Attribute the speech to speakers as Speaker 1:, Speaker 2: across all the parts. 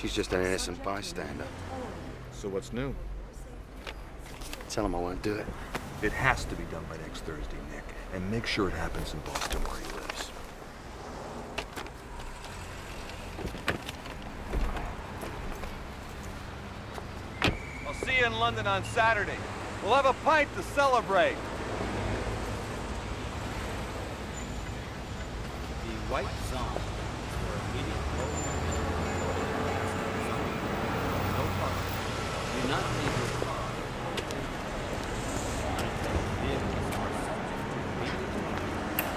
Speaker 1: She's just an innocent bystander.
Speaker 2: So what's new?
Speaker 1: Tell him I won't do it.
Speaker 2: It has to be done by next Thursday, Nick. And make sure it happens in Boston where he lives.
Speaker 3: I'll see you in London on Saturday. We'll have a pint to celebrate.
Speaker 4: The white zone is for immediate no parking. Do not leave your car.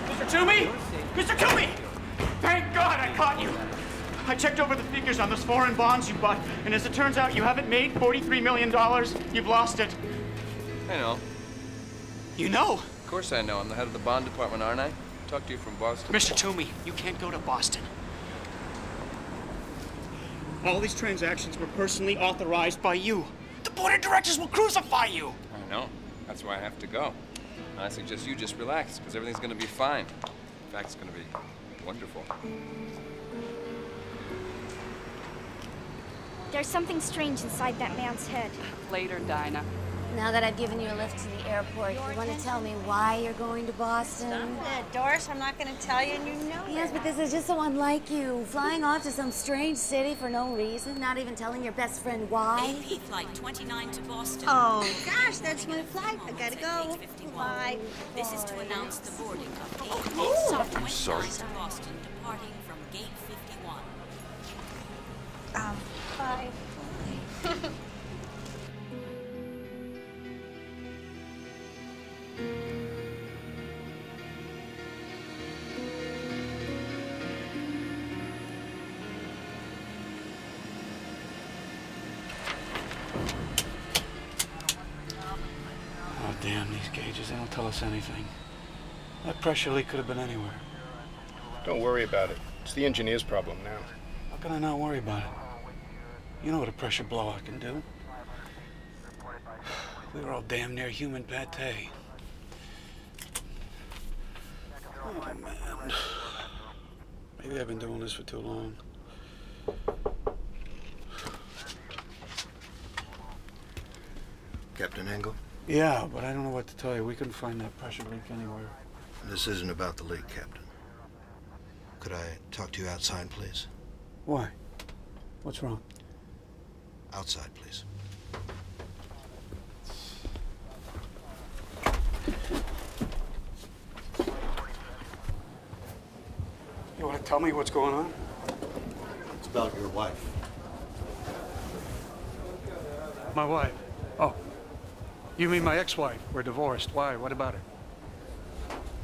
Speaker 5: Mr. Toomey! Mr. Toomey! Thank God I caught you! I checked over the figures on those foreign bonds you bought, and as it turns out, you haven't made $43 million. You've lost it.
Speaker 3: I know.
Speaker 5: You know?
Speaker 3: Of course I know. I'm the head of the bond department, aren't I? Talk to you from Boston.
Speaker 5: Mr. Toomey, you can't go to Boston. All these transactions were personally authorized by you. The board of directors will crucify you.
Speaker 3: I know. That's why I have to go. I suggest you just relax, because everything's going to be fine. In fact, it's going to be wonderful.
Speaker 6: There's something strange inside that man's head.
Speaker 7: Later, Dinah.
Speaker 8: Now that I've given you a lift to the airport, you want to tell me why you're going to Boston?
Speaker 9: Doris, I'm not going to tell you, and you know
Speaker 8: Yes, but this is just so unlike you. Flying off to some strange city for no reason, not even telling your best friend why.
Speaker 9: AP Flight 29 to Boston. Oh, gosh, that's my flight. I gotta go. Bye.
Speaker 10: This is to announce the boarding of AP
Speaker 9: Oh,
Speaker 10: Flight 29
Speaker 2: sorry.
Speaker 10: to Boston, departing from Gate 51.
Speaker 9: Bye.
Speaker 11: Oh, damn these gauges. They don't tell us anything. That pressure leak could have been anywhere.
Speaker 12: Don't worry about it. It's the engineer's problem now.
Speaker 11: How can I not worry about it? You know what a pressure blowout can do. We were all damn near human pate. Oh, man. Maybe I've been doing this for too long.
Speaker 13: Captain Engel?
Speaker 11: Yeah, but I don't know what to tell you. We couldn't find that pressure leak anywhere.
Speaker 13: This isn't about the leak, Captain. Could I talk to you outside, please?
Speaker 11: Why? What's wrong?
Speaker 13: Outside, please.
Speaker 11: You want to tell me what's going on?
Speaker 13: It's about your wife.
Speaker 11: My wife? Oh. You mean my ex-wife? We're divorced. Why? What about her?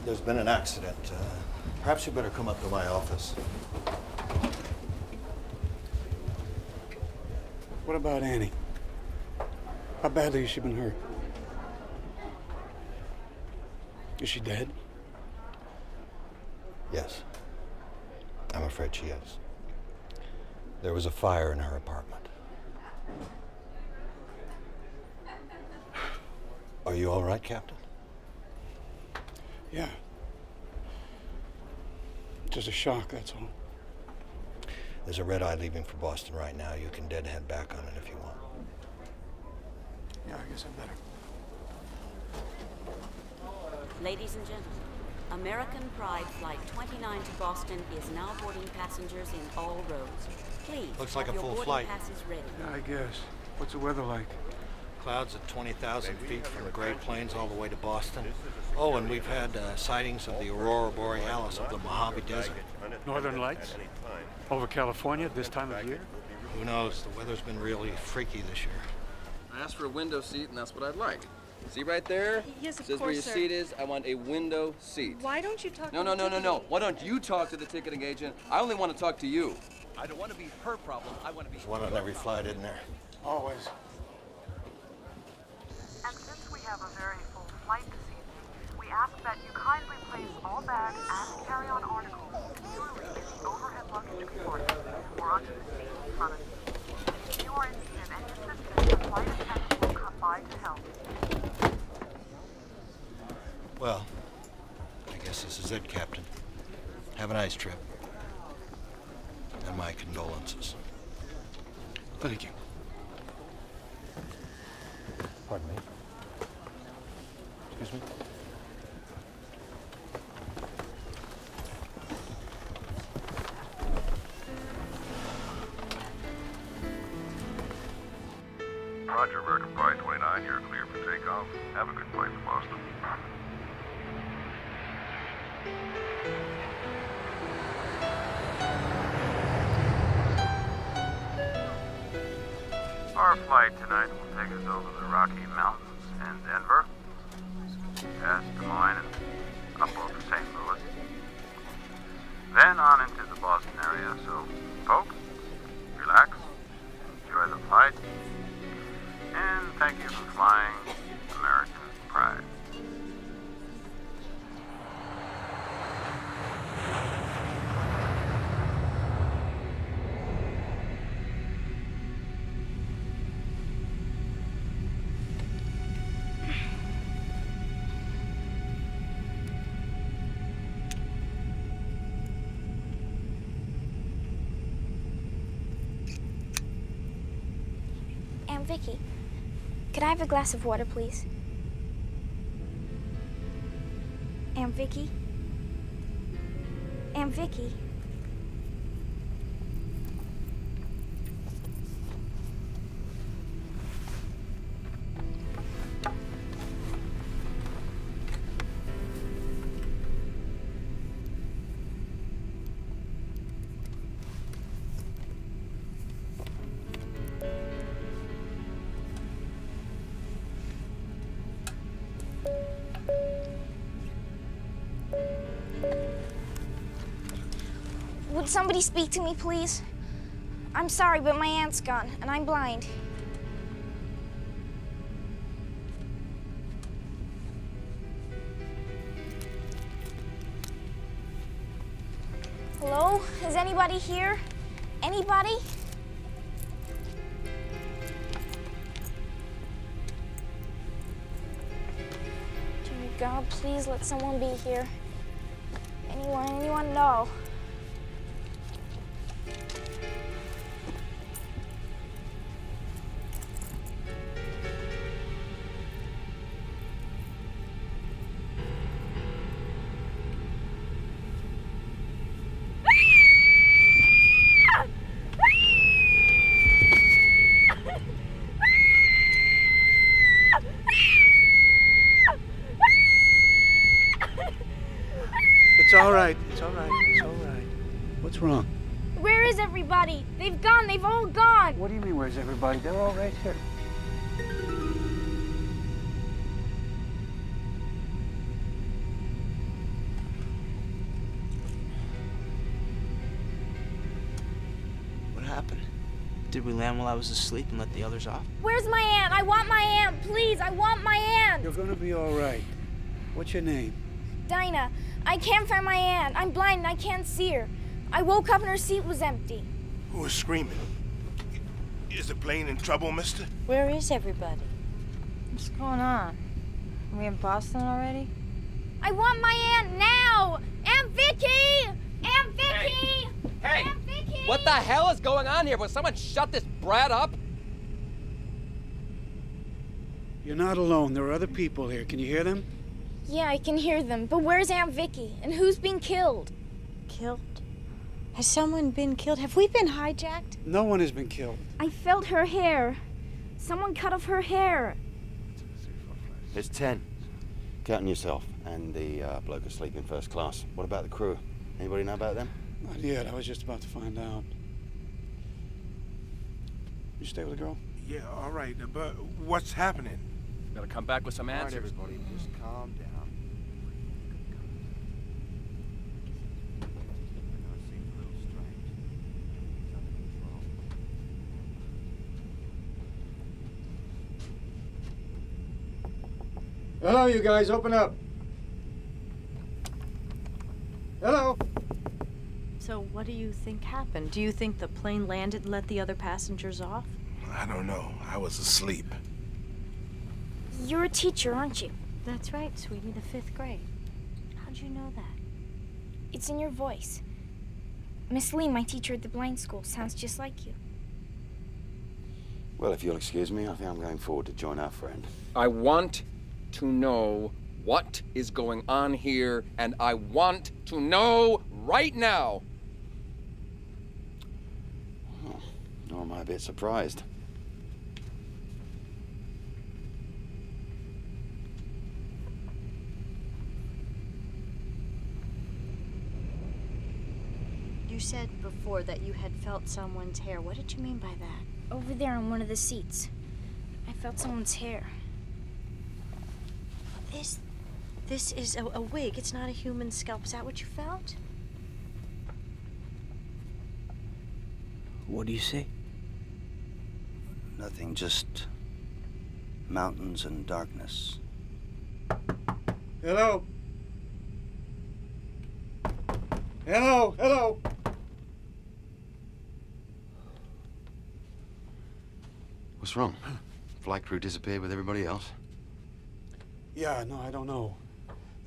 Speaker 13: There's been an accident. Perhaps you better come up to my office.
Speaker 11: What about Annie? How badly has she been hurt? Is she dead?
Speaker 13: Yes. I'm afraid she is. There was a fire in her apartment. Are you all right, Captain?
Speaker 11: Yeah. Just a shock, that's all.
Speaker 13: There's a red eye leaving for Boston right now. You can deadhead back on it if you want.
Speaker 11: Yeah, I guess I better.
Speaker 10: Ladies and gentlemen, American Pride Flight 29 to Boston is now boarding passengers in all rows. Please,
Speaker 13: Looks like
Speaker 10: have
Speaker 13: a
Speaker 10: your
Speaker 13: full
Speaker 10: boarding
Speaker 13: flight.
Speaker 10: passes ready.
Speaker 11: Yeah, I guess. What's the weather like?
Speaker 13: Clouds at 20,000 feet from the Great Plains all the way to Boston. Oh, and we've had sightings of the Aurora Borealis of the Mojave Desert.
Speaker 11: Northern Lights? Over California this time of year?
Speaker 13: Who knows? The weather's been really freaky this year.
Speaker 3: I asked for a window seat, and that's what I'd like. See right there?
Speaker 9: Yes, of
Speaker 3: Says
Speaker 9: course,
Speaker 3: where your
Speaker 9: sir.
Speaker 3: seat is. I want a window seat.
Speaker 9: Why don't you talk
Speaker 3: No,
Speaker 9: to
Speaker 3: no,
Speaker 9: the
Speaker 3: no, no, no.
Speaker 9: ticketing-
Speaker 3: Why don't you talk to the ticketing agent? I only want to talk to you. I don't want to be her problem. I want to be...
Speaker 13: There's one on every flight, isn't there?
Speaker 11: Always.
Speaker 14: And since we have a very full flight this evening, we ask that you kindly place all bags and carry-on articles securely in the overhead luggage compartment or onto the seat in front of you. If you are in need of any assistance, the flight attendant will come by to help.
Speaker 13: Well, I guess this is it, Captain. Have a nice trip. And my condolences.
Speaker 11: Thank you.
Speaker 2: Pardon me.
Speaker 11: Excuse me?
Speaker 7: Roger, American Pride 29, you're clear for takeoff. Have a good flight to Boston. Our flight tonight will take us over the Rocky Mountains and Denver, past Des Moines and up over St. Louis, then on into the Boston area. So, folks, relax, enjoy the flight, and thank you for flying American Pride.
Speaker 6: Aunt Vicky, could I have a glass of water, please? Aunt Vicky? Aunt Vicky? Would somebody speak to me, please? I'm sorry, but my aunt's gone, and I'm blind. Hello? Is anybody here? Anybody? Dear God, please let someone be here. Anyone at all.
Speaker 11: It's all right. It's all right. It's all right. What's wrong?
Speaker 6: Where is everybody? They've gone. They've all gone.
Speaker 11: What do you mean, where's everybody? They're all right here.
Speaker 15: What happened? Did we land while I was asleep and let the others off?
Speaker 6: Where's my aunt? I want my aunt, please. I want my aunt.
Speaker 11: You're gonna be all right. What's your name?
Speaker 6: Dinah, I can't find my aunt. I'm blind and I can't see her. I woke up and her seat was empty.
Speaker 16: Who was screaming? Is the plane in trouble, mister?
Speaker 17: Where is everybody? What's going on? Are we in Boston already?
Speaker 6: I want my aunt now! Aunt Vicky! Aunt Vicky!
Speaker 3: Hey!
Speaker 6: Aunt Vicky!
Speaker 3: What the hell is going on here? Will someone shut this brat up?
Speaker 11: You're not alone. There are other people here. Can you hear them?
Speaker 6: Yeah, I can hear them. But where's Aunt Vicky? And who's being killed?
Speaker 17: Killed? Has someone been killed? Have we been hijacked?
Speaker 11: No one has been killed.
Speaker 6: I felt her hair. Someone cut off her hair.
Speaker 1: It's 10. Counting yourself and the bloke asleep in first class. What about the crew? Anybody know about them?
Speaker 11: Not yet. I was just about to find out. You stay with the girl?
Speaker 16: Yeah, all right, but what's happening?
Speaker 3: Gotta come back with some
Speaker 1: All right,
Speaker 3: answers.
Speaker 1: everybody, just calm down.
Speaker 11: Hello, you guys. Open up. Hello.
Speaker 17: So what do you think happened? Do you think the plane landed and let the other passengers off?
Speaker 16: I don't know. I was asleep.
Speaker 6: You're a teacher, aren't you?
Speaker 17: That's right, sweetie, the 5th grade. How'd you know that?
Speaker 6: It's in your voice. Miss Lee, my teacher at the blind school, sounds just like you.
Speaker 1: Well, if you'll excuse me, I think I'm going forward to join our friend.
Speaker 3: I want to know what is going on here, and I want to know right now.
Speaker 1: Oh, nor am I a bit surprised.
Speaker 17: You said before that you had felt someone's hair. What did you mean by that?
Speaker 6: Over there on one of the seats. I felt someone's hair.
Speaker 17: This is a wig. It's not a human scalp. Is that what you felt?
Speaker 15: What do you see?
Speaker 18: Nothing, just mountains and darkness.
Speaker 11: Hello? Hello? Hello?
Speaker 1: What's wrong? Flight crew disappeared with everybody else?
Speaker 11: Yeah, no, I don't know.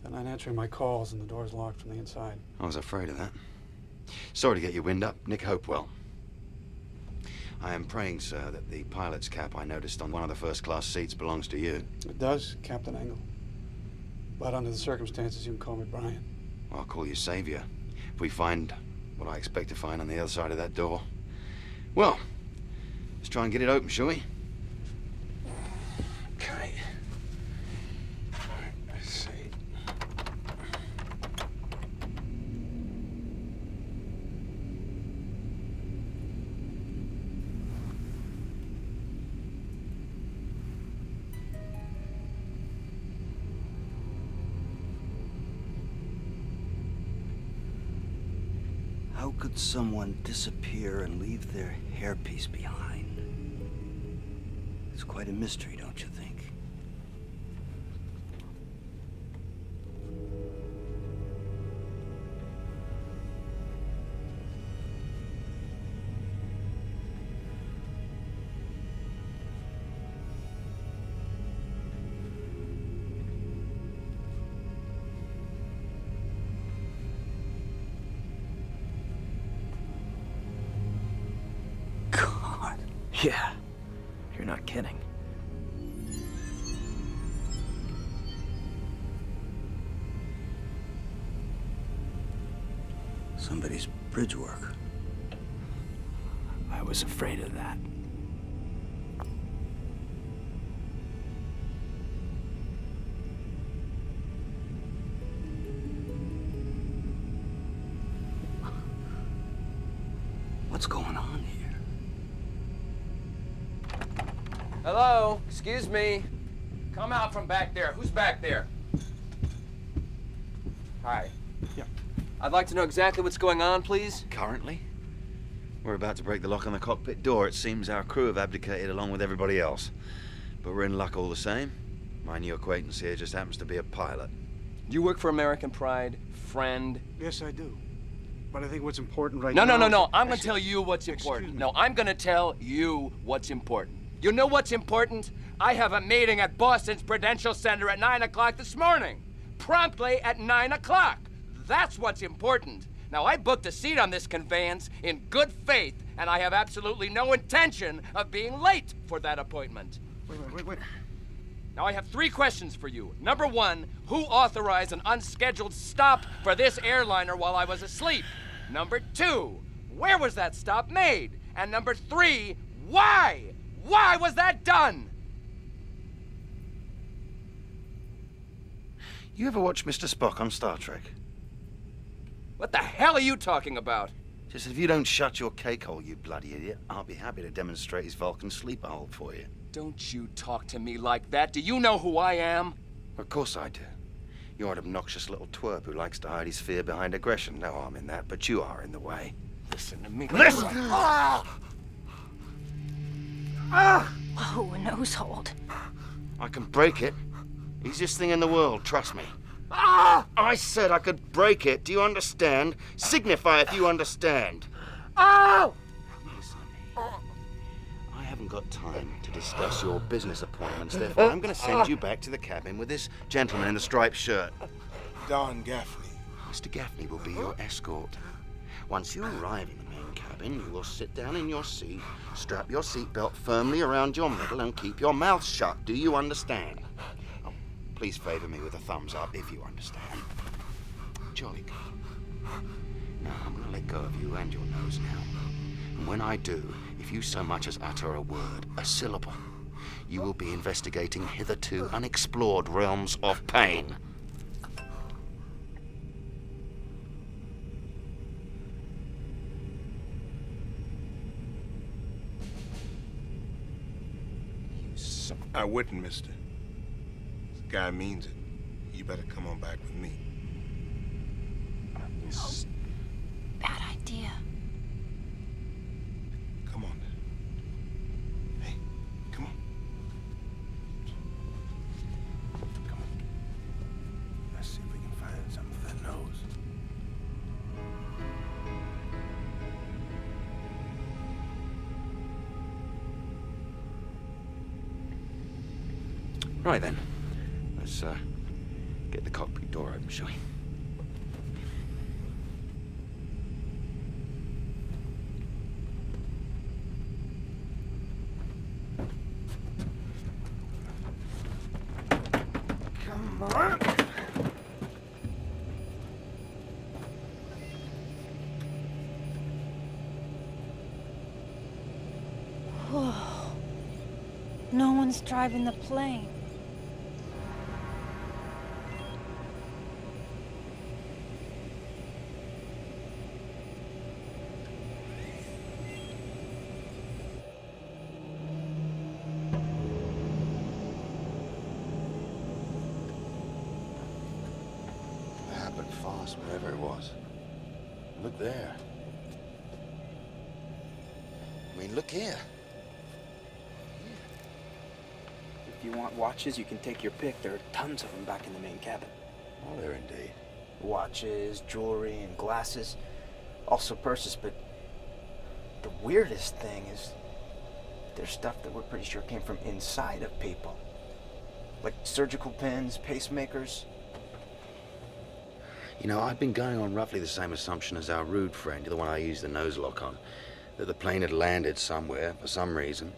Speaker 11: They're not answering my calls and the door's locked from the inside.
Speaker 1: I was afraid of that. Sorry to get your wind up. Nick Hopewell. I am praying, sir, that the pilot's cap I noticed on one of the first-class seats belongs to you.
Speaker 11: It does, Captain Engel. But under the circumstances, you can call me Brian.
Speaker 1: Well, I'll call you Savior. If we find what I expect to find on the other side of that door. Well, let's try and get it open, shall we? Okay. Let's see.
Speaker 18: How could someone disappear and leave their hairpiece behind? It's quite a mystery, don't you think?
Speaker 15: Yeah, you're not kidding.
Speaker 18: Somebody's bridge work.
Speaker 15: I was afraid of that.
Speaker 18: What's going on here?
Speaker 3: Hello? Excuse me. Come out from back there. Who's back there? Hi.
Speaker 11: Yeah.
Speaker 3: I'd like to know exactly what's going on, please.
Speaker 1: Currently? We're about to break the lock on the cockpit door. It seems our crew have abdicated along with everybody else. But we're in luck all the same. My new acquaintance here just happens to be a pilot.
Speaker 3: Do you work for American Pride, friend?
Speaker 11: Yes, I do. But I think what's important right
Speaker 3: No,
Speaker 11: now...
Speaker 3: no. I'm going to tell you what's important. No, I'm going to tell you what's important. You know what's important? I have a meeting at Boston's Prudential Center at 9 o'clock this morning. Promptly at 9 o'clock. That's what's important. Now, I booked a seat on this conveyance in good faith, and I have absolutely no intention of being late for that appointment.
Speaker 11: Wait.
Speaker 3: Now, I have 3 questions for you. Number 1, who authorized an unscheduled stop for this airliner while I was asleep? Number 2, where was that stop made? And number 3, why? Why was that done?
Speaker 1: You ever watch Mr. Spock on Star Trek?
Speaker 3: What the hell are you talking about?
Speaker 1: Just if you don't shut your cake hole, you bloody idiot, I'll be happy to demonstrate his Vulcan sleeper hole for you.
Speaker 3: Don't you talk to me like that. Do you know who I am?
Speaker 1: Of course I do. You're an obnoxious little twerp who likes to hide his fear behind aggression. No harm in that, but you are in the way.
Speaker 3: Listen to me.
Speaker 1: Listen!
Speaker 17: Whoa, a nose hold.
Speaker 1: I can break it. Easiest thing in the world, trust me. I said I could break it. Do you understand? Signify if you understand. Listen to me. I haven't got time to discuss your business appointments, therefore I'm going to send you back to the cabin with this gentleman in the striped shirt.
Speaker 16: Don Gaffney.
Speaker 1: Mr. Gaffney will be your escort. Once you arrive in the main cabin, cabin, you will sit down in your seat, strap your seatbelt firmly around your middle, and keep your mouth shut. Do you understand? Oh, please favor me with a thumbs up if you understand. Jolly good. Now, I'm going to let go of you and your nose now. And when I do, if you so much as utter a word, a syllable, you will be investigating hitherto unexplored realms of pain.
Speaker 16: I wouldn't, mister. This guy means it. You better come on back with me.
Speaker 6: Bad idea.
Speaker 16: Come on. Hey, come on. Come on. Let's see if we can find something for that nose.
Speaker 1: Right then, let's get the cockpit door open, shall we? Come on.
Speaker 6: Whoa. No one's driving the plane.
Speaker 1: Fast, wherever it was. Look there. I mean, look here.
Speaker 15: If you want watches, you can take your pick. There are tons of them back in the main cabin.
Speaker 1: Oh, there indeed.
Speaker 15: Watches, jewelry, and glasses. Also purses, but the weirdest thing is there's stuff that we're pretty sure came from inside of people. Like surgical pins, pacemakers.
Speaker 1: You know, I've been going on roughly the same assumption as our rude friend, the one I used the nose lock on, that the plane had landed somewhere for some reason,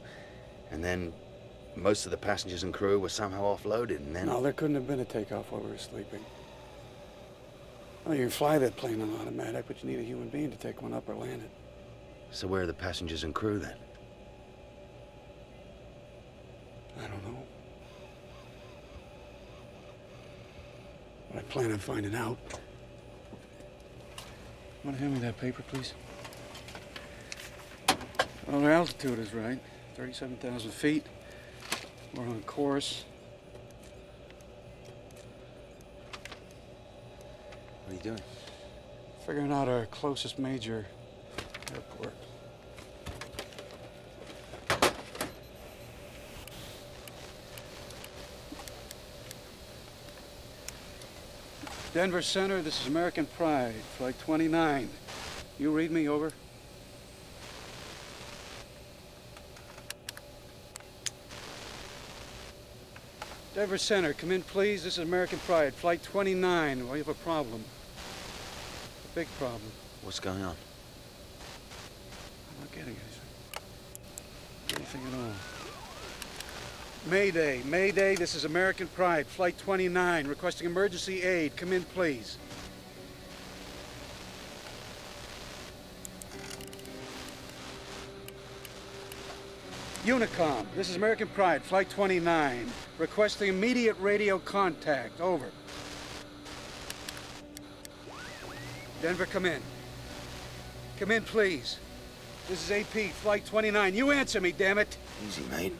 Speaker 1: and then most of the passengers and crew were somehow offloaded, and then...
Speaker 11: No, there couldn't have been a takeoff while we were sleeping. Well, you can fly that plane on automatic, but you need a human being to take one up or land it.
Speaker 1: So where are the passengers and crew then?
Speaker 11: I don't know. But I plan on finding out. Want to hand me that paper, please? Well, the altitude is right. 37,000 feet. We're on course.
Speaker 1: What are you doing?
Speaker 11: Figuring out our closest major airport. Denver Center, this is American Pride, flight 29. You read me, over? Denver Center, come in please. This is American Pride, flight 29. We have a problem. A big problem.
Speaker 1: What's going on?
Speaker 11: I'm not getting anything at all. Mayday, Mayday, this is American Pride, flight 29, requesting emergency aid. Come in, please. Unicom, this is American Pride, flight 29, requesting immediate radio contact. Over. Denver, come in. Come in, please. This is AP, flight 29. You answer me, damn it.
Speaker 1: Easy, mate.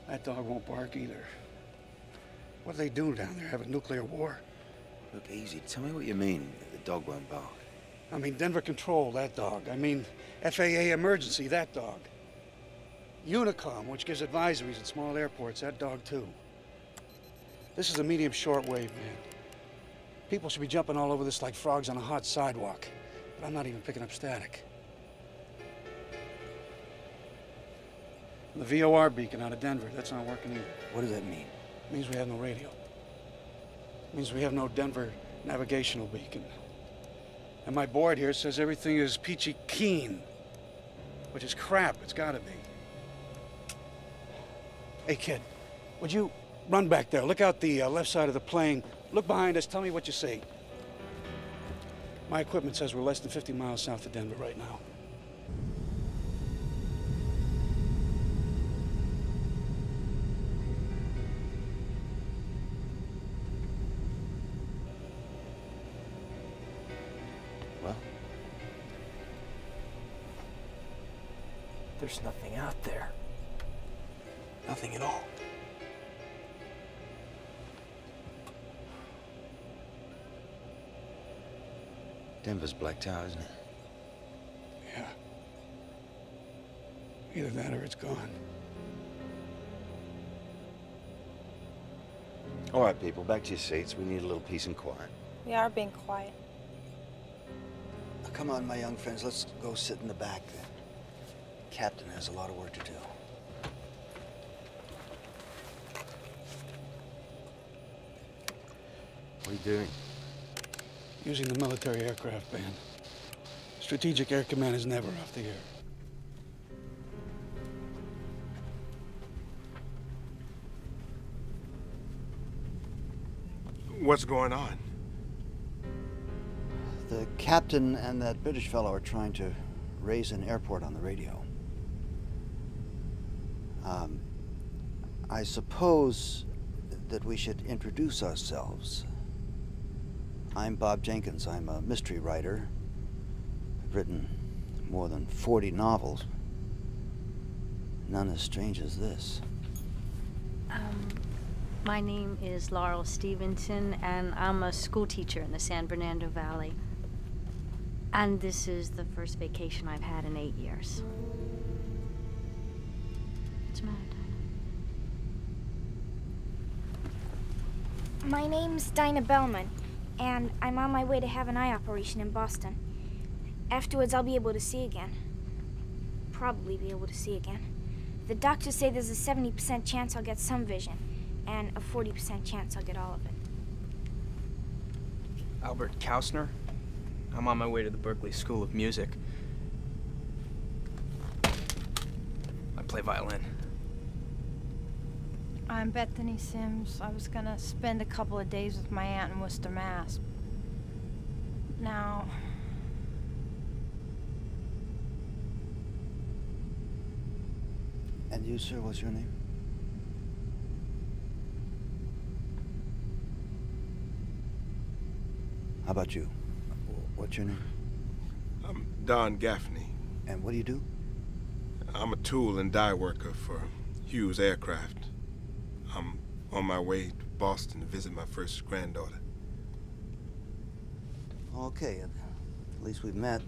Speaker 11: That dog won't bark either. What do they do down there? Have a nuclear war?
Speaker 1: Look, easy. Tell me what you mean, the dog won't bark.
Speaker 11: I mean, Denver Control, that dog. I mean, FAA Emergency, that dog. Unicom, which gives advisories at small airports, that dog too. This is a medium shortwave, man. People should be jumping all over this like frogs on a hot sidewalk. But I'm not even picking up static. The VOR beacon out of Denver, that's not working either.
Speaker 1: What does that mean?
Speaker 11: It means we have no radio. It means we have no Denver navigational beacon. And my board here says everything is peachy keen. Which is crap, it's gotta be. Hey, kid, would you run back there? Look out the left side of the plane. Look behind us, tell me what you see. My equipment says we're less than 50 miles south of Denver right now.
Speaker 15: Well, there's nothing out there.
Speaker 11: Nothing at all.
Speaker 18: Denver's blacked out, isn't it?
Speaker 11: Yeah. Either that or it's gone.
Speaker 18: All right, people, back to your seats. We need a little peace and quiet.
Speaker 19: We are being quiet.
Speaker 18: Now, come on, my young friends, let's go sit in the back then. Captain has a lot of work to do. What are you doing?
Speaker 11: Using the military aircraft ban. Strategic Air Command is never off the air.
Speaker 16: What's going on?
Speaker 18: The captain and that British fellow are trying to raise an airport on the radio. I suppose that we should introduce ourselves. I'm Bob Jenkins. I'm a mystery writer. I've written more than 40 novels. None as strange as this.
Speaker 17: My name is Laurel Stevenson, and I'm a school teacher in the San Fernando Valley. And this is the first vacation I've had in 8 years. What's the matter, Dinah?
Speaker 6: My name's Dinah Bellman, and I'm on my way to have an eye operation in Boston. Afterwards, I'll be able to see again. Probably be able to see again. The doctors say there's a 70% chance I'll get some vision, and a 40% chance I'll get all of it.
Speaker 20: Albert Kausner. I'm on my way to the Berkeley School of Music. I play violin.
Speaker 19: I'm Bethany Sims. I was gonna spend a couple of days with my aunt in Worcester, Mass. Now...
Speaker 18: And you, sir, what's your name? How about you? What's your name?
Speaker 16: I'm Don Gaffney.
Speaker 18: And what do you do?
Speaker 16: I'm a tool and die worker for Hughes Aircraft. I'm on my way to Boston to visit my first granddaughter.
Speaker 18: Okay, at least we've met.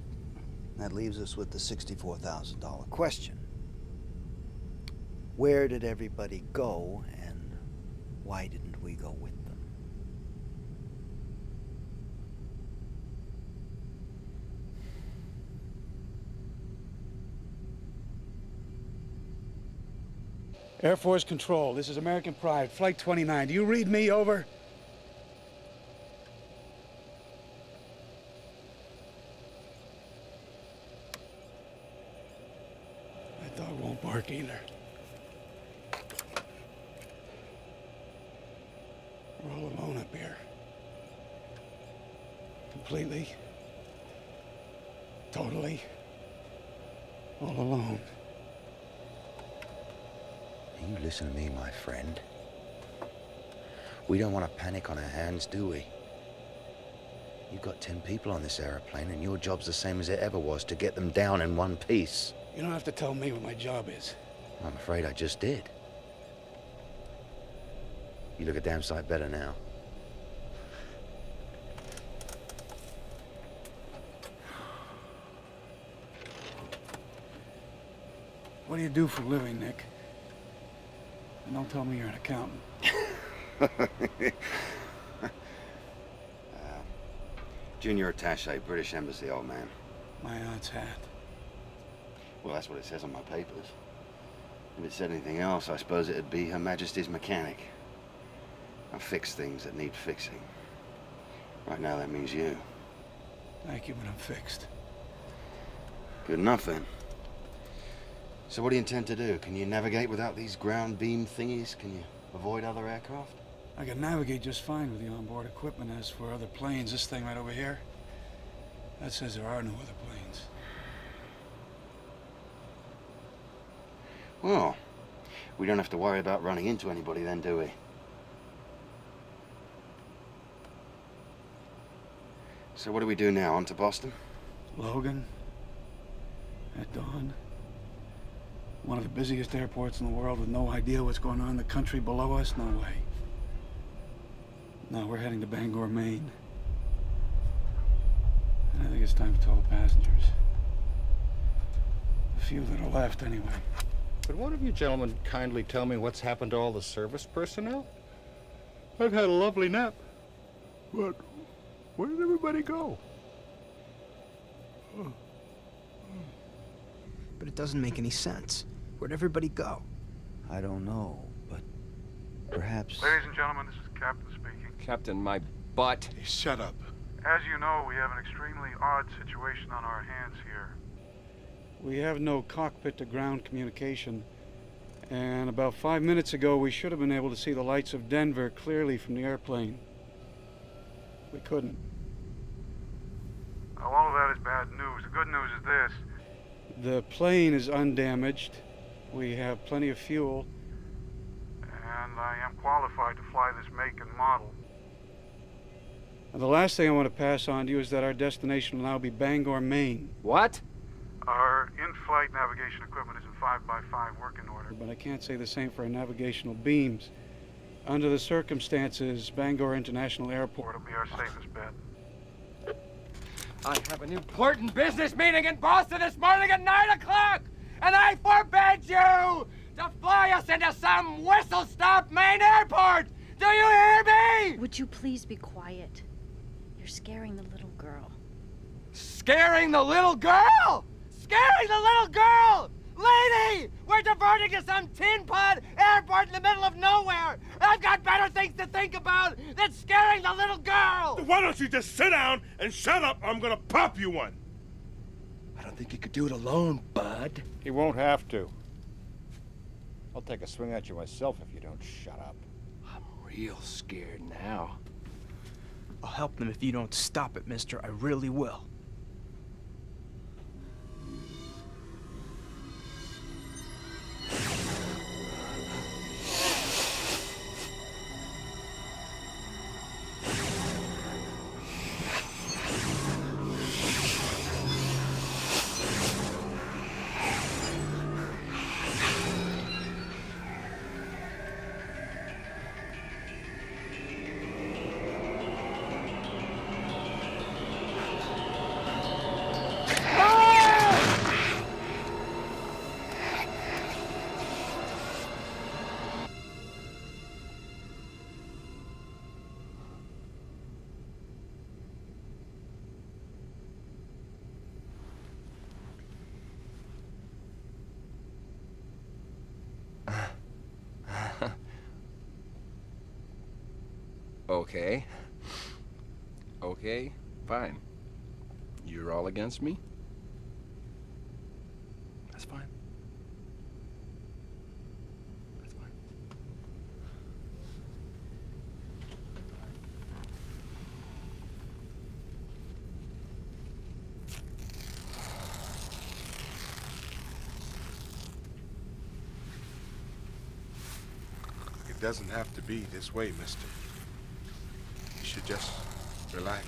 Speaker 18: That leaves us with the $64,000 question. Where did everybody go, and why didn't we go with them?
Speaker 11: Air Force Control, this is American Pride, Flight 29. Do you read me? Over. That dog won't bark either. We're all alone up here. Completely. Totally. All alone.
Speaker 18: You listen to me, my friend. We don't want to panic on our hands, do we? You've got 10 people on this airplane, and your job's the same as it ever was, to get them down in one piece.
Speaker 11: You don't have to tell me what my job is.
Speaker 18: I'm afraid I just did. You look a damn sight better now.
Speaker 11: What do you do for a living, Nick? And don't tell me you're an accountant.
Speaker 18: Junior attaché, British Embassy, old man.
Speaker 11: My aunt's hat.
Speaker 18: Well, that's what it says on my papers. If it said anything else, I suppose it'd be Her Majesty's mechanic. I fix things that need fixing. Right now, that means you.
Speaker 11: Thank you, but I'm fixed.
Speaker 1: Good enough, then. So what do you intend to do? Can you navigate without these ground beam thingies? Can you avoid other aircraft?
Speaker 11: I can navigate just fine with the onboard equipment. As for other planes, this thing right over here, that says there are no other planes.
Speaker 1: Well, we don't have to worry about running into anybody then, do we? So what do we do now? On to Boston?
Speaker 11: Logan, at dawn. One of the busiest airports in the world with no idea what's going on in the country below us? No way. No, we're heading to Bangor, Maine. And I think it's time to tell the passengers. The few that are left, anyway.
Speaker 13: Could one of you gentlemen kindly tell me what's happened to all the service personnel? I've had a lovely nap. But where did everybody go?
Speaker 20: But it doesn't make any sense. Where'd everybody go?
Speaker 18: I don't know, but perhaps...
Speaker 7: Ladies and gentlemen, this is Captain speaking.
Speaker 3: Captain, my butt.
Speaker 16: Hey, shut up.
Speaker 7: As you know, we have an extremely odd situation on our hands here.
Speaker 11: We have no cockpit to ground communication. And about 5 minutes ago, we should have been able to see the lights of Denver clearly from the airplane. We couldn't.
Speaker 7: Now, all of that is bad news. The good news is this.
Speaker 11: The plane is undamaged. We have plenty of fuel.
Speaker 7: And I am qualified to fly this make and model.
Speaker 11: And the last thing I want to pass on to you is that our destination will now be Bangor, Maine.
Speaker 3: What?
Speaker 7: Our in-flight navigation equipment is in 5x5 working order.
Speaker 11: But I can't say the same for our navigational beams. Under the circumstances, Bangor International Airport
Speaker 7: will be our safest bet.
Speaker 3: I have an important business meeting in Boston this morning at 9 o'clock, and I forbid you to fly us into some whistle-stop Maine airport! Do you hear me?
Speaker 17: Would you please be quiet? You're scaring the little girl.
Speaker 3: Scaring the little girl? Scaring the little girl! Lady! We're diverting to some tin pod airport in the middle of nowhere! I've got better things to think about than scaring the little girl!
Speaker 16: Why don't you just sit down and shut up, or I'm gonna pop you one!
Speaker 20: I don't think you could do it alone, bud.
Speaker 13: He won't have to. I'll take a swing at you myself if you don't shut up.
Speaker 3: I'm real scared now.
Speaker 20: I'll help them if you don't stop it, mister. I really will.
Speaker 3: Okay. Okay, fine. You're all against me? That's fine. That's fine.
Speaker 16: It doesn't have to be this way, mister. You should just relax.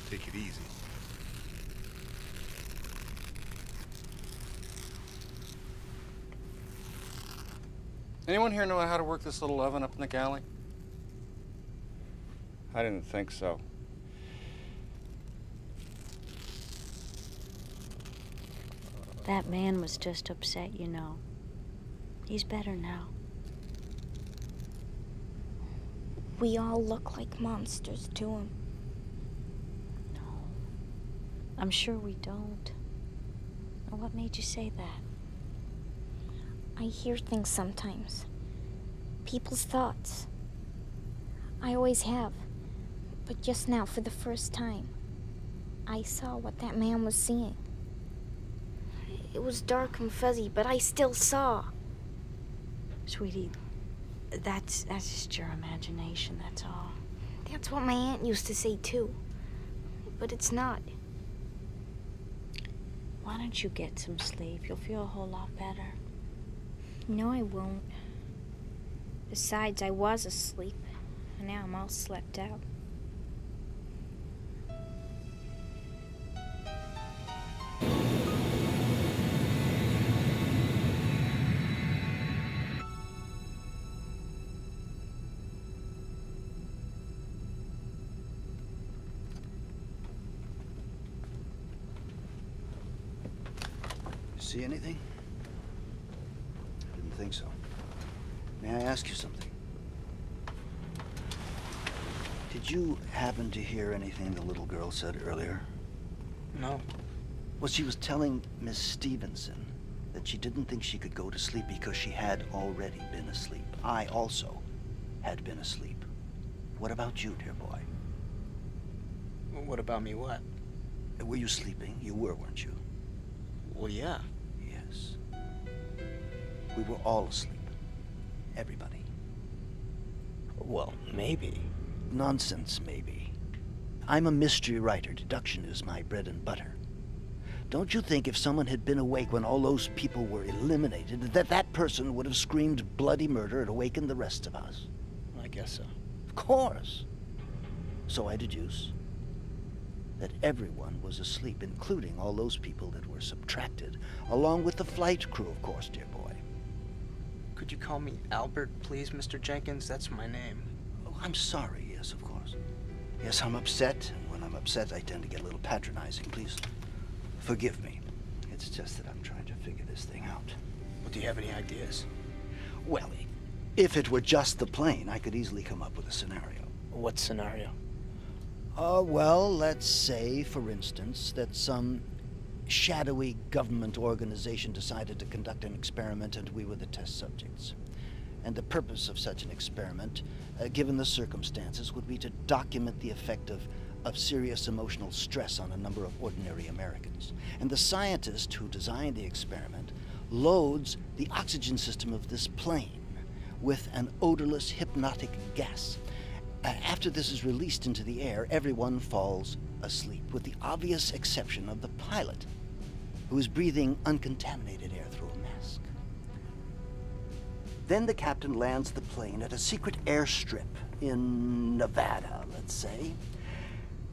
Speaker 16: Take it easy.
Speaker 13: Anyone here know how to work this little oven up in the galley? I didn't think so.
Speaker 17: That man was just upset, you know. He's better now.
Speaker 6: We all look like monsters to him.
Speaker 17: No. I'm sure we don't. Now, what made you say that?
Speaker 6: I hear things sometimes. People's thoughts. I always have. But just now, for the first time. I saw what that man was seeing. It was dark and fuzzy, but I still saw.
Speaker 17: Sweetie, that's just your imagination, that's all.
Speaker 6: That's what my aunt used to say, too. But it's not.
Speaker 17: Why don't you get some sleep? You'll feel a whole lot better.
Speaker 6: No, I won't. Besides, I was asleep, and now I'm all slept out.
Speaker 18: See anything? I didn't think so. May I ask you something? Did you happen to hear anything the little girl said earlier?
Speaker 20: No.
Speaker 18: Well, she was telling Miss Stevenson that she didn't think she could go to sleep because she had already been asleep. I also had been asleep. What about you, dear boy?
Speaker 20: What about me, what?
Speaker 18: Were you sleeping? You were, weren't you?
Speaker 20: Well, yeah.
Speaker 18: Yes. We were all asleep. Everybody.
Speaker 20: Well, maybe.
Speaker 18: Nonsense, maybe. I'm a mystery writer. Deduction is my bread and butter. Don't you think if someone had been awake when all those people were eliminated, that person would have screamed bloody murder and awakened the rest of us?
Speaker 20: I guess so.
Speaker 18: Of course. So I deduce that everyone was asleep, including all those people that were subtracted, along with the flight crew, of course, dear boy.
Speaker 20: Could you call me Albert, please, Mr. Jenkins? That's my name.
Speaker 18: Oh, I'm sorry, yes, of course. Yes, I'm upset, and when I'm upset, I tend to get a little patronizing. Please forgive me. It's just that I'm trying to figure this thing out.
Speaker 20: Well, do you have any ideas?
Speaker 18: Well, if it were just the plane, I could easily come up with a scenario.
Speaker 20: What scenario?
Speaker 18: Well, let's say, for instance, that some shadowy government organization decided to conduct an experiment and we were the test subjects. And the purpose of such an experiment, given the circumstances, would be to document the effect of serious emotional stress on a number of ordinary Americans. And the scientist who designed the experiment loads the oxygen system of this plane with an odorless hypnotic gas. After this is released into the air, everyone falls asleep, with the obvious exception of the pilot, who is breathing uncontaminated air through a mask. Then the captain lands the plane at a secret airstrip in Nevada, let's say,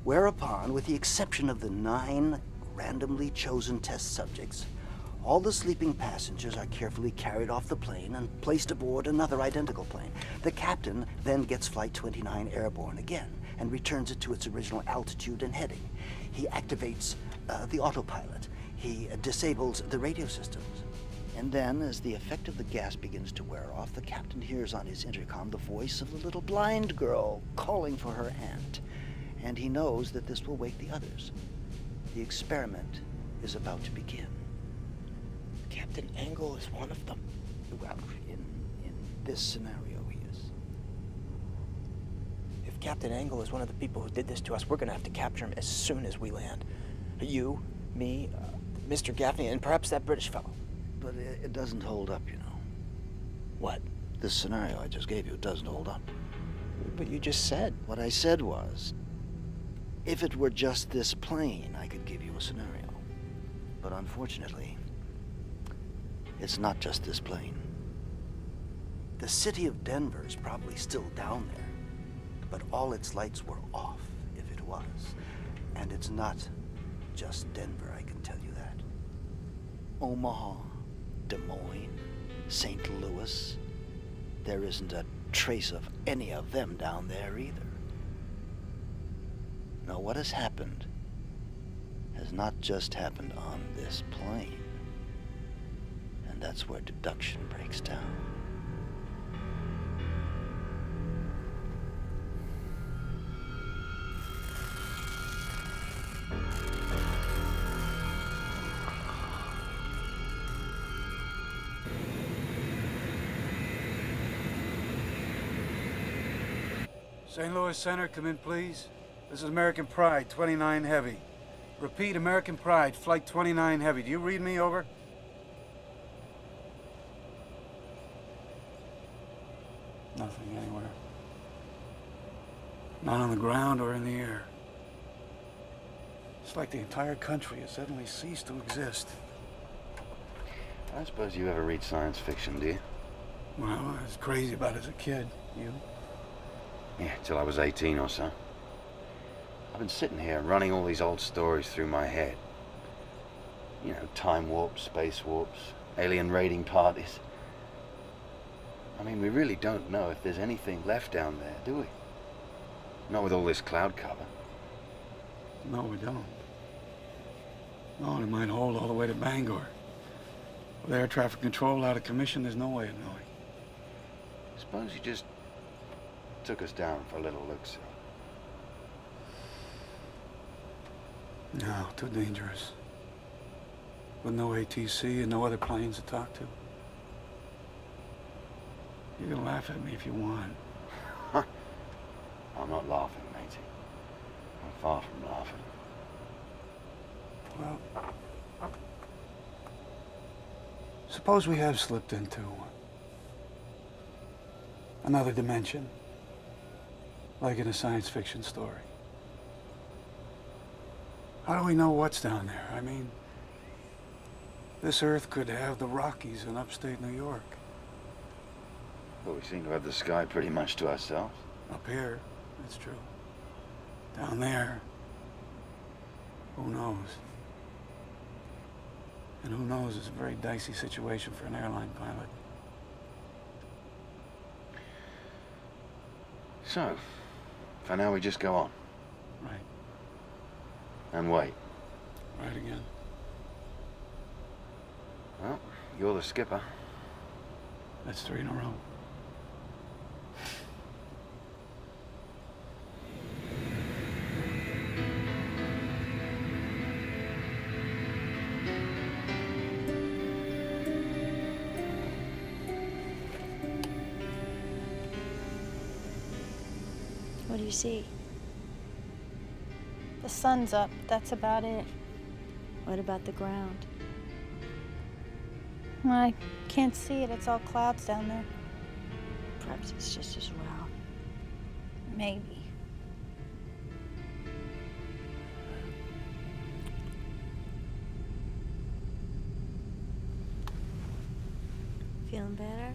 Speaker 18: whereupon, with the exception of the 9 randomly chosen test subjects, all the sleeping passengers are carefully carried off the plane and placed aboard another identical plane. The captain then gets Flight 29 airborne again and returns it to its original altitude and heading. He activates the autopilot. He disables the radio systems. And then, as the effect of the gas begins to wear off, the captain hears on his intercom the voice of the little blind girl calling for her aunt. And he knows that this will wake the others. The experiment is about to begin.
Speaker 20: Captain Angle is one of them.
Speaker 18: Well, in this scenario, he is.
Speaker 20: If Captain Angle is one of the people who did this to us, we're going to have to capture him as soon as we land. You, me, Mr. Gaffney, and perhaps that British fellow.
Speaker 18: But it doesn't hold up, you know.
Speaker 20: What?
Speaker 18: This scenario I just gave you doesn't hold up.
Speaker 20: But you just said.
Speaker 18: What I said was, if it were just this plane, I could give you a scenario. But unfortunately, it's not just this plane. The city of Denver is probably still down there, but all its lights were off, if it was. And it's not just Denver, I can tell you that. Omaha, Des Moines, St. Louis, there isn't a trace of any of them down there either. Now, what has happened has not just happened on this plane. And that's where deduction breaks down.
Speaker 11: St. Louis Center, come in, please. This is American Pride, 29 Heavy. Repeat, American Pride, Flight 29 Heavy. Do you read me, over? Nothing anywhere. Not on the ground or in the air. It's like the entire country has suddenly ceased to exist.
Speaker 18: I suppose you ever read science fiction, do you?
Speaker 11: Well, I was crazy about it as a kid. You?
Speaker 18: Yeah, till I was 18 or so. I've been sitting here running all these old stories through my head. You know, time warps, space warps, alien raiding parties. I mean, we really don't know if there's anything left down there, do we? Not with all this cloud cover.
Speaker 11: No, we don't. No, and it might hold all the way to Bangor. With air traffic control out of commission, there's no way of knowing.
Speaker 18: Suppose you just took us down for a little look-see.
Speaker 11: No, too dangerous. With no ATC and no other planes to talk to. You can laugh at me if you want.
Speaker 18: I'm not laughing, matey. I'm far from laughing.
Speaker 11: Well, suppose we have slipped into another dimension, like in a science fiction story. How do we know what's down there? I mean, this Earth could have the Rockies in upstate New York.
Speaker 18: Well, we seem to have the sky pretty much to ourselves.
Speaker 11: Up here, that's true. Down there, who knows? And who knows is a very dicey situation for an airline pilot.
Speaker 18: So, for now we just go on.
Speaker 11: Right.
Speaker 18: And wait.
Speaker 11: Right again.
Speaker 18: Well, you're the skipper.
Speaker 11: That's 3 in a row.
Speaker 17: What do you see?
Speaker 19: The sun's up. That's about it.
Speaker 17: What about the ground?
Speaker 19: I can't see it. It's all clouds down there.
Speaker 17: Perhaps it's just as well.
Speaker 19: Maybe.
Speaker 17: Feeling better?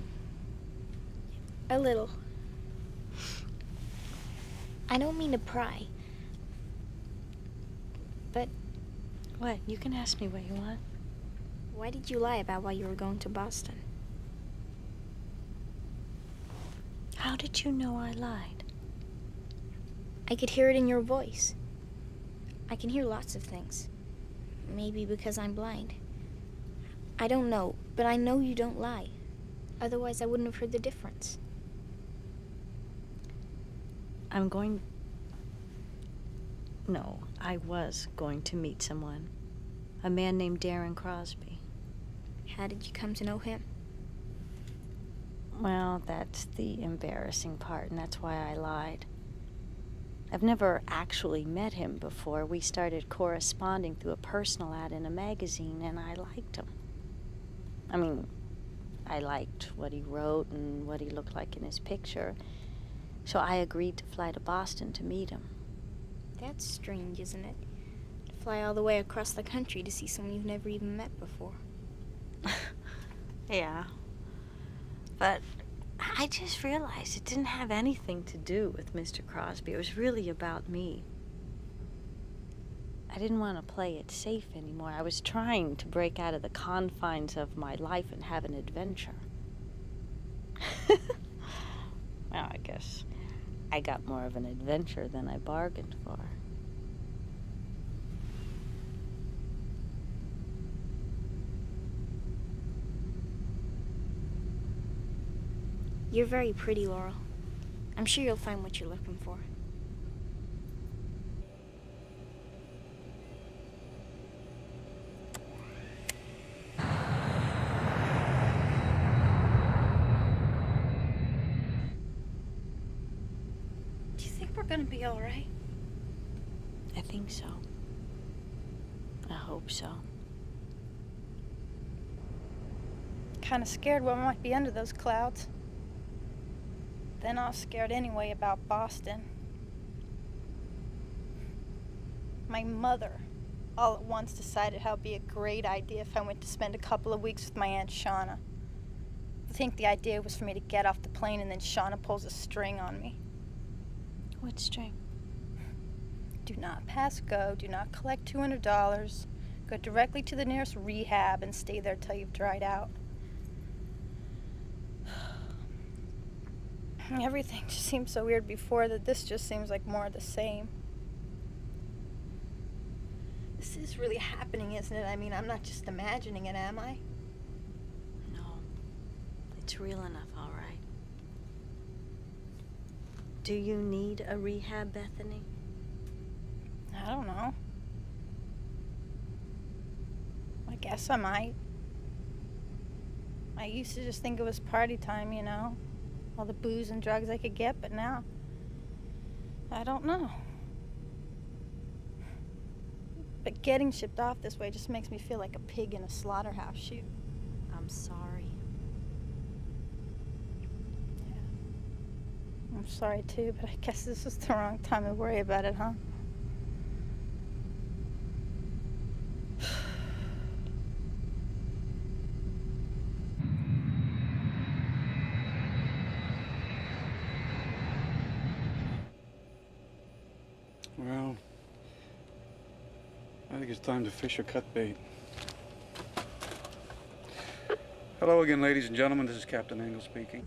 Speaker 6: A little. I don't mean to pry. But...
Speaker 17: What? You can ask me what you want.
Speaker 6: Why did you lie about why you were going to Boston?
Speaker 17: How did you know I lied?
Speaker 6: I could hear it in your voice. I can hear lots of things. Maybe because I'm blind. I don't know, but I know you don't lie. Otherwise, I wouldn't have heard the difference.
Speaker 17: I was going to meet someone. A man named Darren Crosby.
Speaker 6: How did you come to know him?
Speaker 17: Well, that's the embarrassing part, and that's why I lied. I've never actually met him before. We started corresponding through a personal ad in a magazine, and I liked him. I mean, I liked what he wrote and what he looked like in his picture, so I agreed to fly to Boston to meet him.
Speaker 6: That's strange, isn't it? To fly all the way across the country to see someone you've never even met before.
Speaker 17: Yeah. But I just realized it didn't have anything to do with Mr. Crosby. It was really about me. I didn't want to play it safe anymore. I was trying to break out of the confines of my life and have an adventure. Well, I guess I got more of an adventure than I bargained for.
Speaker 6: You're very pretty, Laurel. I'm sure you'll find what you're looking for.
Speaker 19: Do you think we're gonna be all right?
Speaker 17: I think so. I hope so.
Speaker 19: Kind of scared what might be under those clouds. Then I was scared anyway about Boston. My mother, all at once, decided how it'd be a great idea if I went to spend a couple of weeks with my Aunt Shauna. I think the idea was for me to get off the plane and then Shauna pulls a string on me.
Speaker 17: What string?
Speaker 19: Do not pass go, do not collect $200, go directly to the nearest rehab and stay there till you've dried out. Everything just seemed so weird before that this just seems like more of the same. This is really happening, isn't it? I mean, I'm not just imagining it, am I?
Speaker 17: No. It's real enough, all right. Do you need a rehab, Bethany?
Speaker 19: I don't know. I guess I might. I used to just think it was party time, you know? All the booze and drugs I could get, but now, I don't know. But getting shipped off this way just makes me feel like a pig in a slaughterhouse chute.
Speaker 17: I'm sorry.
Speaker 19: Yeah. I'm sorry too, but I guess this is the wrong time to worry about it, huh?
Speaker 11: Well, I think it's time to fish or cut bait. Hello again, ladies and gentlemen. This is Captain Engel speaking.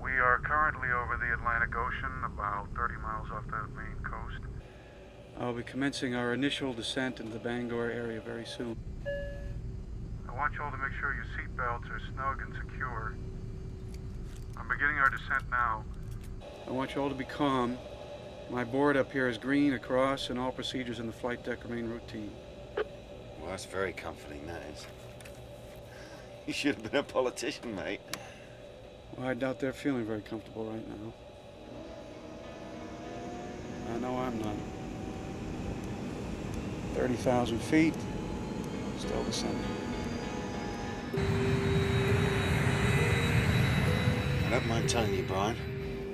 Speaker 21: We are currently over the Atlantic Ocean, about 30 miles off the Maine coast.
Speaker 11: I'll be commencing our initial descent into the Bangor area very soon.
Speaker 21: I want you all to make sure your seatbelts are snug and secure. I'm beginning our descent now.
Speaker 11: I want you all to be calm. My board up here is green across, and all procedures in the flight deck remain routine.
Speaker 1: Well, that's very comforting, that is. You should have been a politician, mate.
Speaker 11: Well, I doubt they're feeling very comfortable right now. I know I'm not. 30,000 feet, still descending.
Speaker 1: I don't mind telling you, Brian,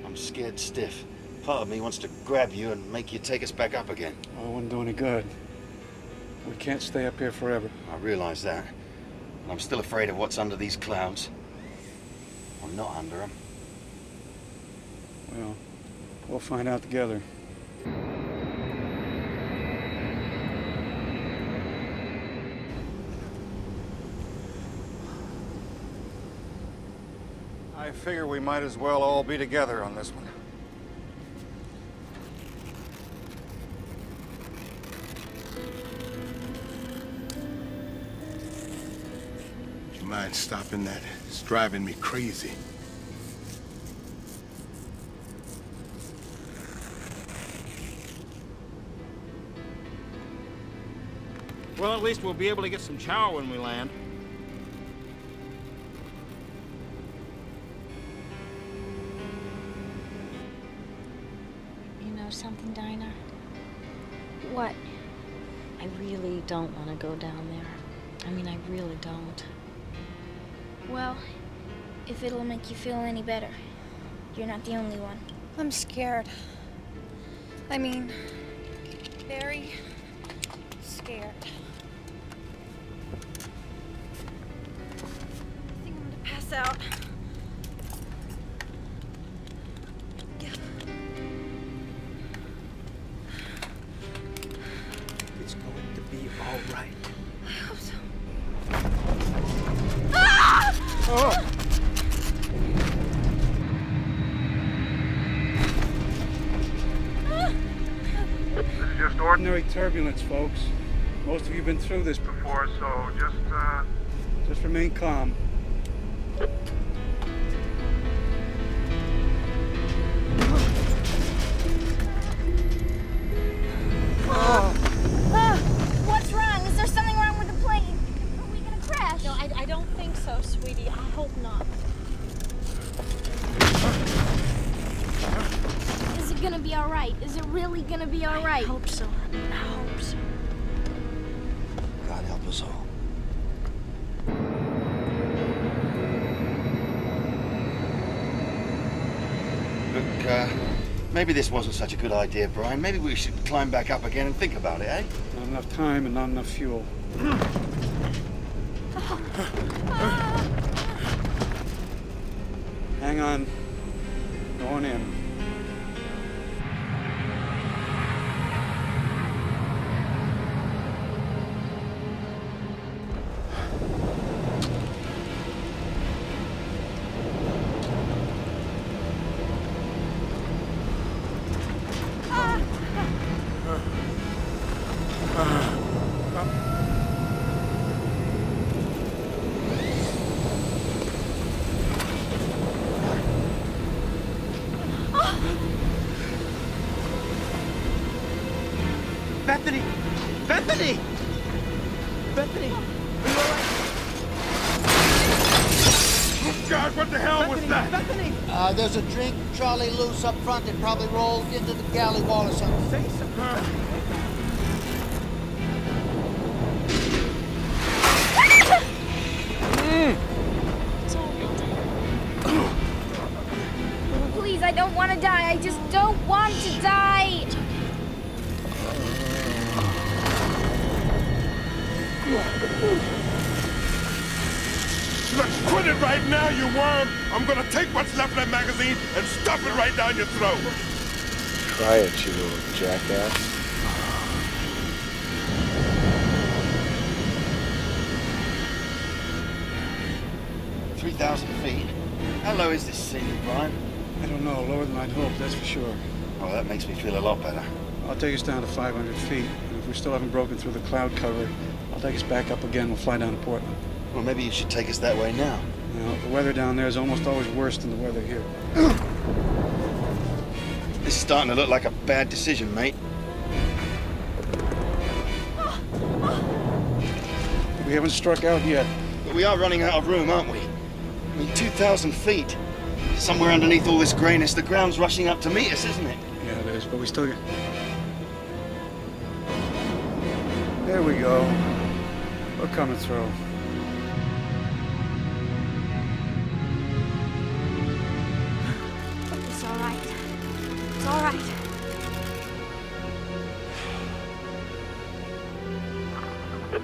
Speaker 1: I'm scared stiff. Part of me wants to grab you and make you take us back up again.
Speaker 11: Oh, it wouldn't do any good. We can't stay up here forever.
Speaker 1: I realize that. And I'm still afraid of what's under these clouds. Or not under them.
Speaker 11: Well, we'll find out together.
Speaker 13: I figure we might as well all be together on this one.
Speaker 16: Do you mind stopping that? It's driving me crazy.
Speaker 13: Well, at least we'll be able to get some chow when we land.
Speaker 17: You know something, Dinah?
Speaker 6: What?
Speaker 17: I really don't want to go down there. I mean, I really don't.
Speaker 6: Well, if it'll make you feel any better, you're not the only one.
Speaker 19: I'm scared. I mean, very scared. I think I'm gonna pass out.
Speaker 20: It's going to be all right.
Speaker 19: I hope so.
Speaker 11: Oh!
Speaker 21: This is just
Speaker 11: Ordinary turbulence, folks. Most of you have been through this
Speaker 21: before, so
Speaker 11: just remain calm.
Speaker 6: What's wrong? Is there something wrong with the plane? Are we gonna crash?
Speaker 17: No, I don't think so, sweetie. I hope not.
Speaker 6: Is it gonna be all right? Is it really gonna be all right?
Speaker 17: I hope so, honey. I hope so.
Speaker 18: God help us all.
Speaker 1: Look, maybe this wasn't such a good idea, Brian. Maybe we should climb back up again and think about it, eh?
Speaker 11: Not enough time and not enough fuel. Hang on. Going in.
Speaker 15: Bethany! Bethany! Bethany!
Speaker 16: Oh, God, what the hell was that?
Speaker 15: Bethany!
Speaker 4: There's a drink trolley loose up front that probably rolled into the galley wall or something.
Speaker 15: Say something.
Speaker 6: Please, I don't want to die. I just don't want to die.
Speaker 16: Look, quit it right now, you worm! I'm gonna take what's left of that magazine and stuff it right down your throat!
Speaker 12: Try it, you little jackass.
Speaker 1: 3,000 feet. How low is this ceiling, Brian?
Speaker 11: I don't know. Lower than I'd hoped, that's for sure.
Speaker 1: Oh, that makes me feel a lot better.
Speaker 11: I'll take us down to 500 feet. And if we still haven't broken through the cloud cover, I'll take us back up again. We'll fly down to Portland.
Speaker 1: Well, maybe you should take us that way now.
Speaker 11: You know, the weather down there is almost always worse than the weather here.
Speaker 1: This is starting to look like a bad decision, mate.
Speaker 11: We haven't struck out yet.
Speaker 1: But we are running out of room, aren't we? I mean, 2,000 feet. Somewhere underneath all this grayness, the ground's rushing up to meet us, isn't it?
Speaker 11: Yeah, it is, but we still get... There we go. We're coming through.
Speaker 6: It's all right. It's all right.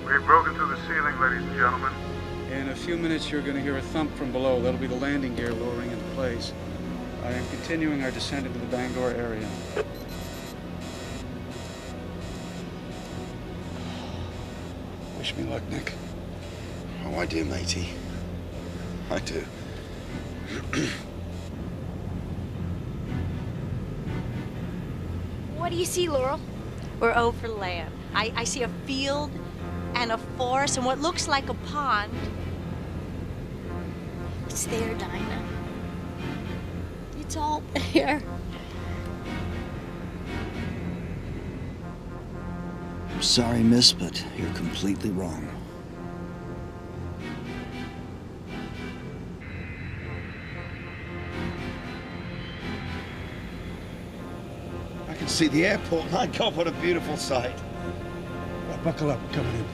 Speaker 21: We've broken through the ceiling, ladies and gentlemen.
Speaker 11: In a few minutes, you're going to hear a thump from below. That'll be the landing gear lowering into place. I am continuing our descent into the Bangor area. Wish me luck, Nick.
Speaker 1: Oh, I do, matey. I do.
Speaker 6: What do you see, Laurel?
Speaker 17: We're over land. I see a field and a forest and what looks like a pond. It's there, Dinah. It's all there.
Speaker 18: I'm sorry, miss, but you're completely wrong.
Speaker 1: I can see the airport. My God, what a beautiful sight.
Speaker 11: Buckle up, coming in.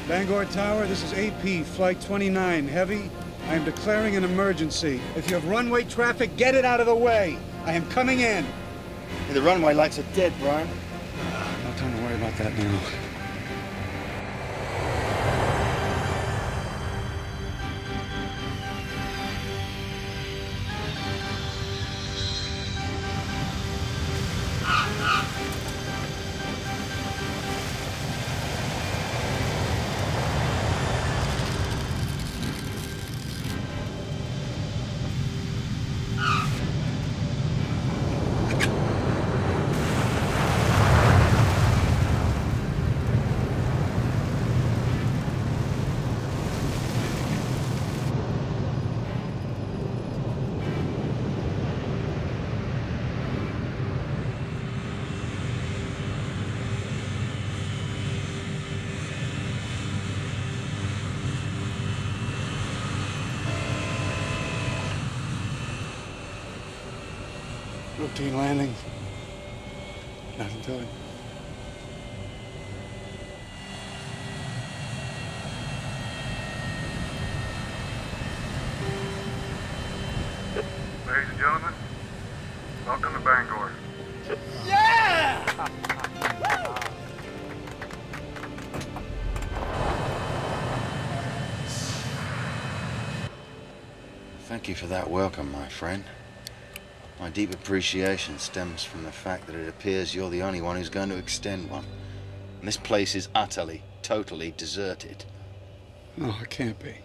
Speaker 11: Bangor Tower, this is AP, Flight 29, heavy. I am declaring an emergency. If you have runway traffic, get it out of the way. I am coming in.
Speaker 1: Yeah, the runway lights are dead, Brian.
Speaker 11: No time to worry about that now. Routine landing. Nothing to it.
Speaker 21: Ladies and gentlemen, welcome to Bangor.
Speaker 4: Yeah!
Speaker 1: Thank you for that welcome, my friend. My deep appreciation stems from the fact that it appears you're the only one who's going to extend one. And this place is utterly, totally deserted.
Speaker 11: No, it can't be.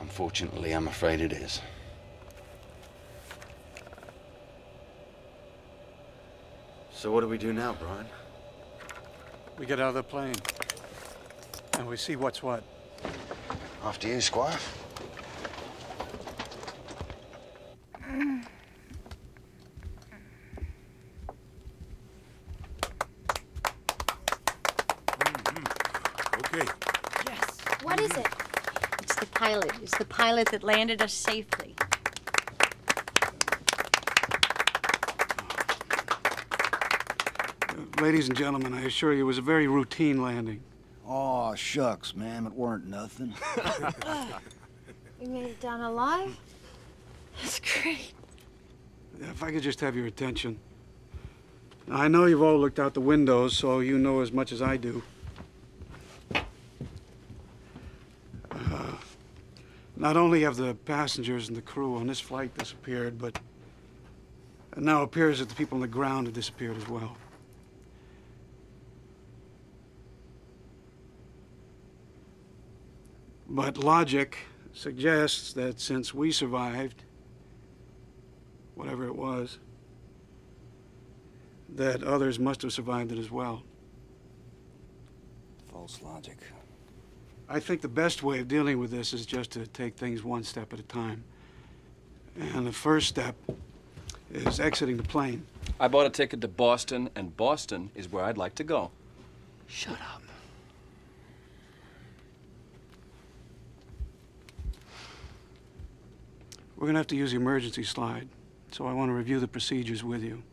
Speaker 1: Unfortunately, I'm afraid it is. So what do we do now, Brian?
Speaker 11: We get out of the plane, and we see what's what.
Speaker 1: After you, Squire.
Speaker 16: Okay.
Speaker 6: Yes. What is it?
Speaker 17: It's the pilot. It's the pilot that landed us safely.
Speaker 11: Ladies and gentlemen, I assure you it was a very routine landing.
Speaker 18: Aw, shucks, ma'am, it weren't nothing.
Speaker 19: We made it down alive? That's great.
Speaker 11: If I could just have your attention. I know you've all looked out the windows, so you know as much as I do. Not only have the passengers and the crew on this flight disappeared, but it now appears that the people on the ground have disappeared as well. But logic suggests that since we survived, whatever it was, that others must have survived it as well.
Speaker 18: False logic.
Speaker 11: I think the best way of dealing with this is just to take things one step at a time. And the first step is exiting the plane.
Speaker 3: I bought a ticket to Boston, and Boston is where I'd like to go.
Speaker 11: Shut up. We're gonna have to use the emergency slide, so I want to review the procedures with you.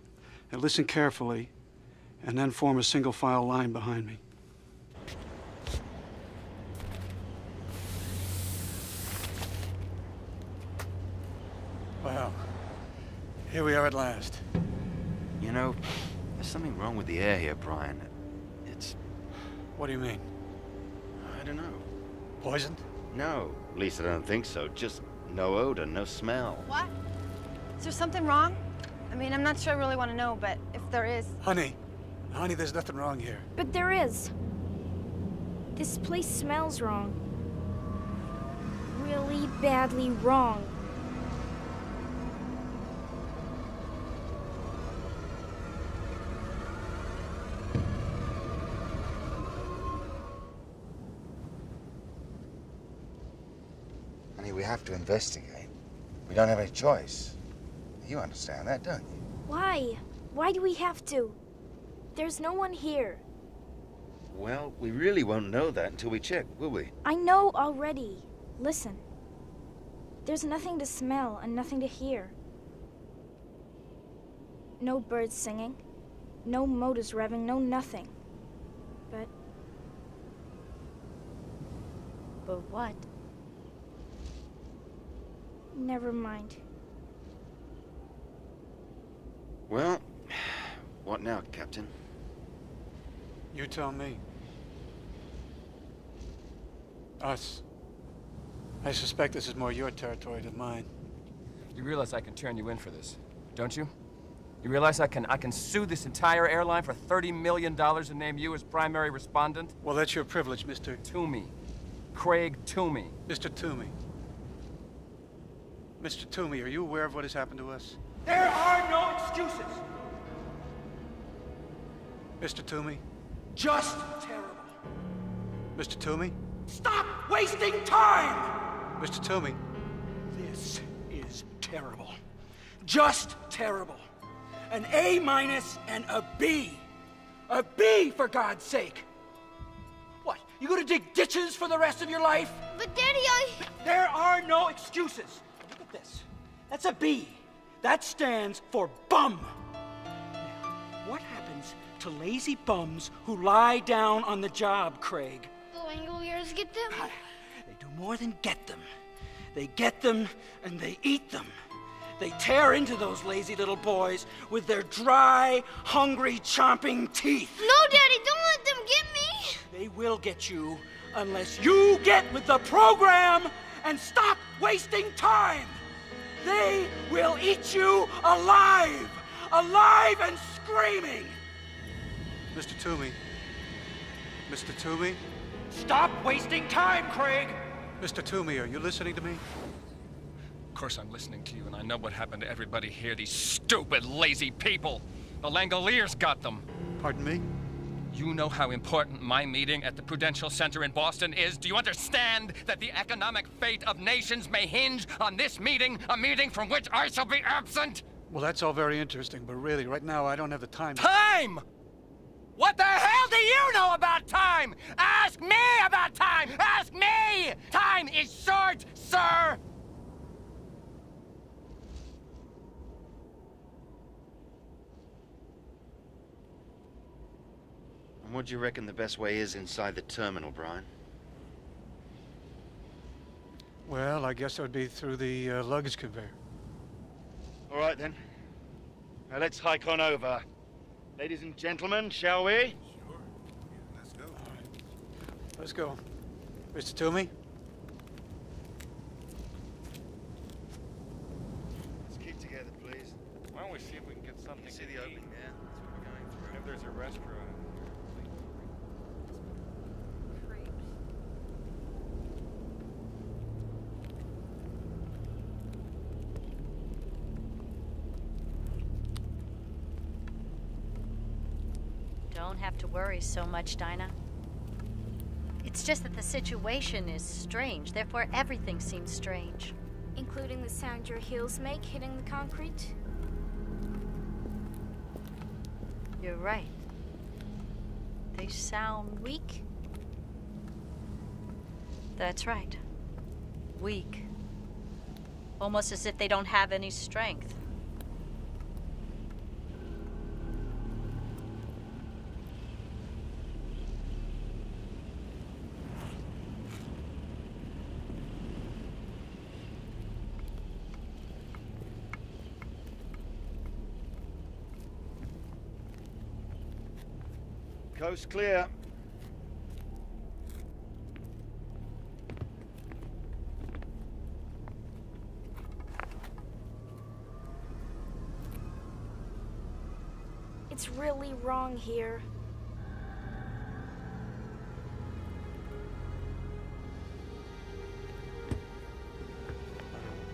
Speaker 11: Now listen carefully, and then form a single file line behind me. Well, here we are at last.
Speaker 1: You know, there's something wrong with the air here, Brian. It's...
Speaker 11: What do you mean?
Speaker 1: I don't know.
Speaker 11: Poisoned?
Speaker 1: No, at least I don't think so. Just no odor, no smell.
Speaker 19: What? Is there something wrong? I mean, I'm not sure I really want to know, but if there is...
Speaker 11: Honey, there's nothing wrong here.
Speaker 6: But there is. This place smells wrong. Really badly wrong.
Speaker 1: We have to investigate. We don't have any choice. You understand that, don't you?
Speaker 6: Why? Why do we have to? There's no one here.
Speaker 1: Well, we really won't know that until we check, will we?
Speaker 6: I know already. Listen. There's nothing to smell and nothing to hear. No birds singing. No motors revving, no nothing. But
Speaker 17: what?
Speaker 6: Never mind.
Speaker 1: Well, what now, Captain?
Speaker 11: You tell me. Us. I suspect this is more your territory than mine.
Speaker 3: You realize I can turn you in for this, don't you? You realize I can sue this entire airline for $30 million and name you as primary respondent?
Speaker 11: Well, that's your privilege, Mr.
Speaker 3: Toomey. Craig Toomey.
Speaker 11: Mr. Toomey. Mr. Toomey, are you aware of what has happened to us?
Speaker 4: There are no excuses.
Speaker 11: Mr. Toomey?
Speaker 4: Just terrible.
Speaker 11: Mr. Toomey?
Speaker 4: Stop wasting time!
Speaker 11: Mr. Toomey?
Speaker 4: This is terrible. Just terrible. An A- and a B. A B, for God's sake. What, you gonna dig ditches for the rest of your life?
Speaker 6: But Daddy,
Speaker 4: There are no excuses. Look at this. That's a B. That stands for bum. Now, what happens to lazy bums who lie down on the job, Craig?
Speaker 6: The Langoliers get them?
Speaker 4: They do more than get them. They get them and they eat them. They tear into those lazy little boys with their dry, hungry, chomping teeth.
Speaker 6: No, Daddy, don't let them get me.
Speaker 4: They will get you unless you get with the program and stop wasting time. They will eat you alive, alive and screaming.
Speaker 11: Mr. Toomey. Mr. Toomey?
Speaker 4: Stop wasting time, Craig.
Speaker 11: Mr. Toomey, are you listening to me?
Speaker 3: Of course I'm listening to you, and I know what happened to everybody here, these stupid, lazy people. The Langoliers got them.
Speaker 11: Pardon me?
Speaker 3: You know how important my meeting at the Prudential Center in Boston is? Do you understand that the economic fate of nations may hinge on this meeting, a meeting from which I shall be absent?
Speaker 11: Well, that's all very interesting, but really, right now, I don't have the time.
Speaker 3: Time? What the hell do you know about time? Ask me about time! Ask me! Time is short, sir!
Speaker 1: And what do you reckon the best way is inside the terminal, Brian?
Speaker 11: Well, I guess it would be through the luggage conveyor.
Speaker 1: All right, then. Now let's hike on over. Ladies and gentlemen, shall we?
Speaker 16: Sure. Yeah, let's go.
Speaker 11: All right. Let's go. Mr. Toomey?
Speaker 1: Let's keep together, please.
Speaker 13: Why don't we see if we can get something
Speaker 1: See
Speaker 13: to
Speaker 1: the
Speaker 13: eat?
Speaker 1: opening there? That's what we're going through.
Speaker 13: And if there's a restaurant.
Speaker 17: Don't have to worry so much, Dinah. It's just that the situation is strange, therefore everything seems strange.
Speaker 6: Including the sound your heels make hitting the concrete?
Speaker 17: You're right. They sound weak. That's right. Weak. Almost as if they don't have any strength.
Speaker 1: Coast clear.
Speaker 6: It's really wrong here.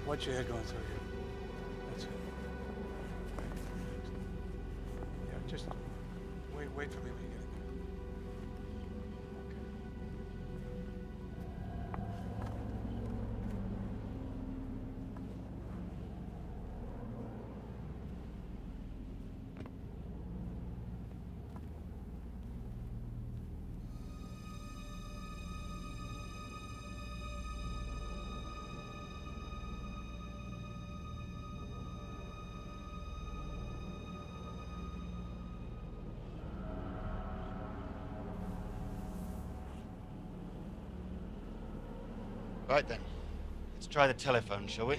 Speaker 11: Watch your head going through here. That's it. Yeah, just wait for me when you get in there.
Speaker 1: Right then. Let's try the telephone, shall we?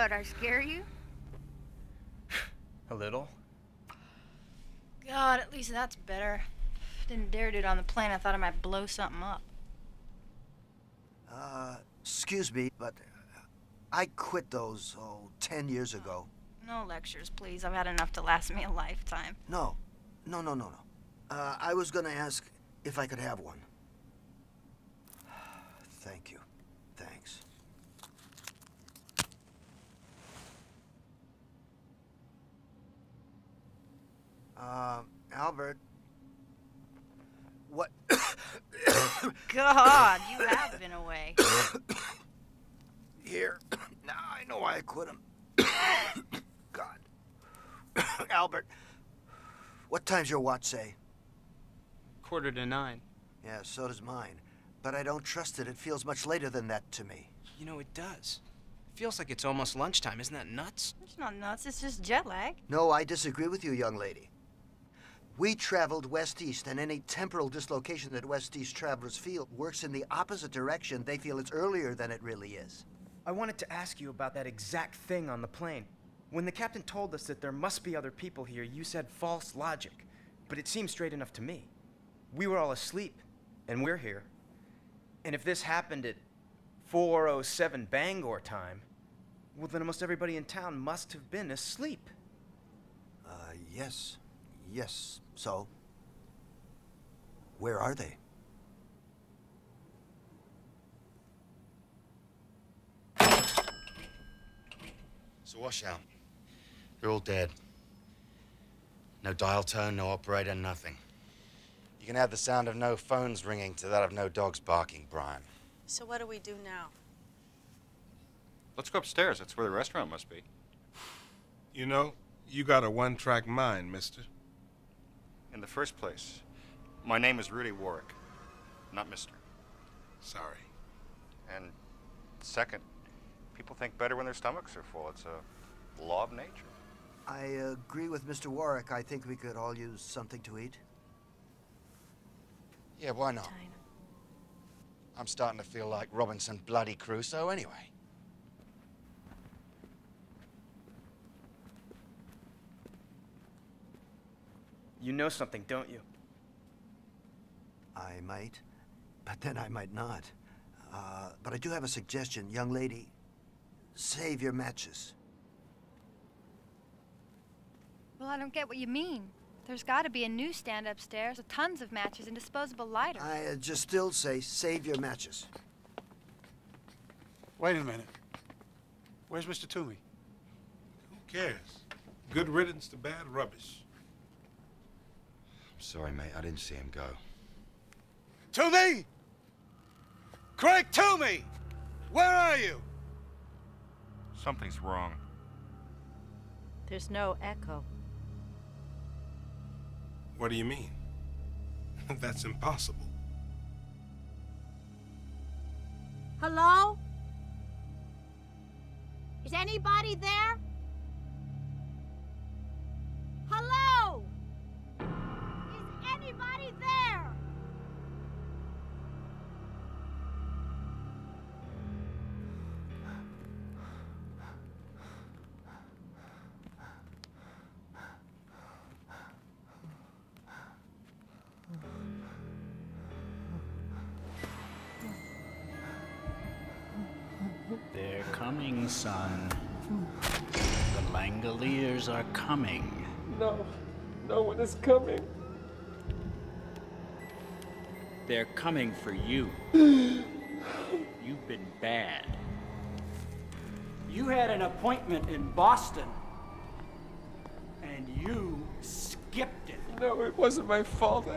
Speaker 19: What, I scare you?
Speaker 20: A little.
Speaker 19: God, at least that's better. Didn't dare do it on the plane. I thought I might blow something up.
Speaker 18: Excuse me, but I quit those, 10 years ago.
Speaker 19: No lectures, please. I've had enough to last me a lifetime.
Speaker 18: No. I was gonna ask if I could have one. Thank you. Thanks. Albert. What?
Speaker 19: God, you have been away.
Speaker 18: Here. Now I know why I quit him. God. Albert, what time's your watch say?
Speaker 20: 8:45.
Speaker 18: Yeah, so does mine. But I don't trust it. It feels much later than that to me.
Speaker 20: You know, it does. It feels like it's almost lunchtime. Isn't that nuts?
Speaker 19: It's not nuts. It's just jet lag.
Speaker 18: No, I disagree with you, young lady. We traveled west-east, and any temporal dislocation that west-east travelers feel works in the opposite direction. They feel it's earlier than it really is.
Speaker 20: I wanted to ask you about that exact thing on the plane. When the captain told us that there must be other people here, you said false logic. But it seemed straight enough to me. We were all asleep, and we're here. And if this happened at 4:07 Bangor time, well, then almost everybody in town must have been asleep.
Speaker 18: Yes. Yes, so? Where are they?
Speaker 1: It's a washout. They're all dead. No dial tone, no operator, nothing. You can add the sound of no phones ringing to that of no dogs barking, Brian.
Speaker 17: So what do we do now?
Speaker 13: Let's go upstairs. That's where the restaurant must be.
Speaker 16: You know, you got a one-track mind, mister.
Speaker 13: In the first place, my name is Rudy Warwick, not Mr.
Speaker 16: Sorry.
Speaker 13: And second, people think better when their stomachs are full. It's a law of nature.
Speaker 18: I agree with Mr. Warwick. I think we could all use something to eat.
Speaker 1: Yeah, why not? I'm starting to feel like Robinson bloody Crusoe anyway.
Speaker 20: You know something, don't you?
Speaker 18: I might, but then I might not. But I do have a suggestion. Young lady, save your matches.
Speaker 19: Well, I don't get what you mean. There's got to be a newsstand upstairs with tons of matches and disposable lighters.
Speaker 18: I just still say save your matches.
Speaker 11: Wait a minute. Where's Mr. Toomey?
Speaker 16: Who cares? Good riddance to bad rubbish.
Speaker 1: I'm sorry, mate. I didn't see him go.
Speaker 11: Toomey! Craig Toomey! Where are you?
Speaker 13: Something's wrong.
Speaker 17: There's no echo.
Speaker 16: What do you mean? That's impossible.
Speaker 9: Hello? Is anybody there? Hello? Is anybody there?
Speaker 5: They're coming, son. The Langoliers are coming.
Speaker 22: No, no one is coming.
Speaker 5: They're coming for you. You've been bad.
Speaker 4: You had an appointment in Boston, and you skipped it.
Speaker 22: No, it wasn't my fault.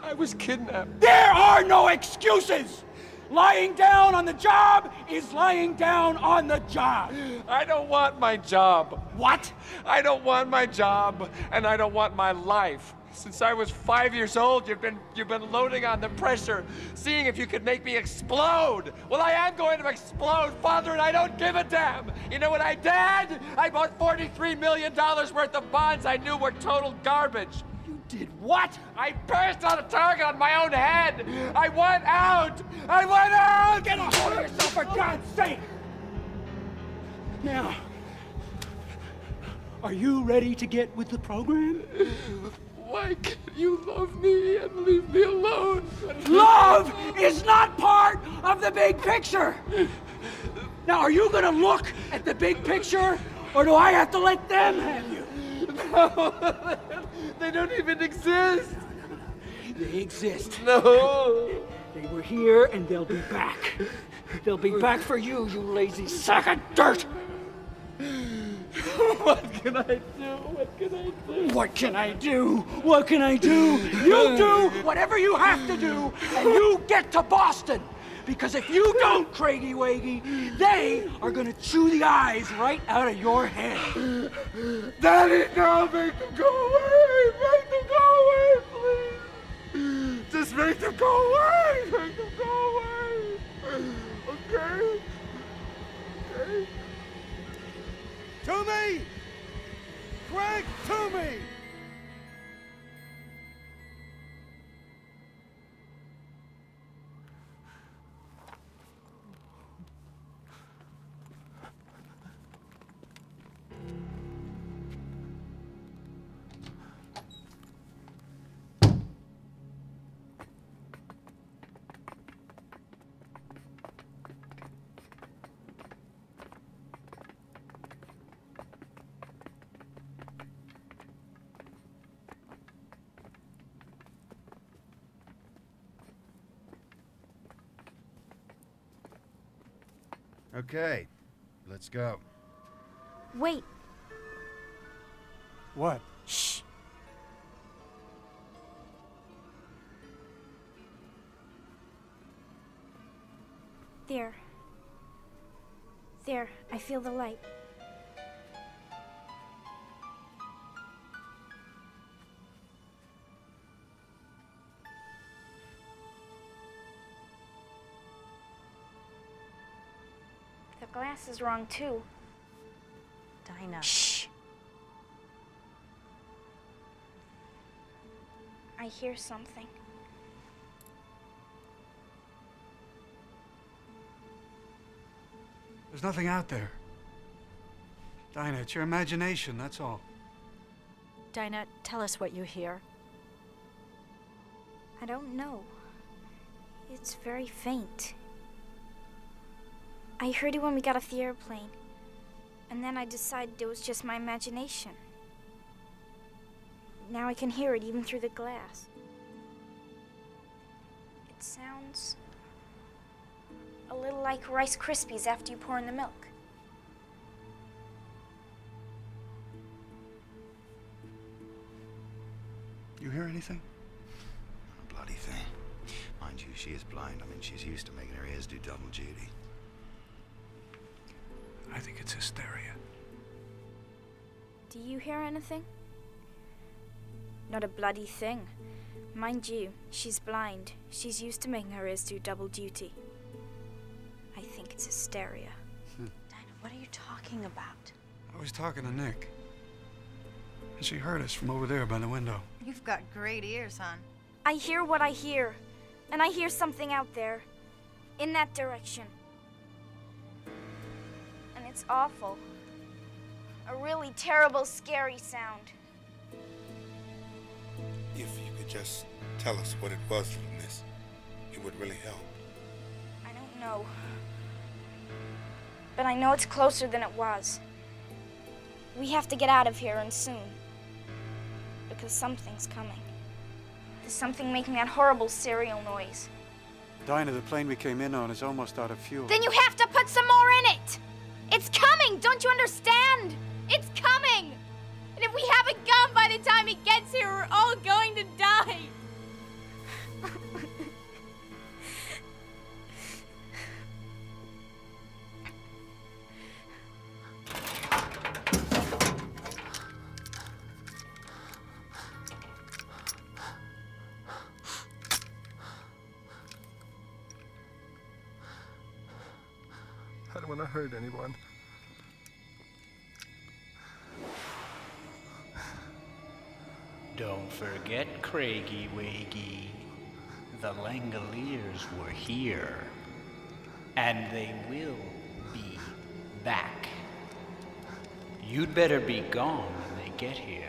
Speaker 22: I was kidnapped.
Speaker 4: There are no excuses! Lying down on the job is lying down on the job.
Speaker 22: I don't want my job.
Speaker 4: What?
Speaker 22: I don't want my job, and I don't want my life. Since I was 5 years old, you've been loading on the pressure, seeing if you could make me explode. Well, I am going to explode, Father, and I don't give a damn. You know what I did? I bought $43 million worth of bonds I knew were total garbage.
Speaker 4: Did what?
Speaker 22: I burst on a target on my own head. I went out. I went out.
Speaker 4: Get a hold of yourself, for God's sake. Now, are you ready to get with the program?
Speaker 22: Why can't you love me and leave me alone?
Speaker 4: Love is not part of the big picture. Now, are you gonna look at the big picture, or do I have to let them have you?
Speaker 22: No, they don't even exist.
Speaker 4: They exist.
Speaker 22: No.
Speaker 4: They were here and they'll be back. They'll be back for you, you lazy sack of dirt.
Speaker 22: What can I do? What can I do?
Speaker 4: What can I do? What can I do? You do whatever you have to do, and you get to Boston. Because if you don't, Craigie Waggy, they are gonna chew the eyes right out of your head.
Speaker 22: Daddy, no, make them go away! Make them go away, please! Just make them go away! Make them go away! Okay? Okay?
Speaker 11: To me! Craig, to me!
Speaker 2: Okay, let's go.
Speaker 6: Wait.
Speaker 11: What?
Speaker 6: Shh. There. There, I feel the light. The glass is wrong, too.
Speaker 17: Dinah.
Speaker 6: Shh. I hear something.
Speaker 11: There's nothing out there. Dinah, it's your imagination, that's all.
Speaker 17: Dinah, tell us what you hear.
Speaker 6: I don't know. It's very faint. I heard it when we got off the airplane. And then I decided it was just my imagination. Now I can hear it even through the glass. It sounds a little like Rice Krispies after you pour in the milk.
Speaker 11: You hear anything?
Speaker 8: A bloody thing. Mind you, she is blind. I mean, she's used to making her ears do double duty.
Speaker 11: I think it's hysteria.
Speaker 6: Do you hear anything? Not a bloody thing. Mind you, she's blind. She's used to making her ears do double duty. I think it's hysteria.
Speaker 17: Dinah, what are you talking about?
Speaker 11: I was talking to Nick. And she heard us from over there by the window.
Speaker 19: You've got great ears, hon.
Speaker 6: I hear what I hear. And I hear something out there. In that direction. And it's awful. A really terrible, scary sound.
Speaker 16: If you could just tell us what it was, little miss, it would really help.
Speaker 6: I don't know. But I know it's closer than it was. We have to get out of here, and soon. Because something's coming. There's something making that horrible serial noise.
Speaker 11: Dinah, the plane we came in on is almost out of fuel.
Speaker 6: Then you have to put some more in it! It's coming! Don't you understand? It's coming! And if we haven't gone by the time it gets here, we're all going to die!
Speaker 16: I don't want to hurt anyone.
Speaker 5: Don't forget, Craigie Waggy. The Langoliers were here. And they will be back. You'd better be gone when they get here,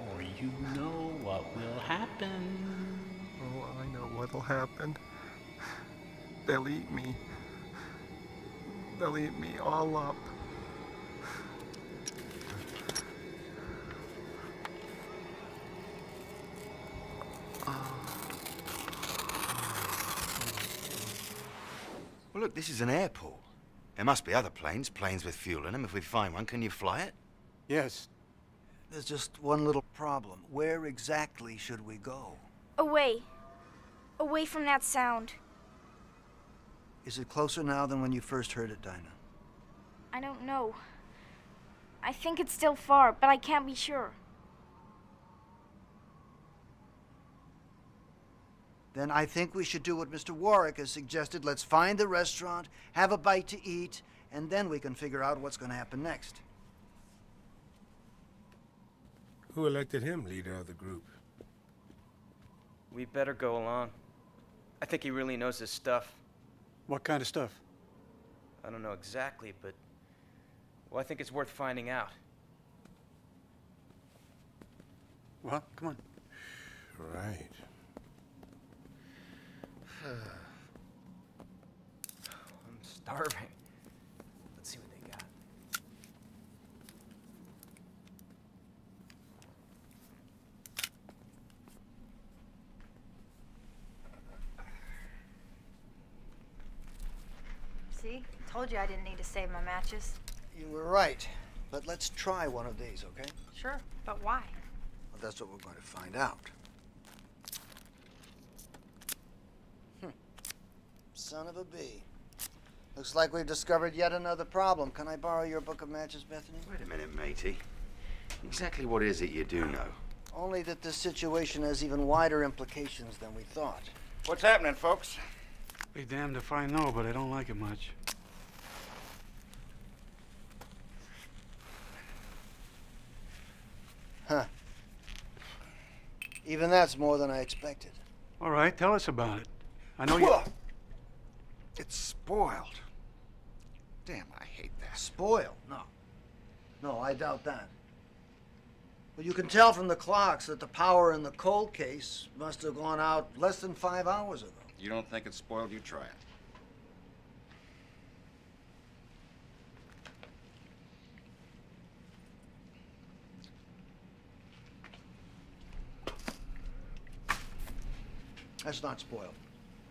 Speaker 5: or you know what will happen.
Speaker 16: Oh, I know what'll happen. They'll eat me. They'll eat me all up.
Speaker 8: Well, look, this is an airport. There must be other planes with fuel in them. If we find one, can you fly it?
Speaker 11: Yes.
Speaker 18: There's just one little problem. Where exactly should we go?
Speaker 6: Away. Away from that sound.
Speaker 18: Is it closer now than when you first heard it, Dinah?
Speaker 6: I don't know. I think it's still far, but I can't be sure.
Speaker 18: Then I think we should do what Mr. Warwick has suggested. Let's find the restaurant, have a bite to eat, and then we can figure out what's going to happen next.
Speaker 16: Who elected him leader of the group?
Speaker 20: We better go along. I think he really knows his stuff.
Speaker 11: What kind of stuff?
Speaker 20: I don't know exactly, but... well, I think it's worth finding out.
Speaker 11: Well, come on.
Speaker 16: Right.
Speaker 20: I'm starving. Let's see what they got.
Speaker 19: See? Told you I didn't need to save my matches.
Speaker 18: You were right. But let's try one of these, okay?
Speaker 19: Sure, but why?
Speaker 18: Well, that's what we're going to find out. Son of a bee. Looks like we've discovered yet another problem. Can I borrow your book of matches, Bethany?
Speaker 8: Wait a minute, matey. Exactly what is it you do know?
Speaker 18: Only that this situation has even wider implications than we thought.
Speaker 1: What's happening, folks?
Speaker 11: Be damned if I know, but I don't like it much.
Speaker 18: Huh. Even that's more than I expected.
Speaker 11: All right, tell us about it. I know you...
Speaker 8: It's spoiled. Damn, I hate that.
Speaker 18: Spoiled? No. No, I doubt that. Well, you can tell from the clocks that the power in the cold case must have gone out less than 5 hours ago.
Speaker 1: You don't think it's spoiled, you try it.
Speaker 18: That's not spoiled.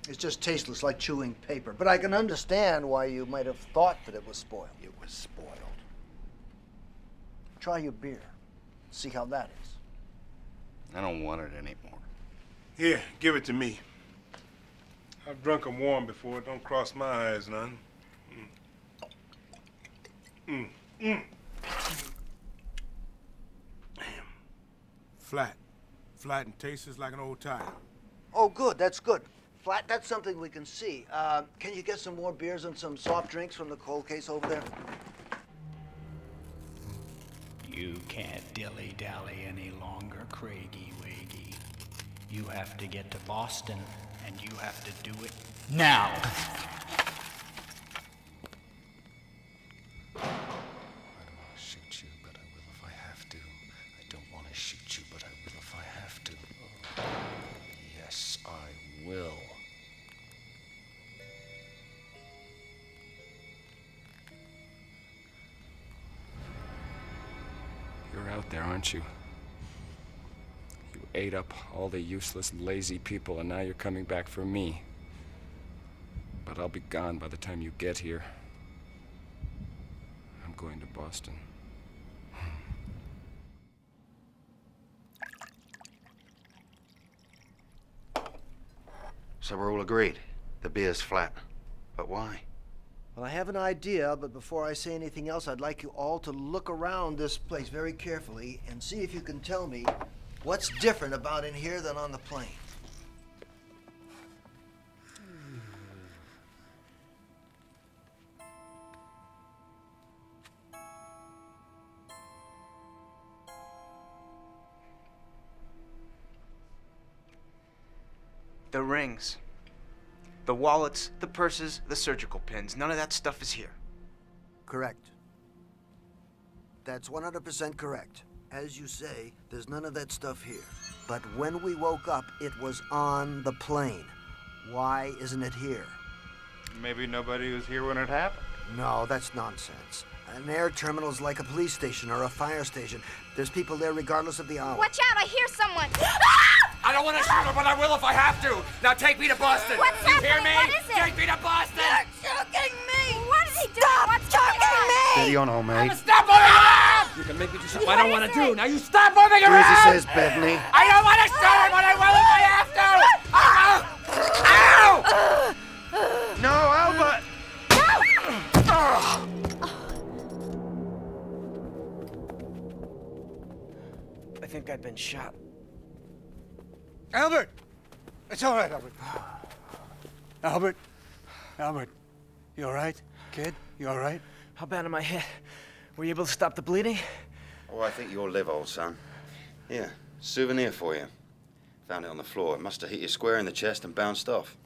Speaker 18: It's just tasteless, like chewing paper. But I can understand why you might have thought that it was spoiled.
Speaker 8: It was spoiled.
Speaker 18: Try your beer. See how that is.
Speaker 1: I don't want it anymore.
Speaker 16: Here, give it to me. I've drunk 'em warm before. Don't cross my eyes none. Damn. Flat. Flat and tastes like an old tire.
Speaker 18: Oh, good. That's good. Flat, that's something we can see. Can you get some more beers and some soft drinks from the cold case over there?
Speaker 5: You can't dilly-dally any longer, Craigie Waggy. You have to get to Boston, and you have to do it now.
Speaker 8: I don't want to shoot you, but I will if I have to. I don't want to shoot you, but I will if I have to. Oh, yes, I will.
Speaker 22: You're out there, aren't you? You ate up all the useless, lazy people, and now you're coming back for me. But I'll be gone by the time you get here. I'm going to Boston.
Speaker 8: So we're all agreed. The beer's flat. But why?
Speaker 18: Well, I have an idea, but before I say anything else, I'd like you all to look around this place very carefully and see if you can tell me what's different about in here than on the plane.
Speaker 20: The rings. The wallets, the purses, the surgical pins. None of that stuff is here.
Speaker 18: Correct.
Speaker 10: That's 100% correct. As you say, there's none of that stuff here. But when we woke up, it was on the plane. Why isn't it here?
Speaker 13: Maybe nobody was here when it happened.
Speaker 10: No, that's nonsense. An air terminal is like a police station or a fire station. There's people there regardless of the hour.
Speaker 6: Watch out, I hear someone!
Speaker 3: I don't want to shoot her, but I will if I have to. Now take me to Boston.
Speaker 6: What's
Speaker 3: you
Speaker 6: happening?
Speaker 3: hear me?
Speaker 6: What is it?
Speaker 3: Take me to Boston.
Speaker 9: You're choking me!
Speaker 6: What is he doing? What's
Speaker 9: choking me!
Speaker 13: Steady on, old mate.
Speaker 3: Stop moving around! You can make me do something I don't want to do. Now you stop moving
Speaker 10: Do
Speaker 3: around!
Speaker 10: as he says, Bethany.
Speaker 3: I don't want to shoot her, but I will if I have to! Ow!
Speaker 1: No, Albert!
Speaker 20: I think I've been shot.
Speaker 11: Albert! It's all right, Albert. Albert? Albert, you all right? Kid, you all right?
Speaker 20: How bad am I hit? Were you able to stop the bleeding?
Speaker 1: Oh, I think you'll live, old son. Here, souvenir for you. Found it on the floor. It must have hit you square in the chest and bounced off.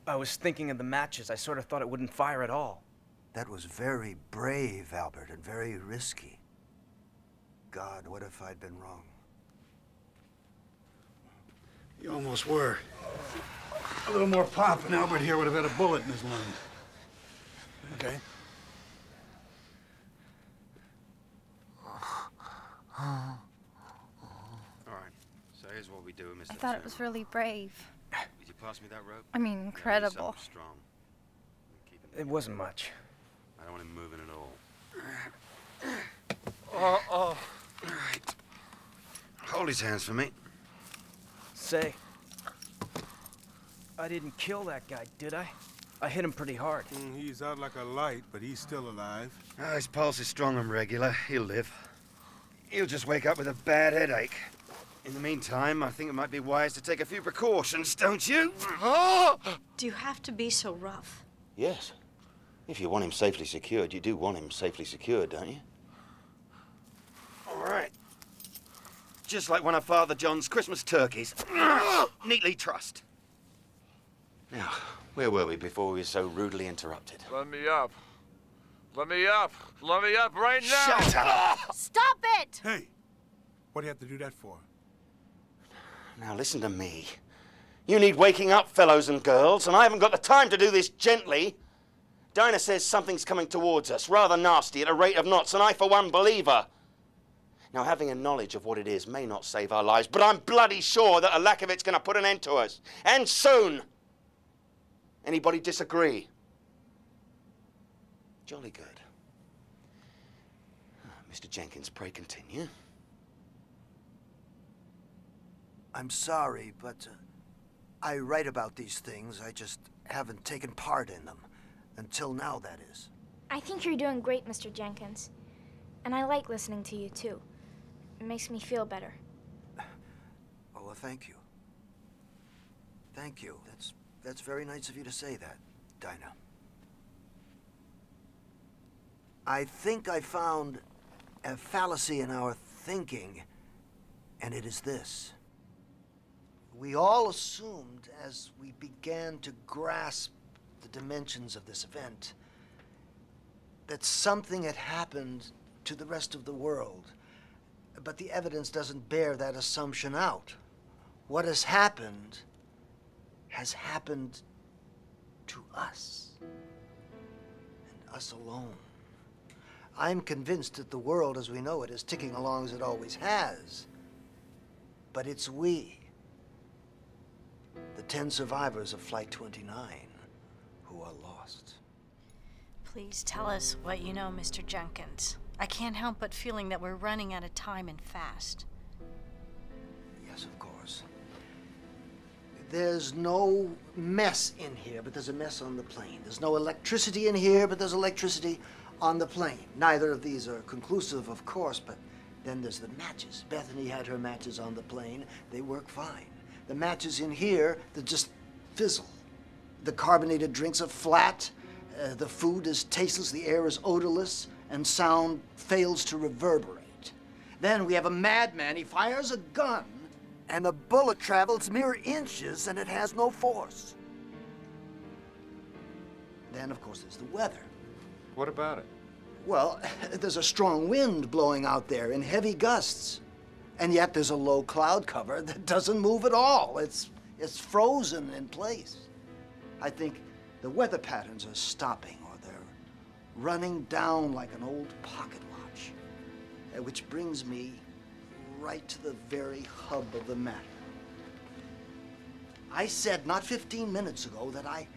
Speaker 20: I was thinking of the matches. I sort of thought it wouldn't fire at all.
Speaker 10: That was very brave, Albert, and very risky. God, what if I'd been wrong?
Speaker 11: You almost were. A little more pop, and Albert here would have had a bullet in his lung. Okay?
Speaker 1: All right, so here's what we do, Mr.
Speaker 19: I thought it was really brave.
Speaker 1: Would you pass me that rope?
Speaker 19: I mean, incredible.
Speaker 1: Strong.
Speaker 20: It wasn't much.
Speaker 1: I don't want him moving at all.
Speaker 20: Oh.
Speaker 1: All right. Hold his hands for me.
Speaker 20: Say, I didn't kill that guy, did I? I hit him pretty hard.
Speaker 16: He's out like a light, but he's still alive.
Speaker 1: Oh, his pulse is strong and regular. He'll live. He'll just wake up with a bad headache. In the meantime, I think it might be wise to take a few precautions, don't you?
Speaker 17: Do you have to be so rough?
Speaker 1: Yes. If you want him safely secured, you do want him safely secured, don't you? All right. Just like one of Father John's Christmas turkeys. Neatly trussed. Now, where were we before we were so rudely interrupted?
Speaker 22: Let me up. Let me up. Let me up right now.
Speaker 1: Shut up!
Speaker 6: Stop it!
Speaker 16: Hey, what do you have to do that for?
Speaker 1: Now listen to me. You need waking up, fellows and girls, and I haven't got the time to do this gently. Dinah says something's coming towards us, rather nasty, at a rate of knots, and I, for one, believe her. Now, having a knowledge of what it is may not save our lives, but I'm bloody sure that a lack of it's going to put an end to us. And soon. Anybody disagree? Jolly good. Mr. Jenkins, pray continue.
Speaker 10: I'm sorry, but I write about these things. I just haven't taken part in them. Until now, that is.
Speaker 6: I think you're doing great, Mr. Jenkins. And I like listening to you, too. It makes me feel better.
Speaker 10: Oh, well, thank you. Thank you. That's very nice of you to say that, Dinah. I think I found a fallacy in our thinking, and it is this. We all assumed as we began to grasp the dimensions of this event that something had happened to the rest of the world. But the evidence doesn't bear that assumption out. What has happened to us. And us alone. I'm convinced that the world as we know it is ticking along as it always has. But it's we, the 10 survivors of Flight 29, who are lost.
Speaker 17: Please tell us what you know, Mr. Jenkins. I can't help but feeling that we're running out of time and fast.
Speaker 10: Yes, of course. There's no mess in here, but there's a mess on the plane. There's no electricity in here, but there's electricity on the plane. Neither of these are conclusive, of course, but then there's the matches. Bethany had her matches on the plane. They work fine. The matches in here, they just fizzle. The carbonated drinks are flat. The food is tasteless. The air is odorless. And sound fails to reverberate. Then we have a madman. He fires a gun, and the bullet travels mere inches, and it has no force. Then, of course, there's the weather.
Speaker 13: What about it?
Speaker 10: Well, there's a strong wind blowing out there in heavy gusts. And yet there's a low cloud cover that doesn't move at all. It's frozen in place. I think the weather patterns are stopping, or they're running down like an old pocket watch. Which brings me right to the very hub of the matter. I said not 15 minutes ago that I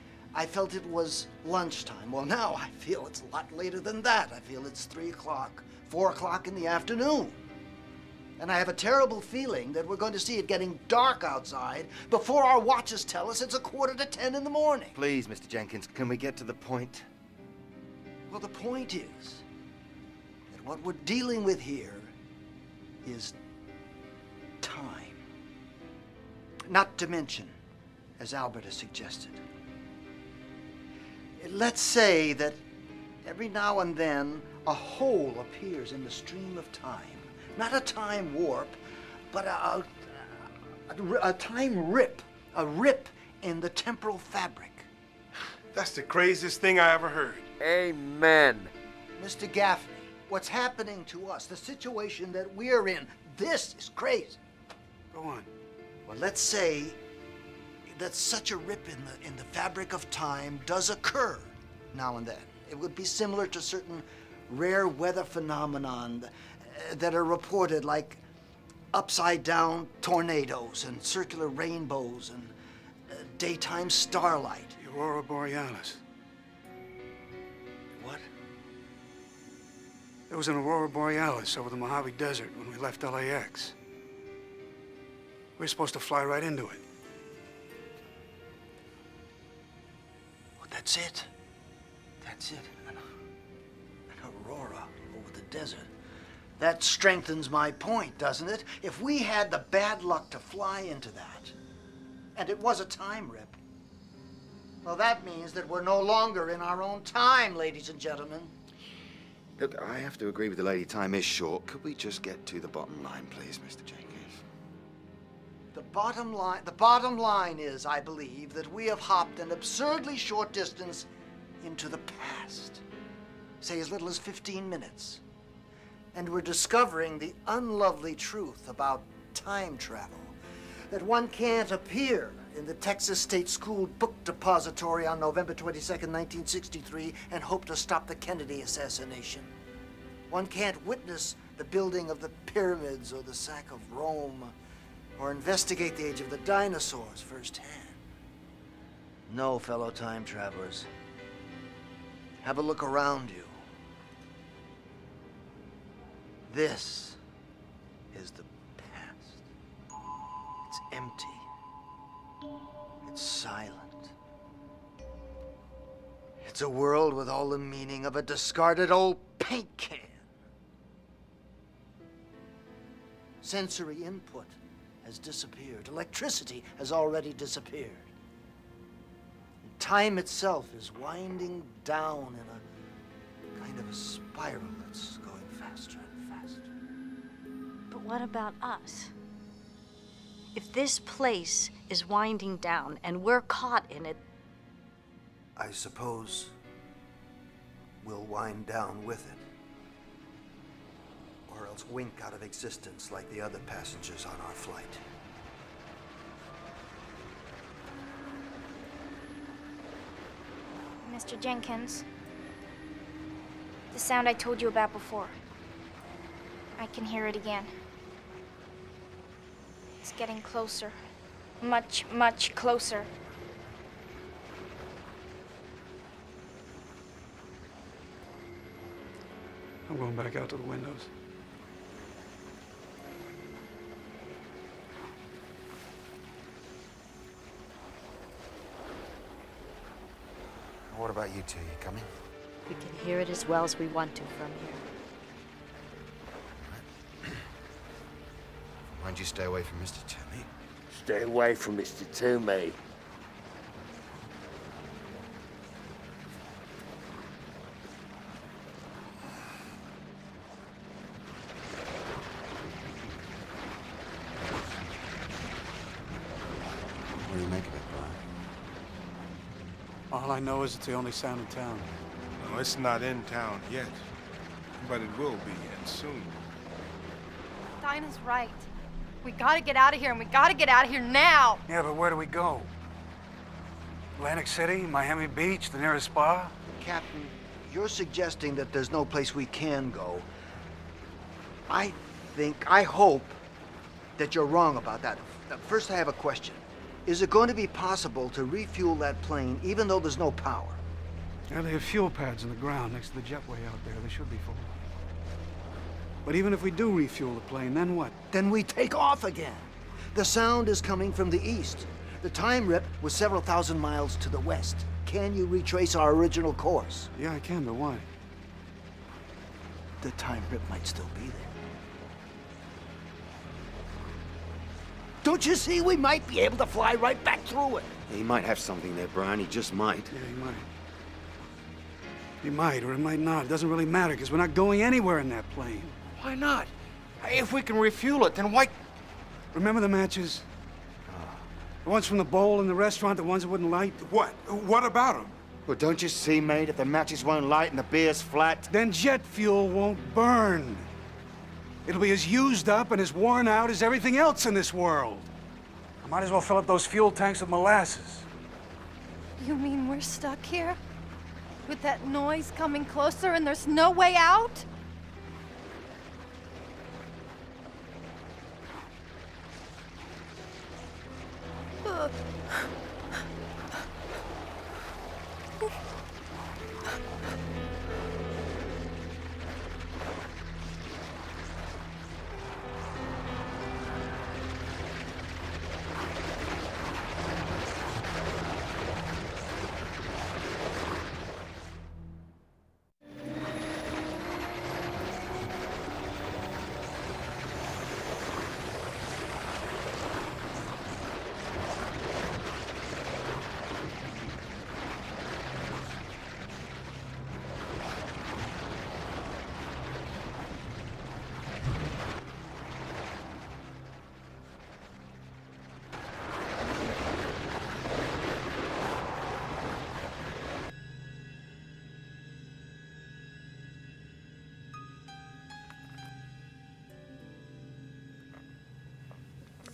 Speaker 10: felt it was lunchtime. Well, now I feel it's a lot later than that. I feel it's 3 o'clock, 4 o'clock in the afternoon. And I have a terrible feeling that we're going to see it getting dark outside before our watches tell us it's 9:45 in the morning.
Speaker 1: Please, Mr. Jenkins, can we get to the point?
Speaker 10: Well, the point is that what we're dealing with here is time. Not to mention, as Albert has suggested, let's say that every now and then a hole appears in the stream of time. Not a time warp, but a time rip. A rip in the temporal fabric.
Speaker 16: That's the craziest thing I ever heard.
Speaker 3: Amen.
Speaker 10: Mr. Gaffney, what's happening to us, the situation that we're in, this is crazy.
Speaker 11: Go on.
Speaker 10: Well, let's say that such a rip in the fabric of time does occur now and then. It would be similar to certain rare weather phenomenon that are reported, like upside-down tornadoes and circular rainbows and daytime starlight.
Speaker 11: The Aurora Borealis.
Speaker 10: What?
Speaker 11: There was an Aurora Borealis over the Mojave Desert when we left LAX. We were supposed to fly right into it.
Speaker 10: Well, that's it. That's it. An aurora over the desert. That strengthens my point, doesn't it? If we had the bad luck to fly into that, and it was a time rip, well, that means that we're no longer in our own time, ladies and gentlemen.
Speaker 1: Look, I have to agree with the lady. Time is short. Could we just get to the bottom line, please, Mr. Jenkins?
Speaker 10: The bottom line is, I believe, that we have hopped an absurdly short distance into the past. Say as little as 15 minutes. And we're discovering the unlovely truth about time travel. That one can't appear in the Texas State School book depository on November 22nd, 1963, and hope to stop the Kennedy assassination. One can't witness the building of the pyramids or the sack of Rome, or investigate the age of the dinosaurs firsthand. No, fellow time travelers. Have a look around you. This is the past. It's empty. It's silent. It's a world with all the meaning of a discarded old paint can. Sensory input has disappeared. Electricity has already disappeared. And time itself is winding down in a kind of a spiral that's going faster and faster.
Speaker 17: But what about us? If this place is winding down and we're caught in it,
Speaker 10: I suppose we'll wind down with it. Or else wink out of existence like the other passengers on our flight.
Speaker 6: Mr. Jenkins, the sound I told you about before. I can hear it again. It's getting closer. Much, much closer.
Speaker 11: I'm going back out to the windows.
Speaker 1: What about you two? You coming?
Speaker 17: we can hear it as well as we want to from here.
Speaker 1: Mind you stay away from Mr. Toomey.
Speaker 7: Stay away from Mr. Toomey.
Speaker 18: What do you make of it, Brian?
Speaker 11: All I know is it's the only sound in town.
Speaker 16: No, it's not in town yet. But it will be, and soon.
Speaker 19: Dinah's right. We gotta get out of here, and we gotta get out of here now.
Speaker 11: Yeah, but where do we go? Atlantic City, Miami Beach, the nearest spa?
Speaker 10: Captain, you're suggesting that there's no place we can go. I hope that you're wrong about that. First, I have a question. Is it going to be possible to refuel that plane even though there's no power?
Speaker 11: Yeah, they have fuel pads in the ground next to the jetway out there. They should be full. But even if we do refuel the plane, then what?
Speaker 10: Then we take off again. The sound is coming from the east. The time rip was several thousand miles to the west. Can you retrace our original course?
Speaker 11: Yeah, I can, but why?
Speaker 10: The time rip might still be there. Don't you see? We might be able to fly right back through it.
Speaker 1: He might have something there, Brian. He just might.
Speaker 11: Yeah, he might. He might, or he might not. It doesn't really matter, because we're not going anywhere in that plane.
Speaker 12: Why not? If we can refuel it, then why...
Speaker 11: Remember the matches? The ones from the bowl in the restaurant, the ones that wouldn't light?
Speaker 16: What? What about them?
Speaker 1: Well, don't you see, mate? If the matches won't light and the beer's flat...
Speaker 11: Then jet fuel won't burn. It'll be as used up and as worn out as everything else in this world. I might as well fill up those fuel tanks with molasses.
Speaker 19: You mean we're stuck here? With that noise coming closer and there's no way out?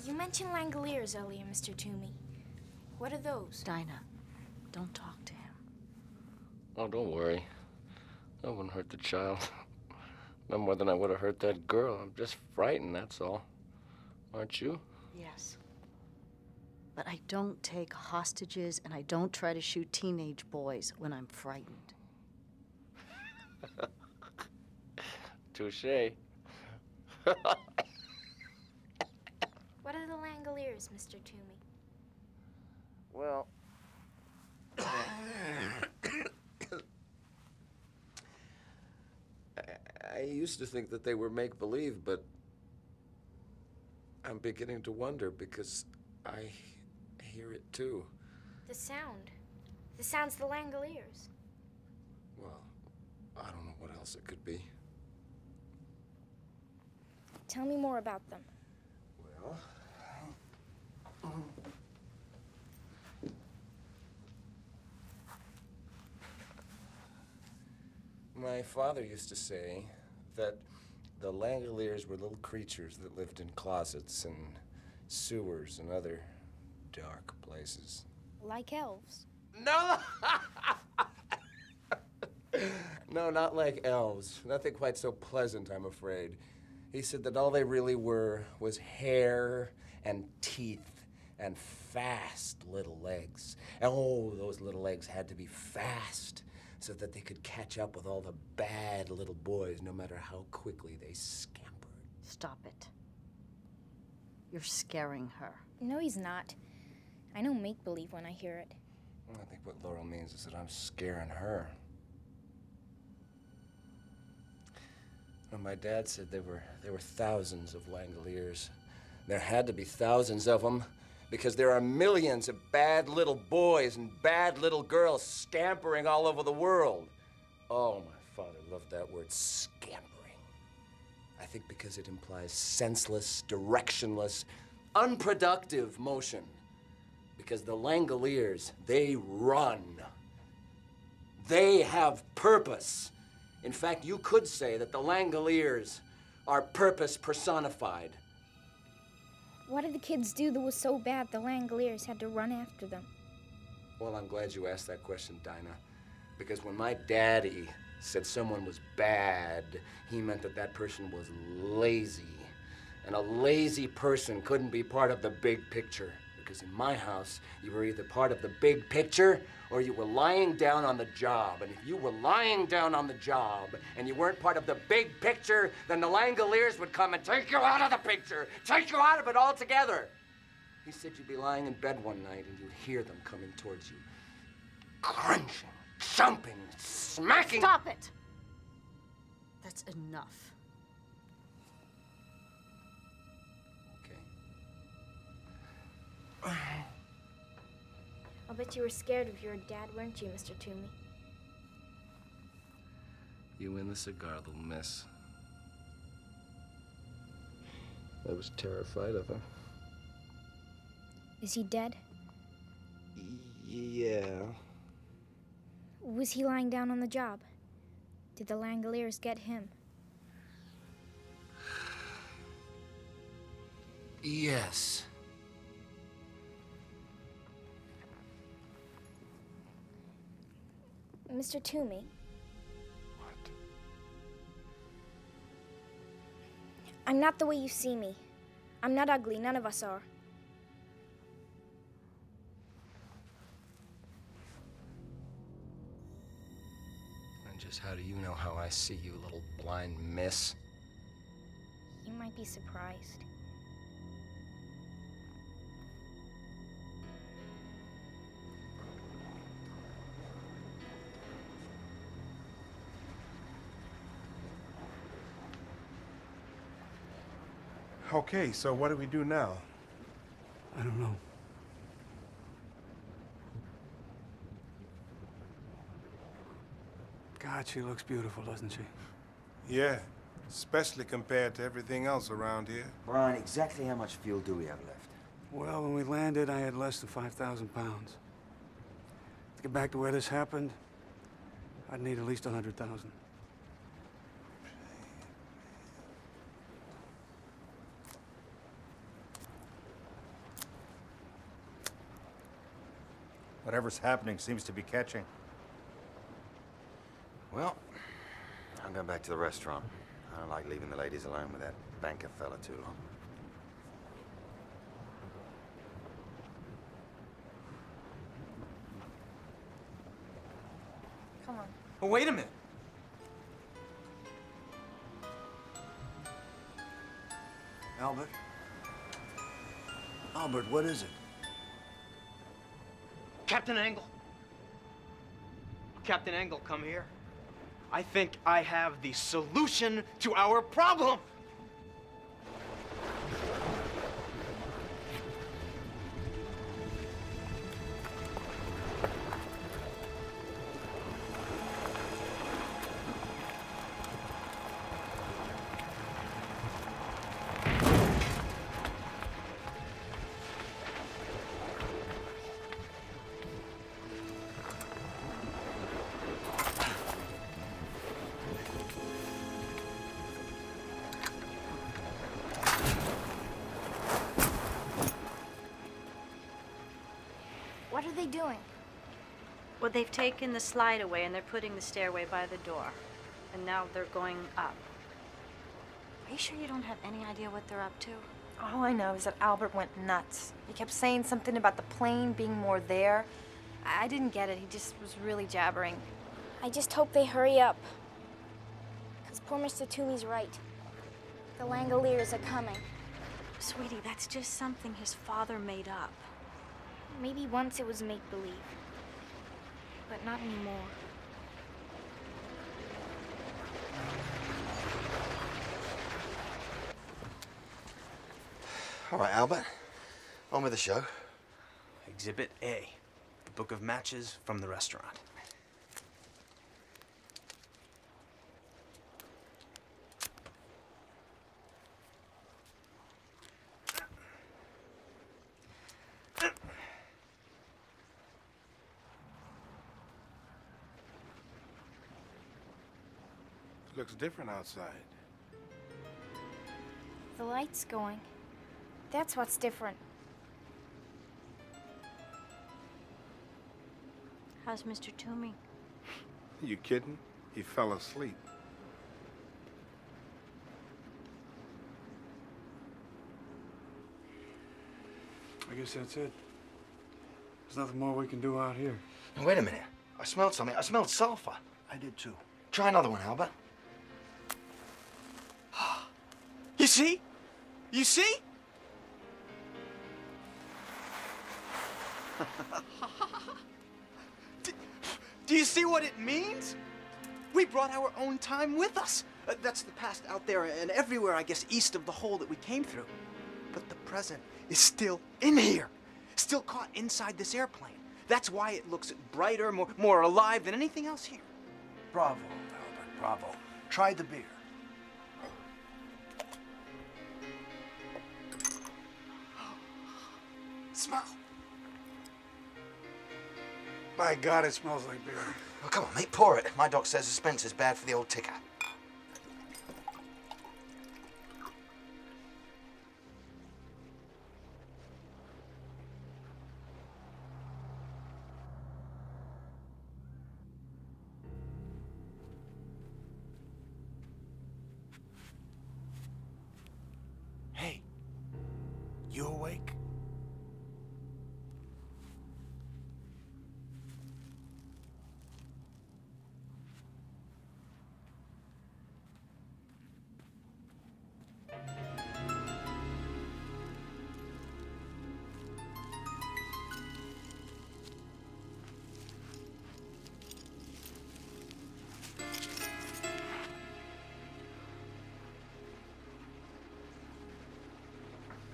Speaker 6: You mentioned Langoliers earlier, Mr. Toomey. What are those?
Speaker 17: Dinah, don't talk to him.
Speaker 8: Oh, don't worry. I wouldn't hurt the child. No more than I would have hurt that girl. I'm just frightened, that's all. Aren't you?
Speaker 17: Yes. But I don't take hostages and I don't try to shoot teenage boys when I'm frightened.
Speaker 8: Touché.
Speaker 6: What are the Langoliers, Mr. Toomey?
Speaker 8: Well... I used to think that they were make-believe, but I'm beginning to wonder because I hear it too.
Speaker 6: The sound. The sound's the Langoliers.
Speaker 8: Well, I don't know what else it could be.
Speaker 6: Tell me more about them.
Speaker 8: Well... My father used to say that the Langoliers were little creatures that lived in closets and sewers and other dark places.
Speaker 6: Like elves.
Speaker 8: No! No, not like elves. Nothing quite so pleasant, I'm afraid. He said that all they really were was hair and teeth and fast little legs. And oh, those little legs had to be fast so that they could catch up with all the bad little boys no matter how quickly they scampered.
Speaker 17: Stop it. You're scaring her.
Speaker 6: No, he's not. I know make-believe when I hear it.
Speaker 8: I think what Laurel means is that I'm scaring her. Well, my dad said there were thousands of Langoliers. There had to be thousands of them because there are millions of bad little boys and bad little girls scampering all over the world. Oh, my father loved that word, scampering. I think because it implies senseless, directionless, unproductive motion. Because the Langoliers, they run. They have purpose.
Speaker 3: In fact, you could say that the Langoliers are purpose personified.
Speaker 6: What did the kids do that was so bad the Langoliers had to run after them?
Speaker 3: Well, I'm glad you asked that question, Dinah. Because when my daddy said someone was bad, he meant that that person was lazy. And a lazy person couldn't be part of the big picture. Because in my house, you were either part of the big picture or you were lying down on the job. And if you were lying down on the job and you weren't part of the big picture, then the Langoliers would come and take you out of the picture, take you out of it altogether. He said you'd be lying in bed one night and you'd hear them coming towards you, crunching, jumping, smacking.
Speaker 17: Stop it! That's enough.
Speaker 6: I'll bet you were scared of your dad, weren't you, Mr. Toomey?
Speaker 8: You and the cigar, little miss. I was terrified of him.
Speaker 6: Is he dead?
Speaker 8: Yeah.
Speaker 6: Was he lying down on the job? Did the Langoliers get him?
Speaker 3: Yes.
Speaker 6: Mr. Toomey?
Speaker 8: What?
Speaker 6: I'm not the way you see me. I'm not ugly, none of us are.
Speaker 3: And just how do you know how I see you, little blind miss?
Speaker 6: You might be surprised.
Speaker 16: Okay, so what do we do now?
Speaker 11: I don't know. God, she looks beautiful, doesn't she?
Speaker 16: Yeah, especially compared to everything else around here.
Speaker 14: Brian, exactly how much fuel do we have left?
Speaker 11: Well, when we landed, I had less than 5,000 pounds. To get back to where this happened, I'd need at least 100,000.
Speaker 15: Whatever's happening seems to be catching.
Speaker 14: Well, I'm going back to the restaurant. I don't like leaving the ladies alone with that banker fella too long.
Speaker 20: Come on. Oh, wait a minute.
Speaker 10: Albert? Albert, what is it?
Speaker 20: Captain Angle. Captain Angle, come here. I think I have the solution to our problem.
Speaker 6: What are they doing?
Speaker 17: Well, they've taken the slide away and they're putting the stairway by the door. And now they're going up. Are you sure you don't have any idea what they're up to?
Speaker 23: All I know is that Albert went nuts. He kept saying something about the plane being more there. I didn't get it. He just was really jabbering.
Speaker 6: I just hope they hurry up. Because poor Mr. Toomey's right. The Langoliers are coming.
Speaker 17: Sweetie, that's just something his father made up.
Speaker 6: Maybe once it was make-believe. But not anymore.
Speaker 14: All right, Albert. On with the show.
Speaker 20: Exhibit A, the book of matches from the restaurant.
Speaker 16: Looks different outside.
Speaker 6: The light's going. That's what's different.
Speaker 17: How's Mr. Toomey?
Speaker 16: You kidding? He fell asleep.
Speaker 11: I guess that's it. There's nothing more we can do out here.
Speaker 10: Now, wait a minute. I smelled something. I smelled sulfur. I did too. Try another one, Albert.
Speaker 20: You see? You see? Do you see what it means? We brought our own time with us. That's the past out there and everywhere, I guess, east of the hole that we came through. But the present is still in here, still caught inside this airplane. That's why it looks brighter, more alive than anything else here.
Speaker 10: Bravo, Albert, bravo. Try the beer.
Speaker 20: Smell.
Speaker 11: By God, it smells like beer.
Speaker 10: Well, come on, mate, pour it. My doc says suspense is bad for the old ticker.
Speaker 11: Hey, you awake?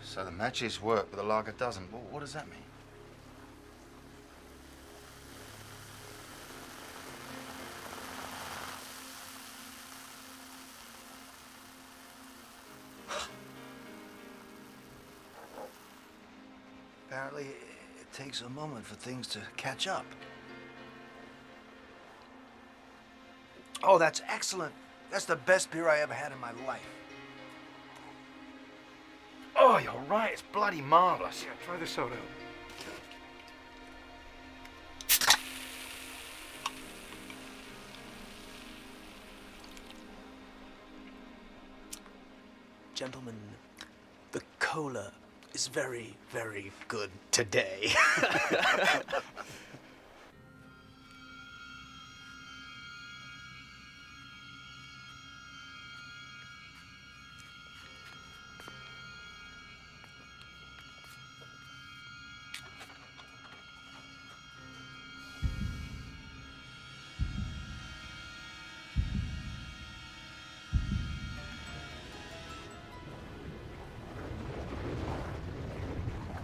Speaker 1: So the matches work, but the lager doesn't. What does that mean?
Speaker 10: Apparently, it takes a moment for things to catch up. Oh, that's excellent. That's the best beer I ever had in my life.
Speaker 1: Oh, you're right. It's bloody marvelous.
Speaker 11: Yeah, try the soda.
Speaker 20: Gentlemen, the cola is very, very good today.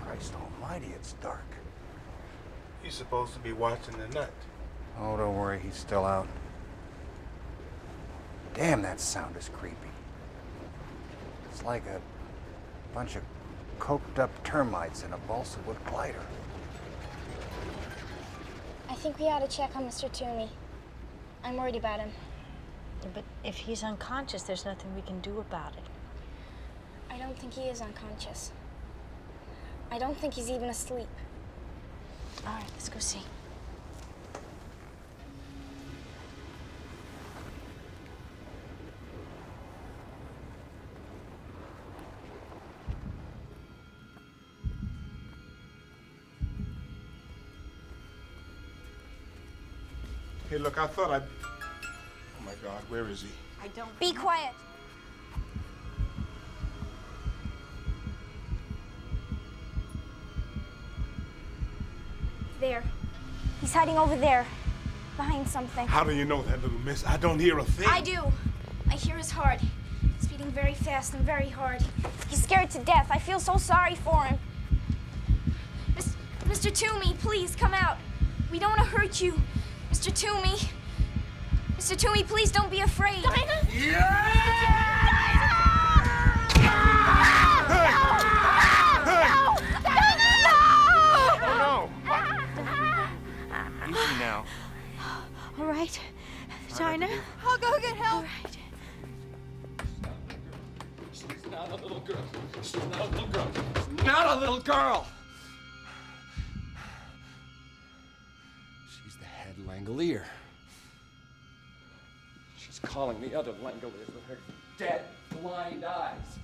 Speaker 15: Christ almighty, it's dark.
Speaker 16: He's supposed to be watching the nut.
Speaker 15: Oh, don't worry, he's still out. Damn, that sound is creepy. It's like a bunch of coked up termites in a balsa wood glider.
Speaker 6: I think we ought to check on Mr. Toomey. I'm worried about him.
Speaker 17: But if he's unconscious, there's nothing we can do about it.
Speaker 6: I don't think he is unconscious. I don't think he's even asleep.
Speaker 17: All right, let's go see.
Speaker 16: Hey, look, I thought I'd... Oh, my God, where is he?
Speaker 6: I don't... Be quiet. There. He's hiding over there, behind something.
Speaker 16: How do you know that, little miss? I don't hear a thing.
Speaker 6: I do. I hear his heart. It's beating very fast and very hard. He's scared to death. I feel so sorry for him. Mr. Toomey, please come out. We don't want to hurt you. Mr. Toomey. Mr. Toomey, please don't be afraid. Dinah?
Speaker 1: Easy now.
Speaker 17: All right, Dinah.
Speaker 9: I'll go get help.
Speaker 17: All right.
Speaker 22: not a little girl. She's not a little girl. She's not a little girl. She's the head Langolier. She's calling the other Langoliers with her dead, blind eyes.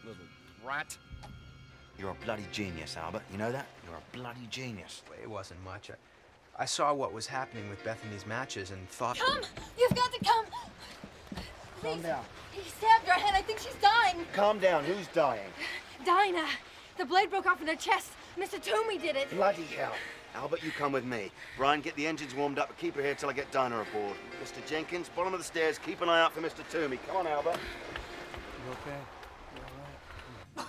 Speaker 22: Little brat.
Speaker 14: You're a bloody genius, Albert. You know that? You're a bloody genius.
Speaker 20: It wasn't much. I saw what was happening with Bethany's matches and thought...
Speaker 9: Come! You've got to come!
Speaker 10: Calm down.
Speaker 9: He stabbed her head. I think she's dying.
Speaker 1: Calm down. Who's dying?
Speaker 9: Dinah. The blade broke off in her chest. Mr. Toomey did it.
Speaker 1: Bloody hell. Albert, you come with me. Brian, get the engines warmed up and keep her here till I get Dinah aboard. Mr. Jenkins, bottom of the stairs, keep an eye out for Mr. Toomey. Come on, Albert.
Speaker 11: You okay? You all right?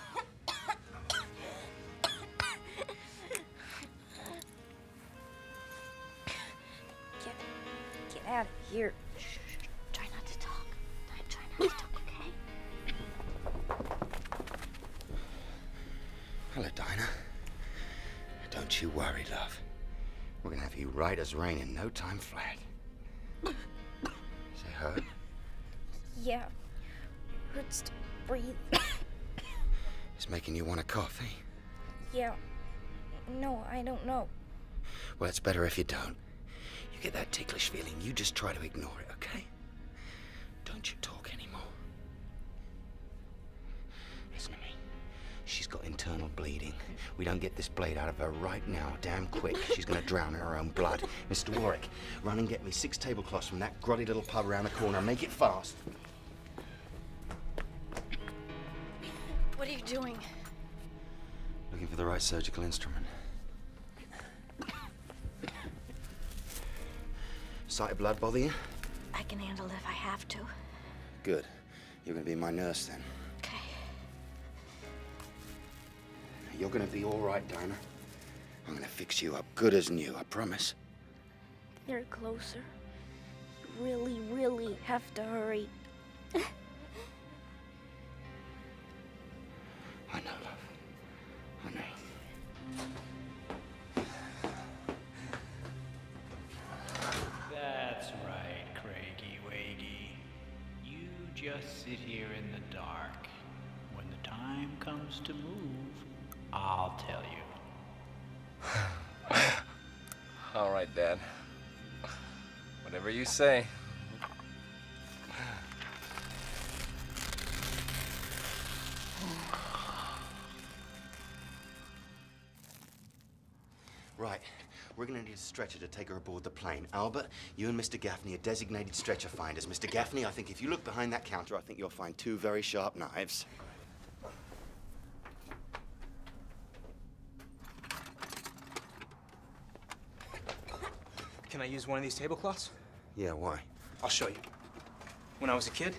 Speaker 6: Get out of here. Shh. Try not to talk. Try not to talk, okay?
Speaker 1: Hello, Dinah. Don't you worry, love. We're gonna have you right as rain in no time flat. Say hurt?
Speaker 6: Yeah. Hurts to breathe.
Speaker 1: It's making you want a coffee.
Speaker 6: Yeah. No, I don't know.
Speaker 1: Well, it's better if you don't. You get that ticklish feeling, you just try to ignore it, okay? Don't you talk anymore. Listen to me. She's got internal bleeding. We don't get this blade out of her right now, damn quick, she's gonna drown in her own blood. Mr. Warwick, run and get me 6 tablecloths from that grotty little pub around the corner. Make it fast.
Speaker 9: What are you doing?
Speaker 1: Looking for the right surgical instrument. Sight of blood bother you?
Speaker 17: I can handle it if I have to.
Speaker 1: Good. You're gonna be my nurse then.
Speaker 17: Okay.
Speaker 1: You're gonna be all right, Dinah. I'm gonna fix you up good as new, I promise.
Speaker 6: They're closer. You really, really have to hurry.
Speaker 1: I know, love. I know.
Speaker 5: That's right, Craigie Waggy. You just sit here in the dark. When the time comes to move, I'll tell you.
Speaker 22: All right, Dad. Whatever you say.
Speaker 1: Right. We're gonna need a stretcher to take her aboard the plane. Albert, you and Mr. Gaffney are designated stretcher finders. Mr. Gaffney, I think if you look behind that counter, I think you'll find 2 very sharp knives.
Speaker 20: Can I use one of these tablecloths?
Speaker 1: Yeah, why?
Speaker 20: I'll show you. When I was a kid,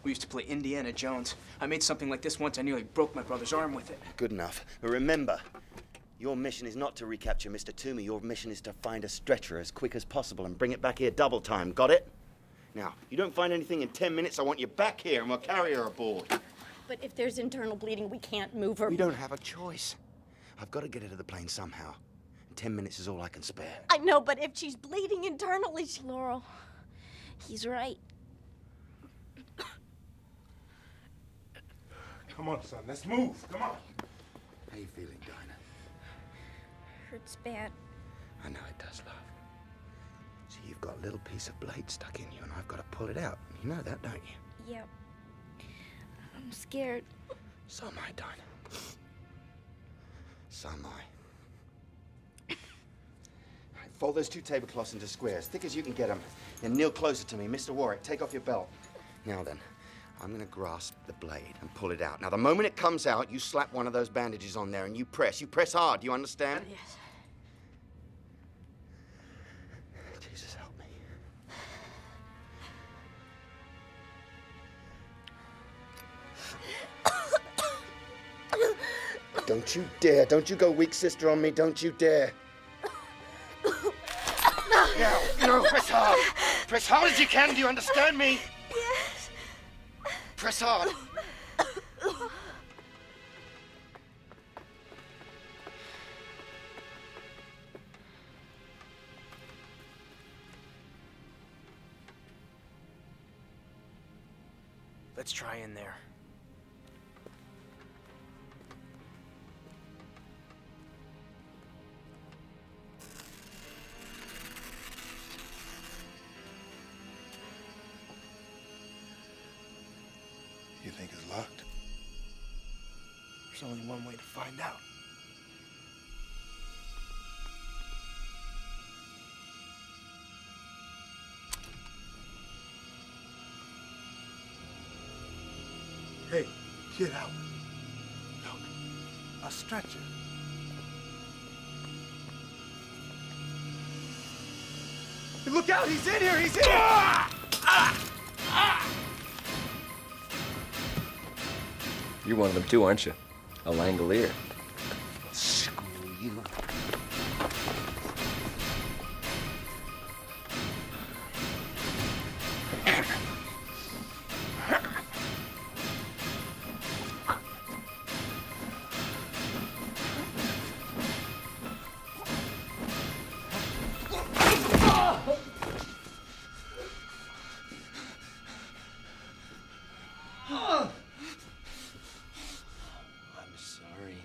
Speaker 20: we used to play Indiana Jones. I made something like this once. I nearly broke my brother's arm with it.
Speaker 1: Good enough. But remember, your mission is not to recapture Mr. Toomey. Your mission is to find a stretcher as quick as possible and bring it back here double time. Got it? Now, you don't find anything in 10 minutes, I want you back here and we'll carry her aboard.
Speaker 2: But if there's internal bleeding, we can't move her.
Speaker 1: We don't have a choice. I've got to get her to the plane somehow. 10 minutes is all I can spare.
Speaker 2: I know, but if she's bleeding internally,
Speaker 6: Laurel, he's right.
Speaker 16: Come on, son, let's move. Come on.
Speaker 1: How you feeling, Dinah?
Speaker 6: Hurts bad.
Speaker 1: I know it does, love. See, you've got a little piece of blade stuck in you, and I've got to pull it out. You know that, don't you?
Speaker 6: Yep. I'm scared.
Speaker 1: So am I, Dinah. So am I. Right, fold those 2 tablecloths into squares, thick as you can get them. Then kneel closer to me. Mr. Warwick, take off your belt. Now then, I'm going to grasp the blade and pull it out. Now, the moment it comes out, you slap one of those bandages on there and you press. You press hard, you understand?
Speaker 2: Yes.
Speaker 1: Jesus, help me. Don't you dare. Don't you go weak sister on me. Don't you dare. No, press hard. Press hard as you can. Do you understand me?
Speaker 9: Yes.
Speaker 1: Press hard.
Speaker 20: Let's try in there.
Speaker 16: You think it's locked?
Speaker 20: There's only one way to find out.
Speaker 11: Hey, get out. Look, a stretcher.
Speaker 20: Hey, look out! He's in here! He's in here!
Speaker 3: You're one of them too, aren't you? A Langolier.
Speaker 7: Screw you.
Speaker 3: I'm sorry.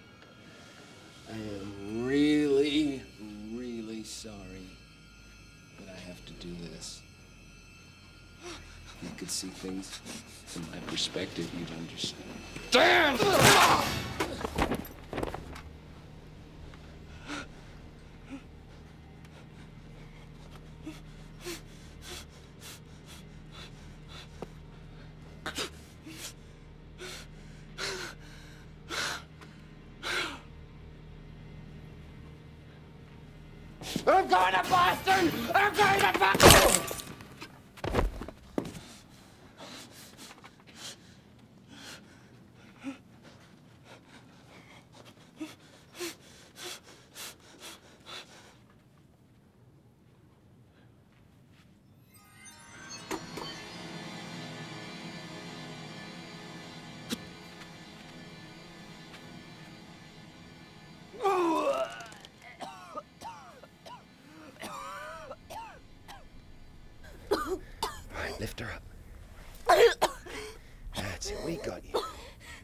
Speaker 3: I am really, really sorry. But I have to do this. If you could see things from my perspective, you'd understand. Damn!
Speaker 7: I'm going to Boston! I'm going to Boston!
Speaker 1: Lift her up. That's it. We got you.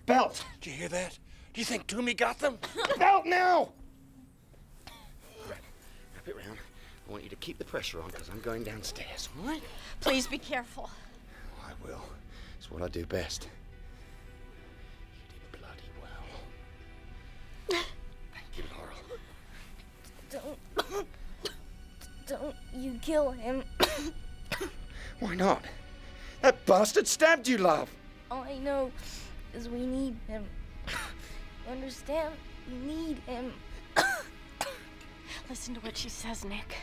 Speaker 1: Belt!
Speaker 11: Did you hear that? Do you think Toomey got them?
Speaker 1: Belt now! Wrap it round. I want you to keep the pressure on because I'm going downstairs, all right?
Speaker 2: Please be careful.
Speaker 1: I will. It's what I do best. You did bloody well. Thank you, Laurel.
Speaker 6: Don't you kill him.
Speaker 1: Why not? That bastard stabbed you, love.
Speaker 6: All I know is we need him. Understand? We need him.
Speaker 2: Listen to what she says, Nick.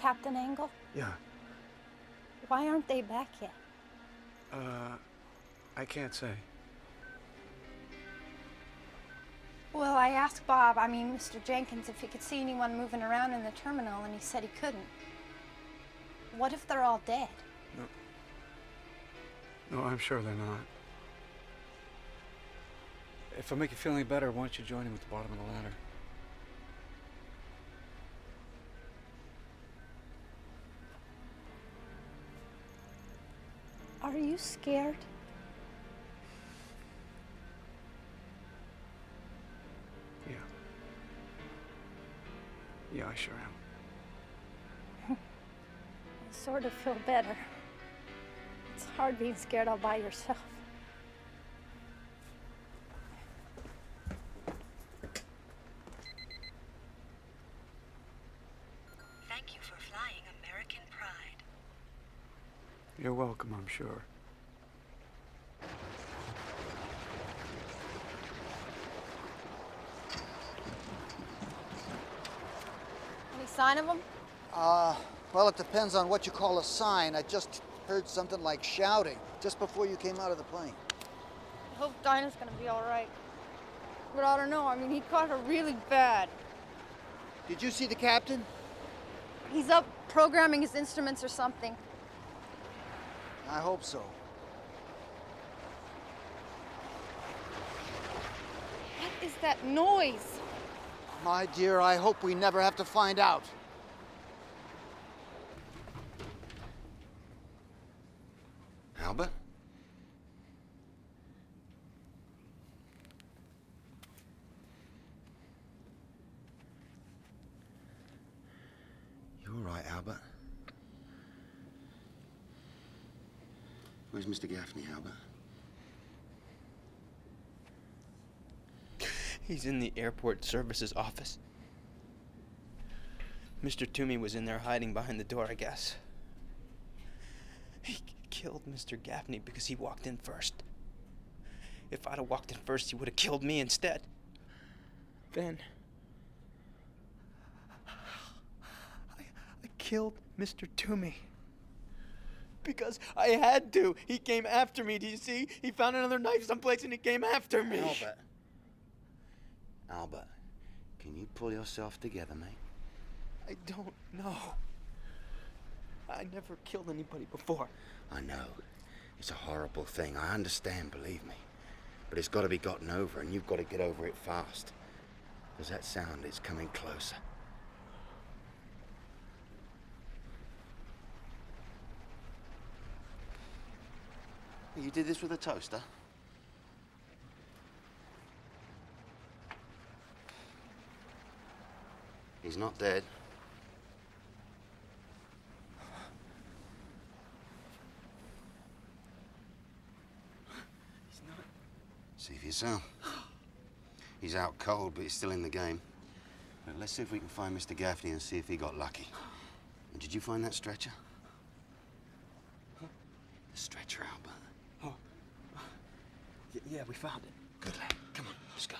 Speaker 19: Captain Angle,
Speaker 11: Yeah.
Speaker 19: why aren't they back yet?
Speaker 11: I can't say.
Speaker 19: Well, I asked Bob, Mr. Jenkins, if he could see anyone moving around in the terminal, and he said he couldn't. What if they're all dead?
Speaker 11: No, I'm sure they're not. If I make you feel any better, why don't you join him at the bottom of the ladder?
Speaker 19: Are you scared?
Speaker 11: Yeah. Yeah, I sure am.
Speaker 19: I sort of feel better. It's hard being scared all by yourself.
Speaker 9: Thank you for flying American Pride.
Speaker 11: You're welcome, I'm sure.
Speaker 19: Any sign of them?
Speaker 10: Well, it depends on what you call a sign. I just
Speaker 18: heard something like shouting just before you came out of the plane.
Speaker 19: I hope Dinah's gonna be all right. But I don't know, I mean, he caught her really bad.
Speaker 18: Did you see the captain?
Speaker 19: He's up programming his instruments or something.
Speaker 18: I hope so.
Speaker 19: What is that noise?
Speaker 18: My dear, I hope we never have to find out.
Speaker 1: Albert? You all right, Albert? Where's Mr. Gaffney, Albert?
Speaker 4: He's in the airport services office. Mr. Toomey was in there hiding behind the door, I guess. He killed Mr. Gaffney because he walked in first. If I'd have walked in first, he would have killed me instead. Then I killed Mr. Toomey. Because I had to. He came after me, do you see? He found another knife someplace and he came after me.
Speaker 1: Albert, can you pull yourself together, mate?
Speaker 4: I don't know. I never killed anybody before.
Speaker 1: I know. It's a horrible thing. I understand, believe me. But it's got to be gotten over, and you've got to get over it fast. Because that sound is coming closer. You did this with a toaster? He's not dead.
Speaker 4: He's not.
Speaker 1: See for yourself. He's out cold, but he's still in the game. Well, let's see if we can find Mr. Gaffney and see if he got lucky. And did you find that stretcher?
Speaker 4: Huh?
Speaker 1: The stretcher, Albert.
Speaker 4: Oh. Yeah, we found it.
Speaker 1: Good lad. Come on, let's go.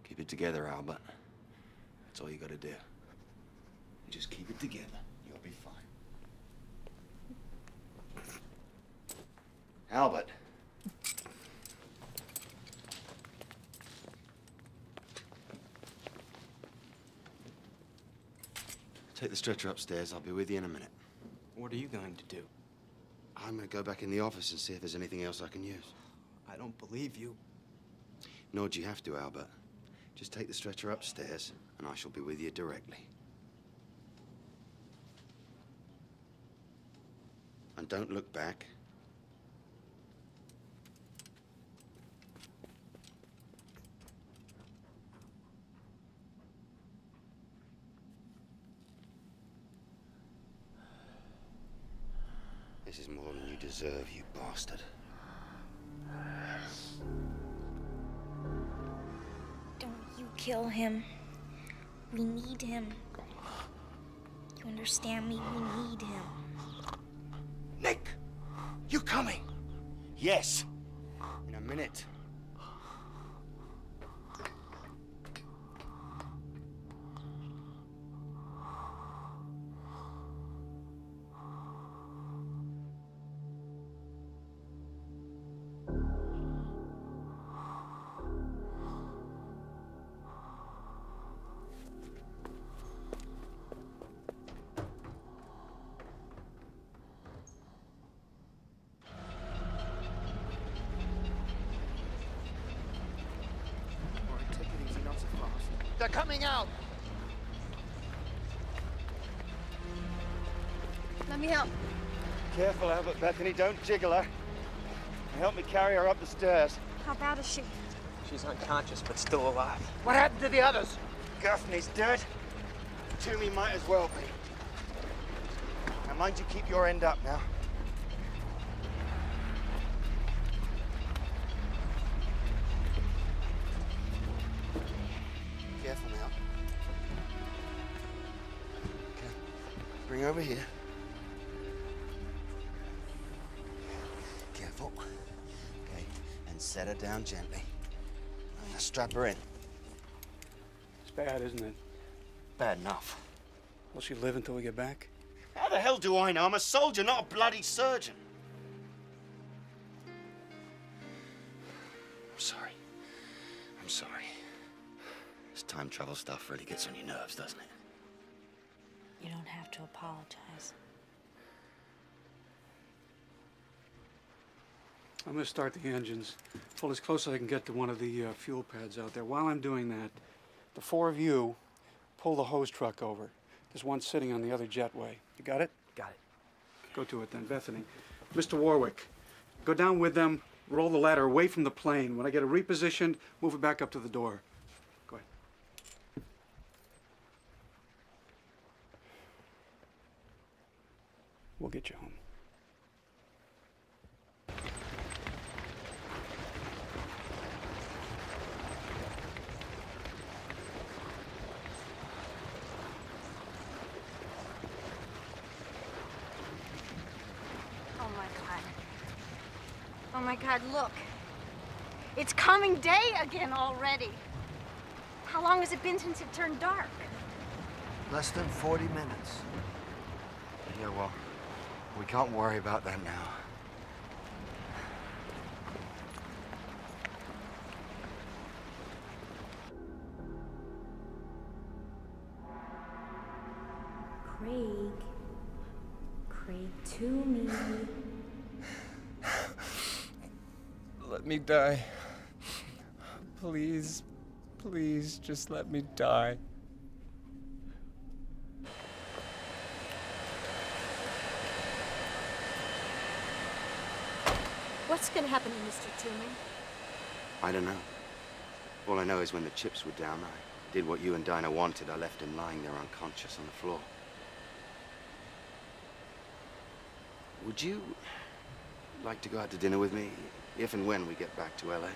Speaker 1: Keep it together, Albert. That's all you gotta do. Just keep it together. You'll be fine. Albert. Take the stretcher upstairs. I'll be with you in a minute.
Speaker 4: What are you going to do?
Speaker 1: I'm gonna go back in the office and see if there's anything else I can use.
Speaker 4: I don't believe you.
Speaker 1: Nor do you have to, Albert. Just take the stretcher upstairs, and I shall be with you directly. And don't look back. This is more than you deserve, you bastard.
Speaker 6: Don't you kill him. We need him. You understand me? We need him.
Speaker 1: Nick! You coming? Yes. In a minute.
Speaker 10: They're coming out.
Speaker 19: Let me help.
Speaker 1: Careful, Albert, Bethany. Don't jiggle her. Help me carry her up the stairs.
Speaker 19: How bad is she?
Speaker 4: She's unconscious, but still alive.
Speaker 10: What happened to the others?
Speaker 1: Gaffney's dead. Toomey might as well be. Now, mind you, keep your end up now. Careful now. Bring her over here. Careful. Okay, and set her down gently. Now strap her in.
Speaker 11: It's bad, isn't it?
Speaker 1: Bad enough.
Speaker 11: Will she live until we get back?
Speaker 1: How the hell do I know? I'm a soldier, not a bloody surgeon. I'm sorry. I'm sorry. This time travel stuff really gets on your nerves, doesn't it?
Speaker 17: You don't have to apologize.
Speaker 11: I'm gonna start the engines. Pull as close as I can get to one of the fuel pads out there. While I'm doing that, the four of you pull the hose truck over. There's one sitting on the other jetway. You got it?
Speaker 20: Got it.
Speaker 11: Go to it then, Bethany. Mr. Warwick, go down with them, roll the ladder away from the plane. When I get it repositioned, move it back up to the door. Go ahead. We'll get you home.
Speaker 2: Oh my God, look. It's coming day again already. How long has it been since it turned dark?
Speaker 10: Less than 40 minutes.
Speaker 14: Yeah, well, we can't worry about that now.
Speaker 6: Craig to me.
Speaker 22: Let me die. Please, please, just let me die.
Speaker 2: What's gonna happen to Mr. Toomey?
Speaker 1: I don't know. All I know is when the chips were down, I did what you and Dinah wanted. I left him lying there unconscious on the floor. Would you like to go out to dinner with me if and when we get back to LA?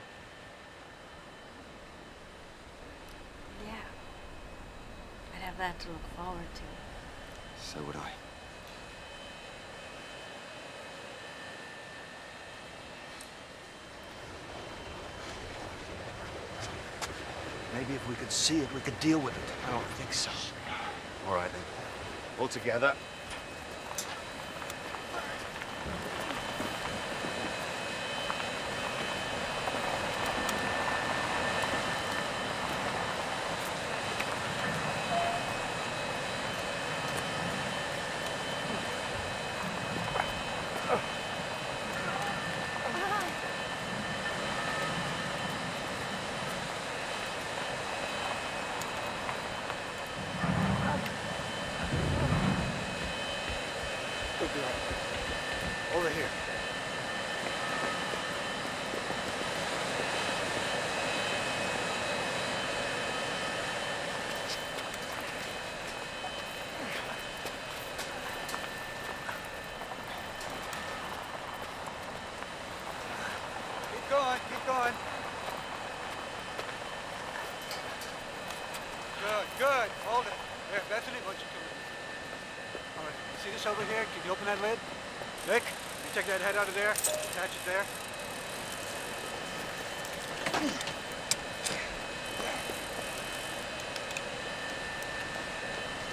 Speaker 17: Yeah. I'd have that to look forward to.
Speaker 1: So would I.
Speaker 10: Maybe if we could see it, we could deal with it.
Speaker 14: I don't think so. All right, then. All together.
Speaker 10: Over here.
Speaker 11: Keep going, keep going. Good. Hold it. There, Bethany, why don't you come with me? All right, you see this over here? Can you open that lid? Vic, you take that head out of there, attach it there.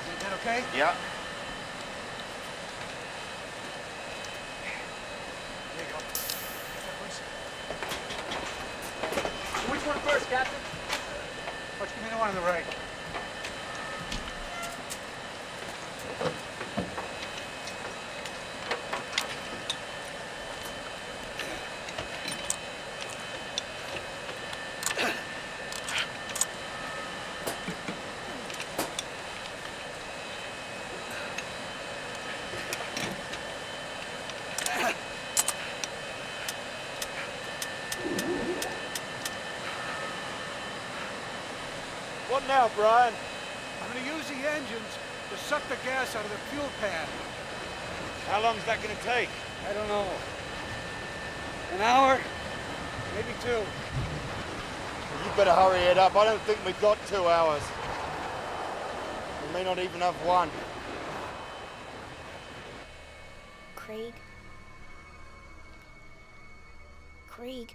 Speaker 11: Is that okay?
Speaker 1: Yeah.
Speaker 11: There you go.
Speaker 22: Which one first, Captain?
Speaker 11: Why don't you give me the one on the right?
Speaker 22: What now, Brian?
Speaker 11: I'm going to use the engines to suck the gas out of the fuel pad.
Speaker 22: How long is that going to take?
Speaker 11: I don't know. An hour? Maybe 2.
Speaker 22: You better hurry it up. I don't think we've got 2 hours. We may not even have 1.
Speaker 6: Craig. Craig,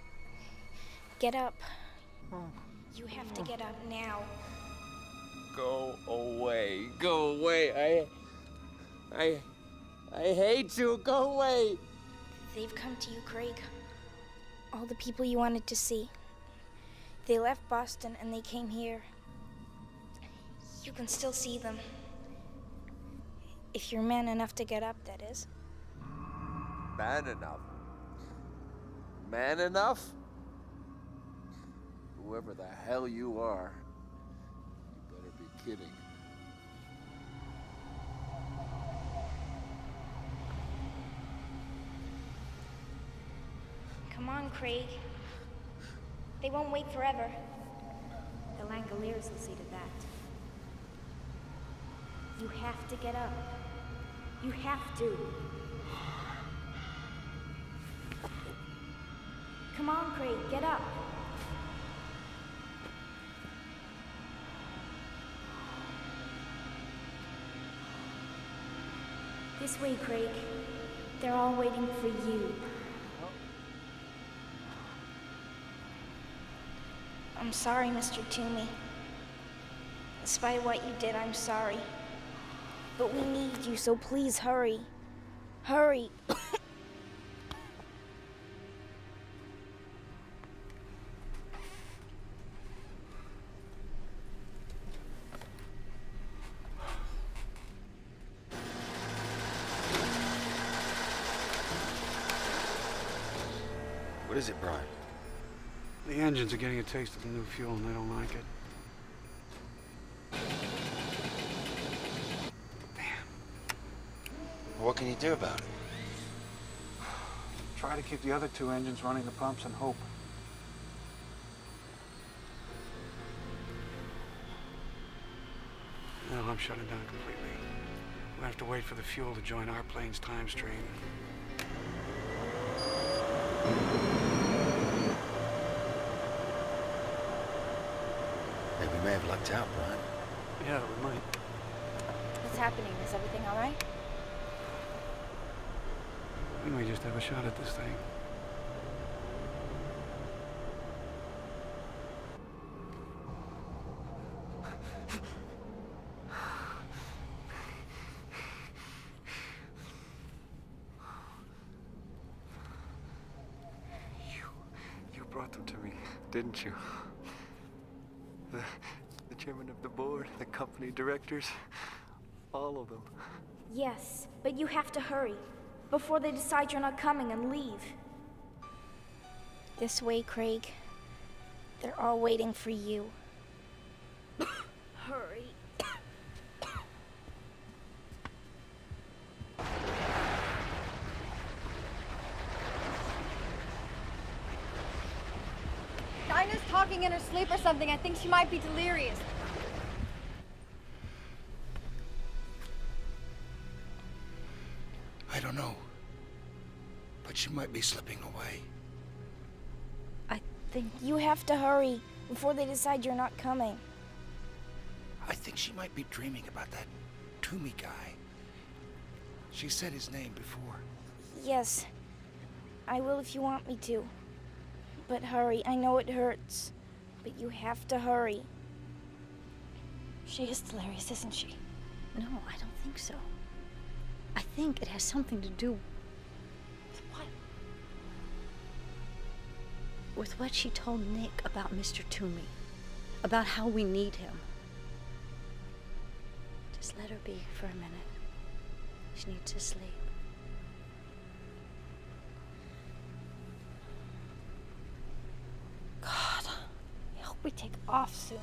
Speaker 6: get up. You have to get up now.
Speaker 22: Go away. Go away. I hate you. Go away.
Speaker 6: They've come to you, Craig. All the people you wanted to see. They left Boston and they came here. You can still see them. If you're man enough to get up, that is.
Speaker 22: Man enough? Man enough? Whoever the hell you are, you better be kidding.
Speaker 6: Come on, Craig. They won't wait forever. The Langoliers will see to that. You have to get up. You have to. Come on, Craig, get up. This way, Craig. They're all waiting for you. I'm sorry, Mr. Toomey. Despite what you did, I'm sorry. But we need you, so please hurry. Hurry.
Speaker 14: What is it, Brian?
Speaker 11: The engines are getting a taste of the new fuel and they don't like it.
Speaker 14: What can you do about it?
Speaker 11: Try to keep the other two engines running the pumps and hope. No, I'm shutting down completely. We'll have to wait for the fuel to join our plane's time stream.
Speaker 14: Maybe we may have lucked out, Brian.
Speaker 11: Yeah, we might.
Speaker 19: What's happening? Is everything all right?
Speaker 11: We may just have a shot at this thing.
Speaker 22: You brought them to me, didn't you? The chairman of the board, the company directors, all of them.
Speaker 6: Yes, but you have to hurry. Before they decide you're not coming and leave. This way, Craig. They're all waiting for you. Hurry.
Speaker 19: Dinah's talking in her sleep or something. I think she might be delirious.
Speaker 11: I don't know. But she might be slipping away.
Speaker 6: I think you have to hurry before they decide you're not coming.
Speaker 11: I think she might be dreaming about that Toomey guy. She said his name before.
Speaker 6: Yes, I will if you want me to. But hurry, I know it hurts. But you have to hurry.
Speaker 19: She is delirious, isn't she?
Speaker 17: No, I don't think so. I think it has something to do
Speaker 19: with what?
Speaker 17: With what she told Nick about Mr. Toomey. About how we need him. Just let her be for a minute. She needs to sleep.
Speaker 19: God, I hope we take off soon.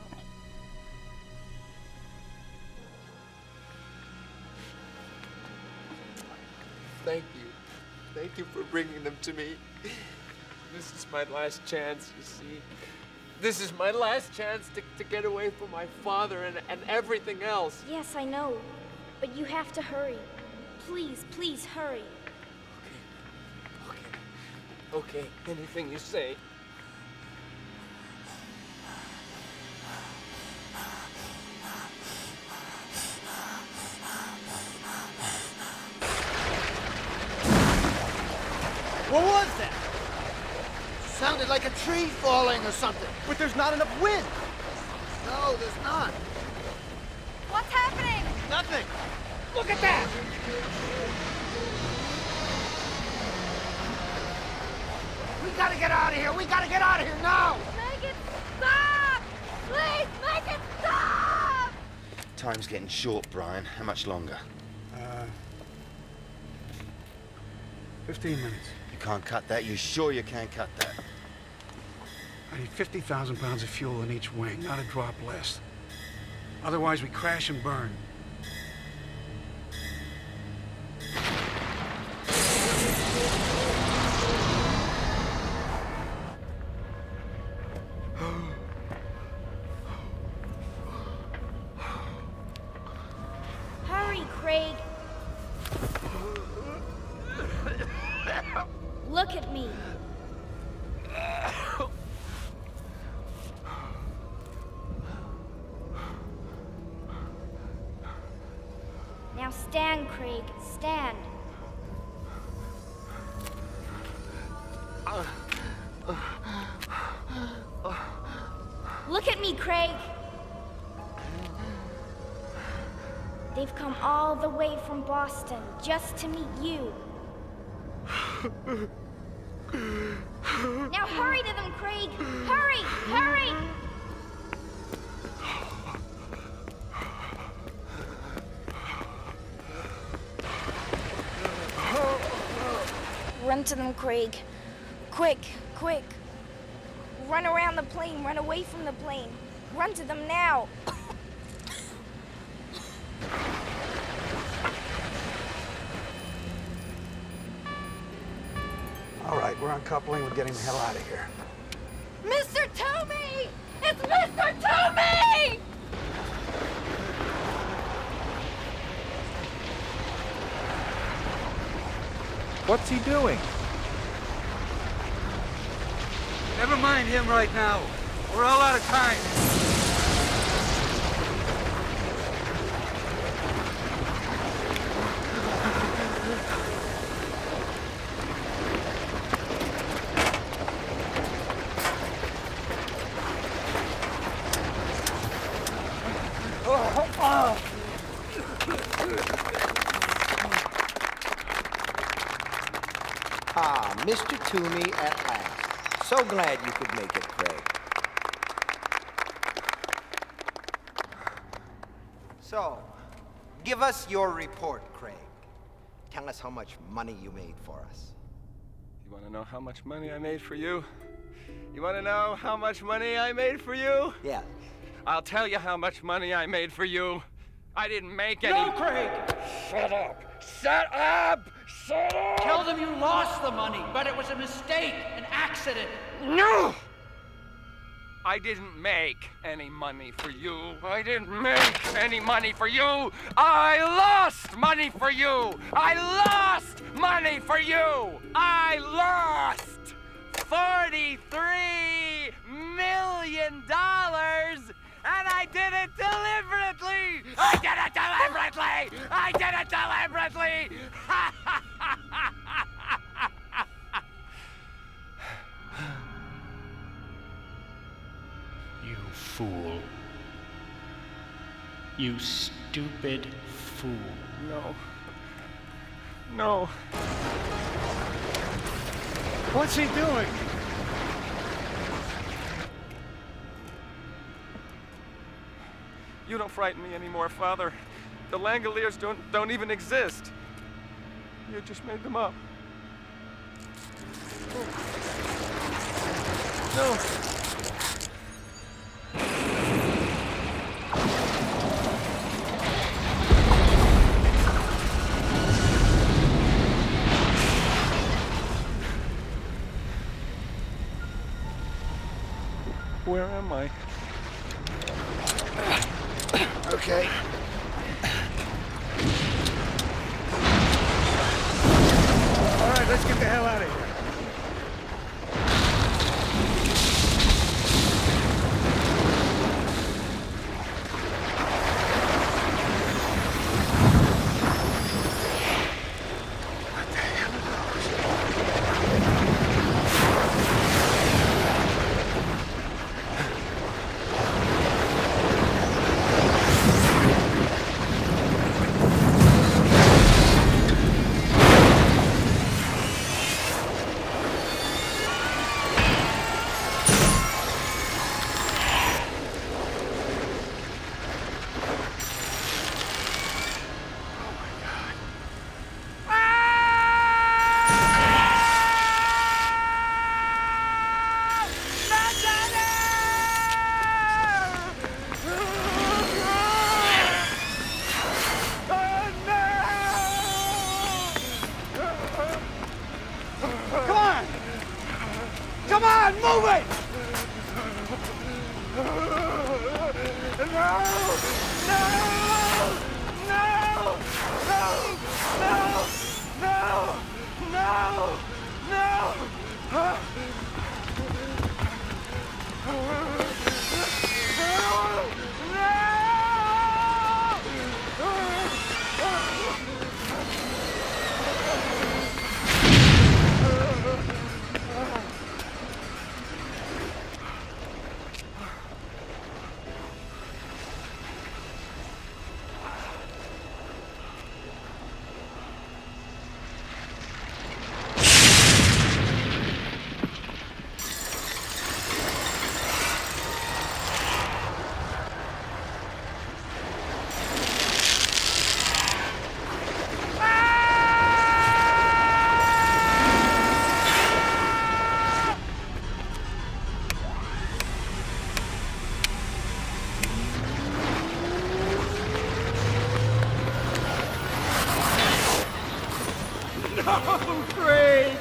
Speaker 22: Thank you. Thank you for bringing them to me. This is my last chance, you see. This is my last chance to get away from my father and everything else.
Speaker 6: Yes, I know. But you have to hurry. Please, please hurry.
Speaker 22: Okay, anything you say.
Speaker 10: Sounded like a tree falling or something.
Speaker 20: But there's not enough wind.
Speaker 10: No, there's not.
Speaker 23: What's happening?
Speaker 20: Nothing.
Speaker 7: Look at that! We gotta get out of here! We gotta get out of here now!
Speaker 23: Make it stop! Please make it stop!
Speaker 14: Time's getting short, Brian. How much longer?
Speaker 11: 15 minutes.
Speaker 14: You can't cut that? You sure you can't cut that?
Speaker 11: I need 50,000 pounds of fuel in each wing, not a drop less. Otherwise, we crash and burn.
Speaker 6: Hurry, Craig. Look at me. Now stand, Craig. Stand. Look at me, Craig. They've come all the way from Boston just to meet you. Now hurry to them, Craig! Hurry! Hurry! Run to them, Craig. Quick, quick. Run around the plane, run away from the plane. Run to them now.
Speaker 11: All right, we're uncoupling. We're getting the hell out of here.
Speaker 23: Mr. Toomey! It's Mr. Toomey!
Speaker 5: What's he doing?
Speaker 11: Never mind him right now. We're all out of time.
Speaker 12: Ah, Mr. Toomey at last. So glad you could make it, Craig. So, give us your report, Craig. Tell us how much money you made for us.
Speaker 22: You want to know how much money I made for you? You want to know how much money I made for you?
Speaker 12: Yeah.
Speaker 22: I'll tell you how much money I made for you. I didn't make any...
Speaker 5: No, Craig!
Speaker 22: Shut up! Shut up! Shut up!
Speaker 5: Tell them you lost the money, but it was a mistake, an accident.
Speaker 22: No! I didn't make any money for you. I didn't make any money for you. I lost money for you. I lost money for you. I lost $43 million. And I did it deliberately! I did it deliberately! I did it deliberately!
Speaker 5: You fool. You stupid fool.
Speaker 22: No. No.
Speaker 11: What's he doing?
Speaker 22: You don't frighten me anymore, Father. The Langoliers don't even exist. You just made them up. No. Where am I?
Speaker 1: Okay.
Speaker 11: All right, let's get the hell out of here.
Speaker 7: on, move it! No! No! No! No! No! No! No! No!
Speaker 5: No, Craig!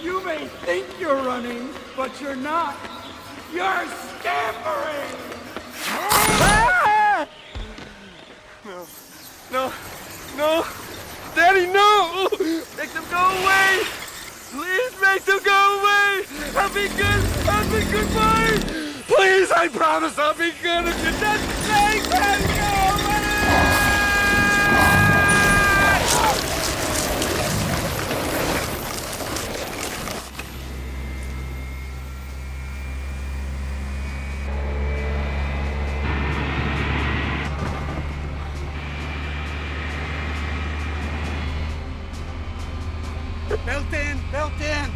Speaker 5: You may think you're running, but you're not. You're scampering!
Speaker 7: Ah! No. No. No! Daddy, no! Make them go away! Please make them go away! I'll be good! I'll be good boy! Please, I promise I'll be good if you just make them go away!
Speaker 11: Belt in! Belt in!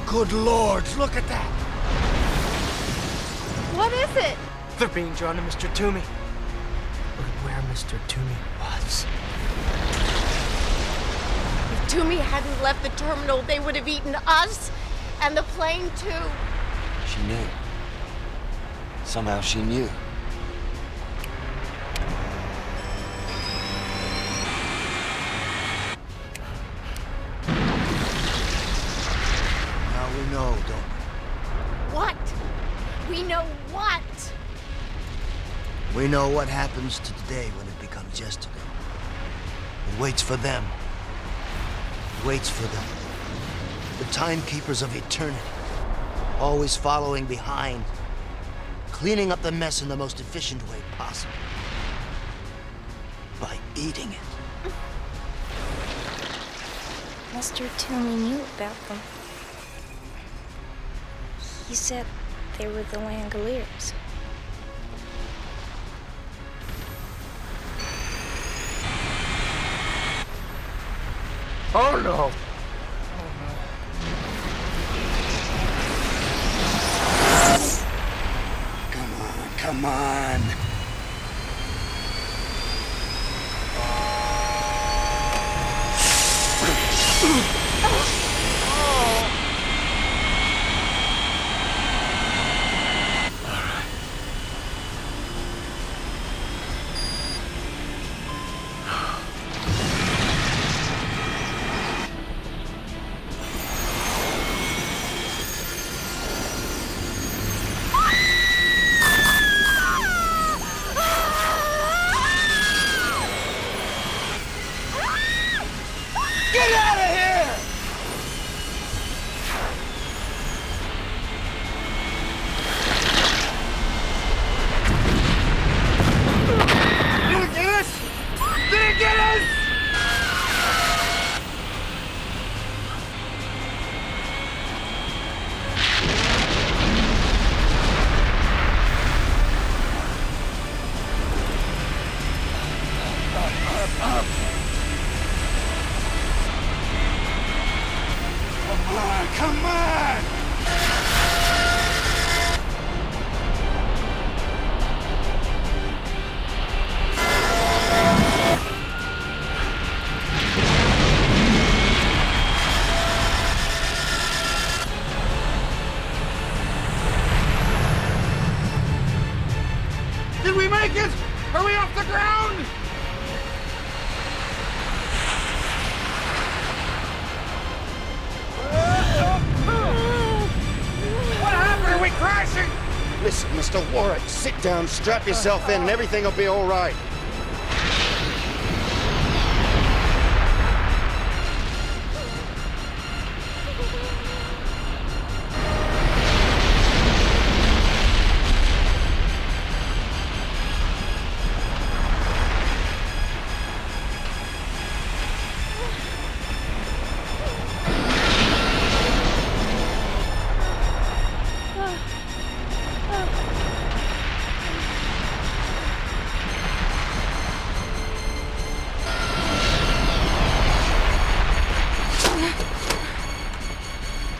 Speaker 10: Good Lord, look at that!
Speaker 19: What is it?
Speaker 20: They're being drawn to Mr. Toomey. Look at where Mr. Toomey was.
Speaker 2: If Toomey hadn't left the terminal, they would have eaten us and the plane too.
Speaker 18: She knew. Somehow she knew.
Speaker 10: Now we know, don't we?
Speaker 2: What? We know what?
Speaker 10: We know what happens to today when it becomes yesterday. It waits for them. It waits for them. The timekeepers of eternity. Always following behind. Cleaning up the mess in the most efficient way possible. By eating it.
Speaker 6: Mr. Toomey knew about them. He said they were the Langoliers.
Speaker 7: Oh no!
Speaker 11: Come on. Up! Come on, come on!
Speaker 1: Did we make it? Are we off the ground?
Speaker 7: What happened? Are we crashing?
Speaker 1: Listen, Mr. Warwick, sit down, strap yourself in, and everything will be all right.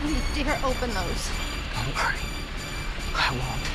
Speaker 19: Don't you dare open those.
Speaker 4: Don't worry. I won't.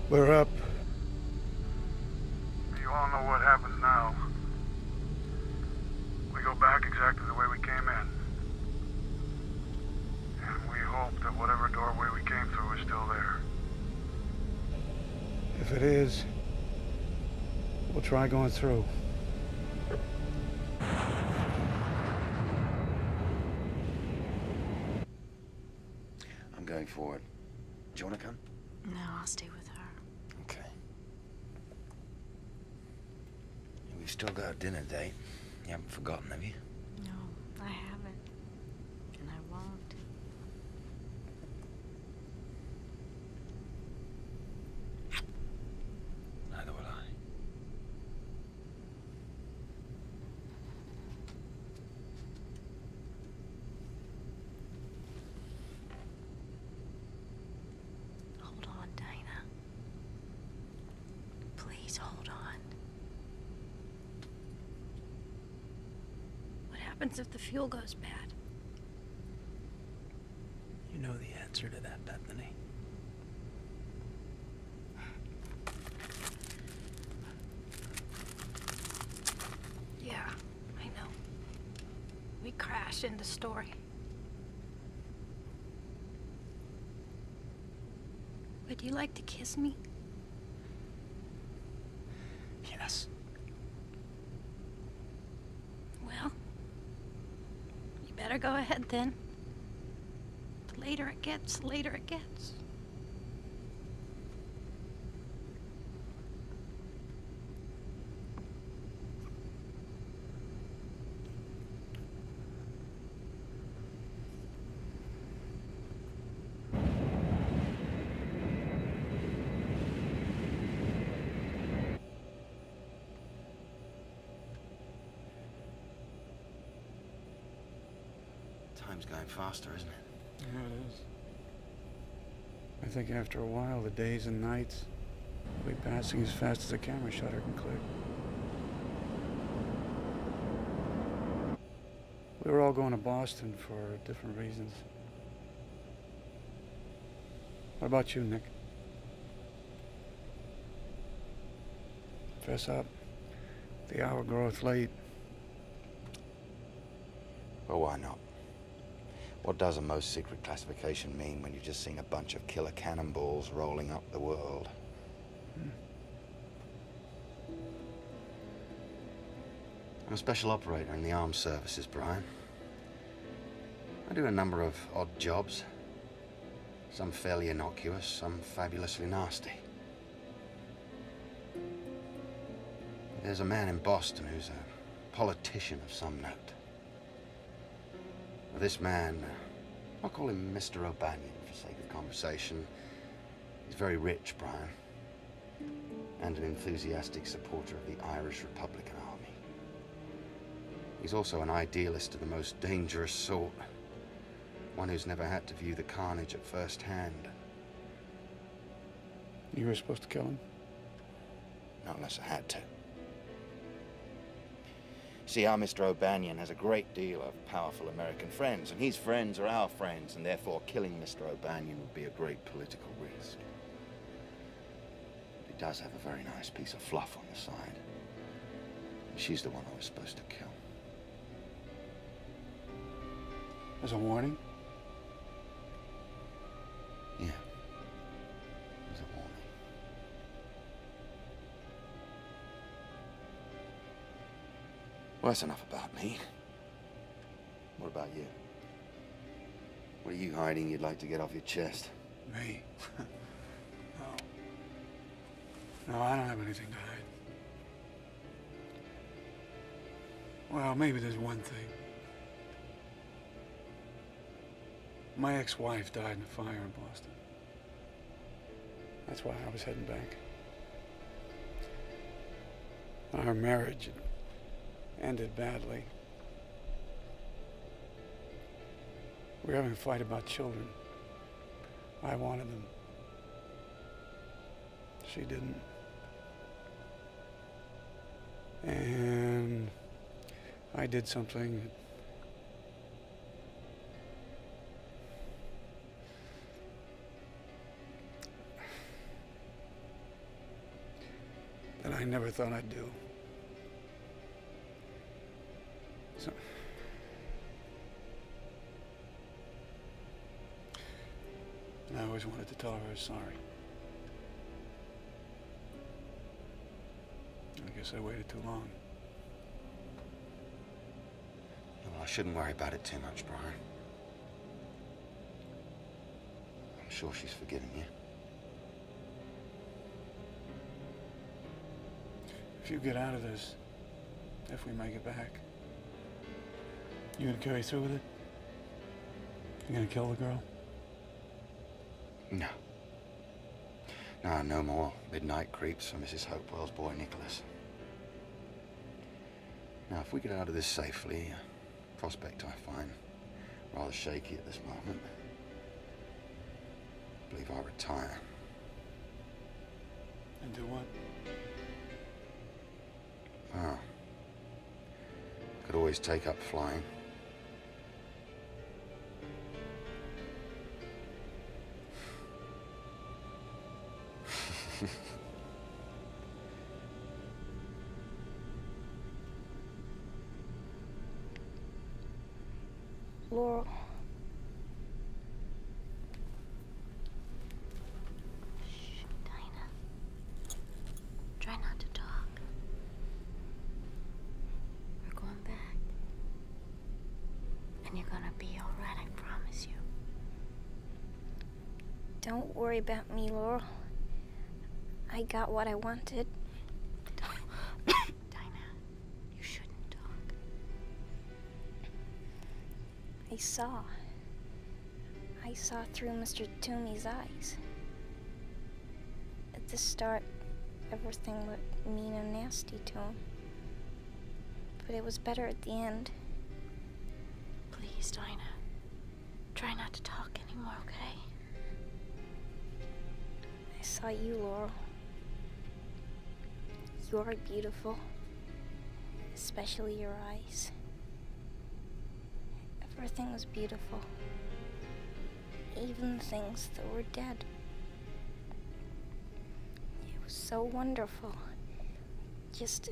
Speaker 11: We're up.
Speaker 8: You all know what happens now. We go back exactly the way we came in. And we hope that whatever doorway we came through is still there.
Speaker 11: If it is, we'll try going through.
Speaker 14: I'm going forward. Do you want to come?
Speaker 17: No, I'll stay with her.
Speaker 14: Okay. We've still got a dinner date. You haven't forgotten, have you?
Speaker 17: No, I haven't. And I won't.
Speaker 14: Neither will I.
Speaker 17: Hold on, Dinah. Please hold on.
Speaker 19: What happens if the fuel goes bad?
Speaker 4: You know the answer to that, Bethany.
Speaker 19: Yeah, I know. We crashed into Story. Would you like to kiss me?
Speaker 4: Yes.
Speaker 19: Well, you better go ahead then. The later it gets, the later it gets.
Speaker 14: Time's going faster, isn't it?
Speaker 11: Yeah, it is. I think after a while, the days and nights will be passing as fast as a camera shutter can click. We were all going to Boston for different reasons. What about you, Nick? Fess up. The hour groweth late.
Speaker 14: Well, why not? What does a most secret classification mean when you've just seen a bunch of killer cannonballs rolling up the world? I'm a special operator in the armed services, Brian. I do a number of odd jobs. Some fairly innocuous, some fabulously nasty. There's a man in Boston who's a politician of some note. This man, I'll call him Mr. O'Banion for sake of conversation. He's very rich, Brian, and an enthusiastic supporter of the Irish Republican Army. He's also an idealist of the most dangerous sort, one who's never had to view the carnage at first hand.
Speaker 11: You were supposed to kill him?
Speaker 14: Not unless I had to. See, our Mr. O'Banion has a great deal of powerful American friends, and his friends are our friends, and therefore killing Mr. O'Banion would be a great political risk. But he does have a very nice piece of fluff on the side. And she's the one I was supposed to kill.
Speaker 11: As a warning?
Speaker 14: Yeah. As a warning. Well, that's enough about me. What about you? What are you hiding you'd like to get off your chest?
Speaker 11: Me? No. No, I don't have anything to hide. Well, maybe there's one thing. My ex-wife died in a fire in Boston. That's why I was heading back. Our marriage ended badly. We were having a fight about children. I wanted them. She didn't. And I did something that I never thought I'd do. So, and I always wanted to tell her I was sorry. I guess I waited too long.
Speaker 14: Well, I shouldn't worry about it too much, Brian. I'm sure she's forgiven you.
Speaker 11: If you get out of this, if we make it back, you gonna carry through with it? You gonna kill the girl?
Speaker 14: No. No more midnight creeps for Mrs. Hopewell's boy, Nicholas. Now, if we get out of this safely, a prospect I find rather shaky at this moment, I believe I'll retire.
Speaker 11: And do what?
Speaker 14: Oh. Could always take up flying.
Speaker 6: Laurel.
Speaker 17: Shh, Dinah. Try not to talk. We're going back. And you're gonna be all right, I promise you.
Speaker 6: Don't worry about me, Laurel. I got what I wanted.
Speaker 17: Dinah, you shouldn't talk.
Speaker 6: I saw through Mr. Toomey's eyes. At the start, everything looked mean and nasty to him. But it was better at the end.
Speaker 17: Please, Dinah. Try not to talk anymore, okay?
Speaker 6: I saw you, Laurel. You're beautiful. Especially your eyes. Everything was beautiful. Even things that were dead. It was so wonderful. Just,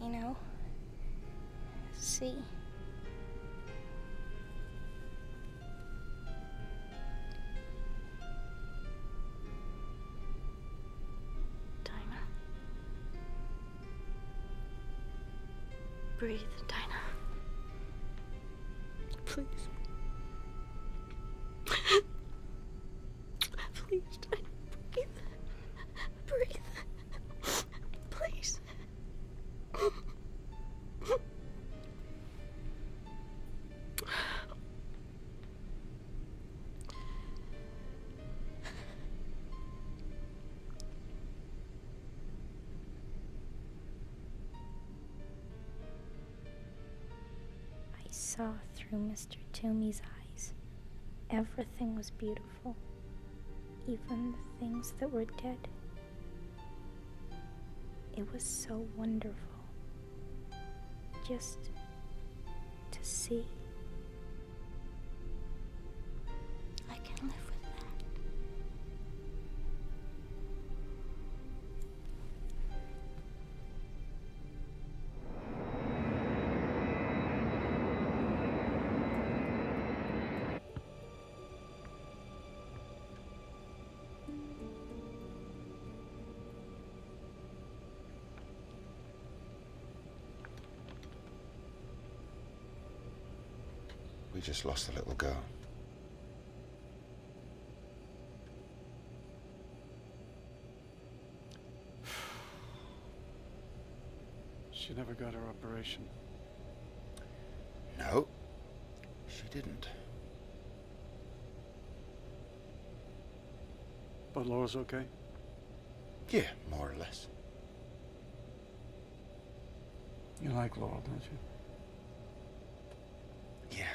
Speaker 6: you know, see.
Speaker 17: Dinah. Breathe, Dinah. Please.
Speaker 6: saw through Mr. Toomey's eyes. Everything was beautiful, even the things that were dead. It was so wonderful just to see.
Speaker 17: I can live with that.
Speaker 14: We just lost a little girl.
Speaker 11: She never got her operation.
Speaker 14: No, she didn't.
Speaker 11: But Laura's okay?
Speaker 14: Yeah, more or less.
Speaker 11: You like Laura, don't you?
Speaker 14: Yeah.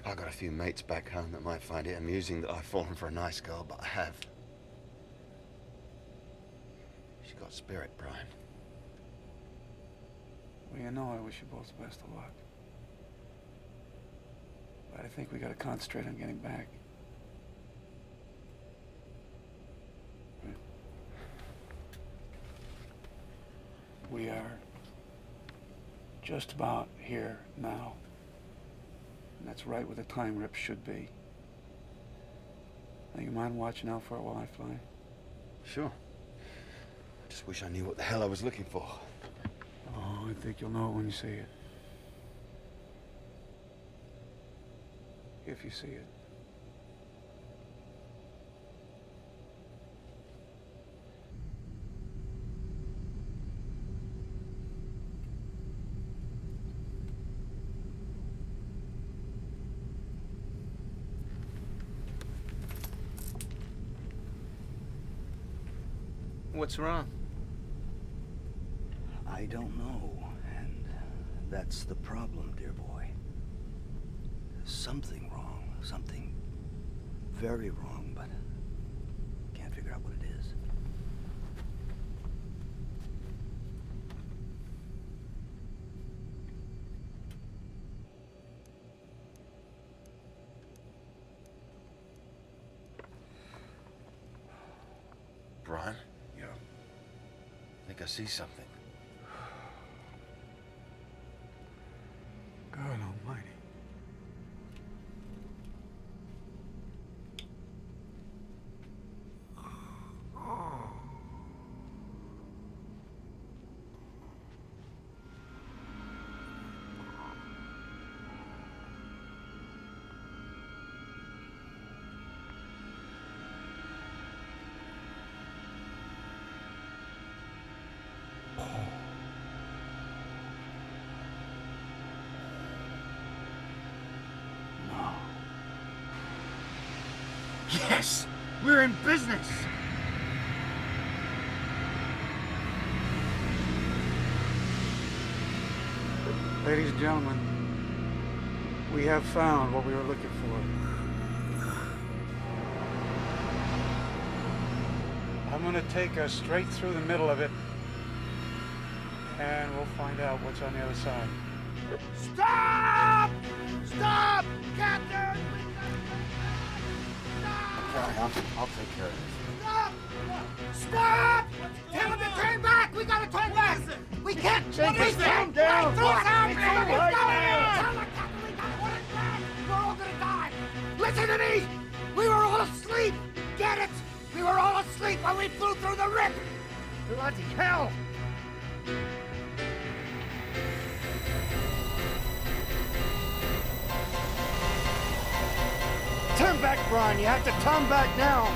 Speaker 14: I got a few mates back home that might find it amusing that I've fallen for a nice girl, but I have. She's got spirit, Brian.
Speaker 11: Well, you know I wish you both the best of luck. But I think we gotta concentrate on getting back. Right? We are just about here now. And that's right where the time rip should be. Now, you mind watching out for it while I fly?
Speaker 14: Sure. I just wish I knew what the hell I was looking for.
Speaker 11: Oh, I think you'll know it when you see it. If you see it.
Speaker 20: What's wrong?
Speaker 18: I don't know, and that's the problem, dear boy. There's something wrong, something very wrong, but can't figure out what it is.
Speaker 14: Brian?
Speaker 11: Yeah.
Speaker 14: I think I see something.
Speaker 11: God almighty.
Speaker 1: Yes! We're in business!
Speaker 11: Ladies and gentlemen, we have found what we were looking for. I'm going to take us straight through the middle of it, and we'll find out what's on the other side.
Speaker 7: Stop! Stop! Captain!
Speaker 14: Okay, I'll take care of this.
Speaker 7: Stop! Stop! Tell him to turn back! We gotta turn back! We can't!
Speaker 1: Take
Speaker 7: we
Speaker 1: this
Speaker 7: can't!
Speaker 1: down!
Speaker 7: Throw us out!
Speaker 1: It's
Speaker 7: Man!
Speaker 1: all
Speaker 7: It's
Speaker 1: right
Speaker 7: going
Speaker 1: now.
Speaker 7: on! Tell the captain we gotta put it back! We're all gonna die! Listen to me! We were all asleep! Get it? We were all asleep when we flew through the rip!
Speaker 1: Bloody hell! Turn back, Brian. You have to turn back now.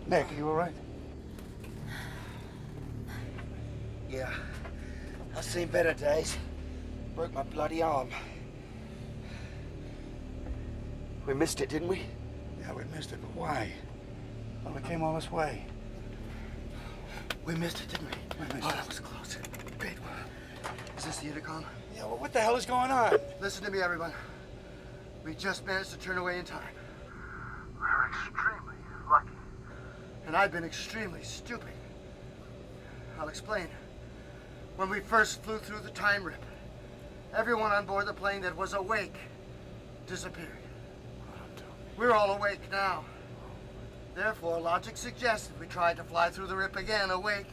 Speaker 11: Nick, are you all right?
Speaker 1: Yeah. I've seen better days. Broke my bloody arm. We missed it, didn't we?
Speaker 11: Yeah, we missed it, but why? Well, we came all this way.
Speaker 1: We missed it, didn't we?
Speaker 11: We missed
Speaker 1: Oh,
Speaker 11: it.
Speaker 1: that was close. Great. Is this the intercom?
Speaker 11: Yeah, well, what the hell is going on?
Speaker 10: Listen to me, everyone. We just managed to turn away in time.
Speaker 8: We're extremely lucky.
Speaker 10: And I've been extremely stupid. I'll explain. When we first flew through the time rip, everyone on board the plane that was awake disappeared. We're all awake now. Therefore, logic suggests if we tried to fly through the rip again awake,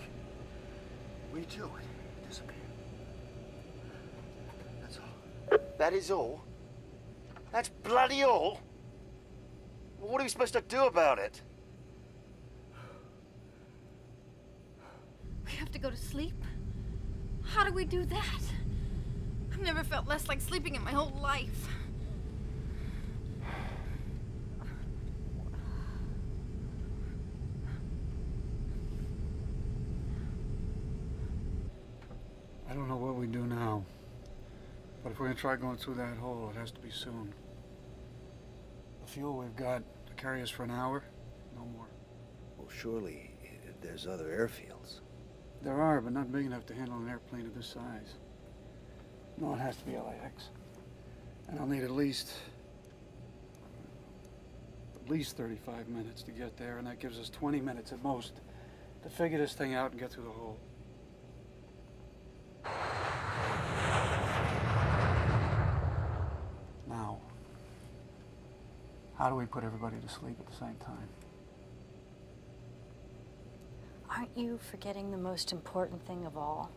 Speaker 10: we too would disappear. That's all.
Speaker 1: That is all? That's bloody all? Well, what are we supposed to do about it?
Speaker 2: We have to go to sleep? How do we do that? I've never felt less like sleeping in my whole life.
Speaker 11: I don't know what we do now. But if we're gonna try going through that hole, it has to be soon. The fuel we've got to carry us for an hour, no more.
Speaker 18: Well, surely there's other airfields.
Speaker 11: There are, but not big enough to handle an airplane of this size. No, it has to be LAX. And I'll need at least 35 minutes to get there, and that gives us 20 minutes at most to figure this thing out and get through the hole. Now, how do we put everybody to sleep at the same time?
Speaker 17: Aren't you forgetting the most important thing of all?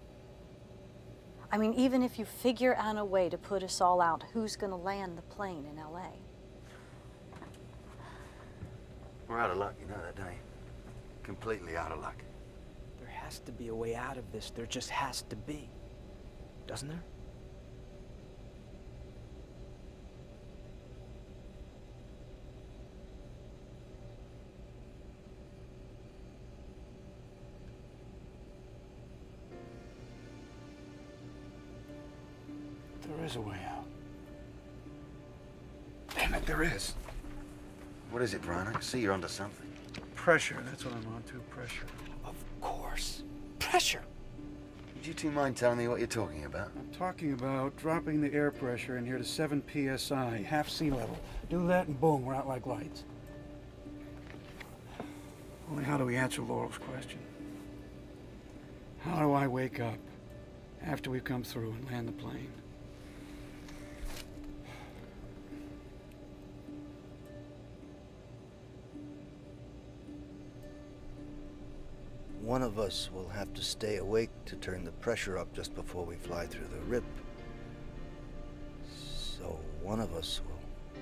Speaker 17: I mean, even if you figure out a way to put us all out, who's going to land the plane in LA?
Speaker 14: We're out of luck, you know that, don't you? Completely out of luck.
Speaker 20: There has to be a way out of this. There just has to be. Doesn't there?
Speaker 11: There is a way out. Damn it, there is.
Speaker 14: What is it, Brian? I can see you're onto something.
Speaker 11: Pressure, that's what I'm on to, pressure.
Speaker 20: Of course. Pressure.
Speaker 14: Would you two mind telling me what you're talking about?
Speaker 11: I'm talking about dropping the air pressure in here to 7 psi, half sea level. Do that and boom, we're out like lights. Only how do we answer Laurel's question? How do I wake up after we've come through and land the plane?
Speaker 18: One of us will have to stay awake to turn the pressure up just before we fly through the rip. So one of us will...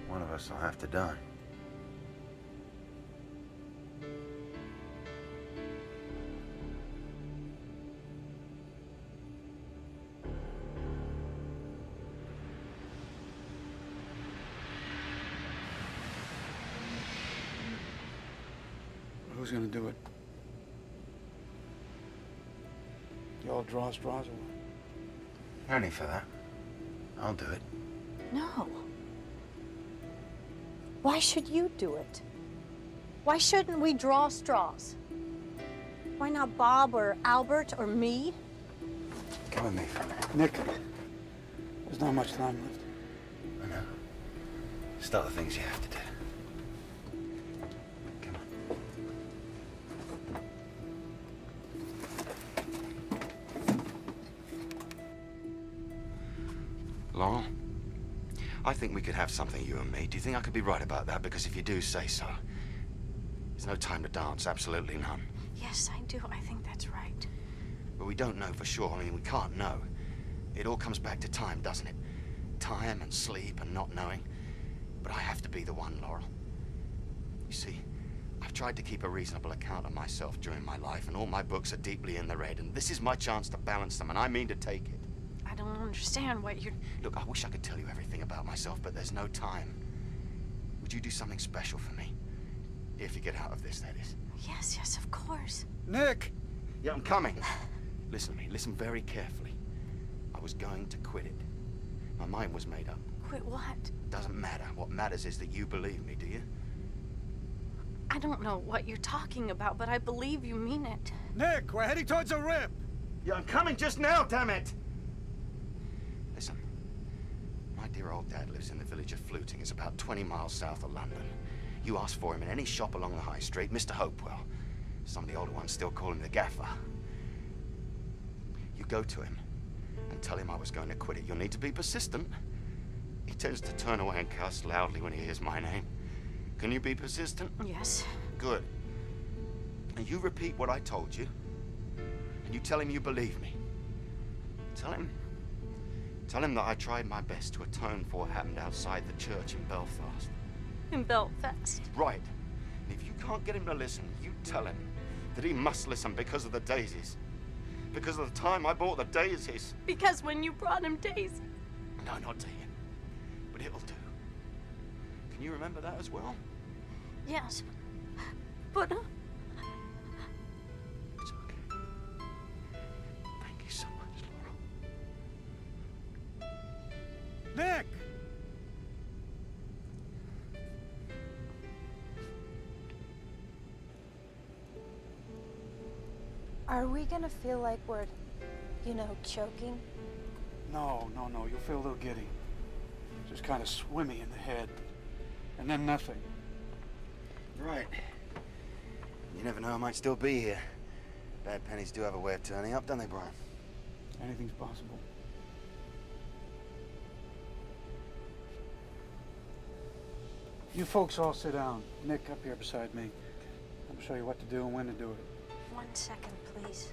Speaker 14: One of us will have to die.
Speaker 11: Who's gonna do it? Y'all draw straws or what?
Speaker 14: Only for that. I'll do it.
Speaker 17: No. Why should you do it? Why shouldn't we draw straws? Why not Bob or Albert or me?
Speaker 14: Come with me for a minute.
Speaker 11: Nick, there's not much time left.
Speaker 14: I know. Start the things you have to do.
Speaker 1: Laurel, I think we could have something, you and me. Do you think I could be right about that? Because if you do, say so. There's no time to dance, absolutely none.
Speaker 17: Yes, I do. I think that's right.
Speaker 1: But we don't know for sure. I mean, we can't know. It all comes back to time, doesn't it? Time and sleep and not knowing. But I have to be the one, Laurel. You see, I've tried to keep a reasonable account of myself during my life, and all my books are deeply in the red, and this is my chance to balance them, and I mean to take it.
Speaker 17: I don't understand what you're...
Speaker 1: Look, I wish I could tell you everything about myself, but there's no time. Would you do something special for me? If you get out of this, that is.
Speaker 17: Yes, yes, of course.
Speaker 11: Nick!
Speaker 1: Yeah, I'm coming. Listen to me. Listen very carefully. I was going to quit it. My mind was made up.
Speaker 17: Quit what?
Speaker 1: Doesn't matter. What matters is that you believe me, do you?
Speaker 17: I don't know what you're talking about, but I believe you mean it.
Speaker 11: Nick, we're heading towards a rip!
Speaker 1: Yeah, I'm coming just now, damn it! Listen. My dear old dad lives in the village of Fluting. It's about 20 miles south of London. You ask for him in any shop along the high street, Mr. Hopewell. Some of the older ones still call him the gaffer. You go to him and tell him I was going to quit it. You'll need to be persistent. He tends to turn away and cuss loudly when he hears my name. Can you be persistent?
Speaker 17: Yes.
Speaker 1: Good. And you repeat what I told you, and you tell him you believe me. Tell him that I tried my best to atone for what happened outside the church in Belfast.
Speaker 17: In Belfast?
Speaker 1: Right. And if you can't get him to listen, you tell him that he must listen because of the daisies. Because of the time I bought the daisies.
Speaker 17: Because when you brought him daisies.
Speaker 1: No, not to him. But it'll do. Can you remember that as well?
Speaker 17: Yes. But...
Speaker 1: It's okay. Thank you so much, Laurel.
Speaker 11: Nick!
Speaker 19: Are we gonna feel like we're, you know, choking?
Speaker 11: No, no, no. You'll feel a little giddy. Just kind of swimmy in the head. And then nothing.
Speaker 1: Right. You never know, I might still be here. Bad pennies do have a way of turning up, don't they, Brian?
Speaker 11: Anything's possible. You folks all sit down. Nick, up here beside me. I'll show you what to do and when to do it.
Speaker 17: 1 second, please.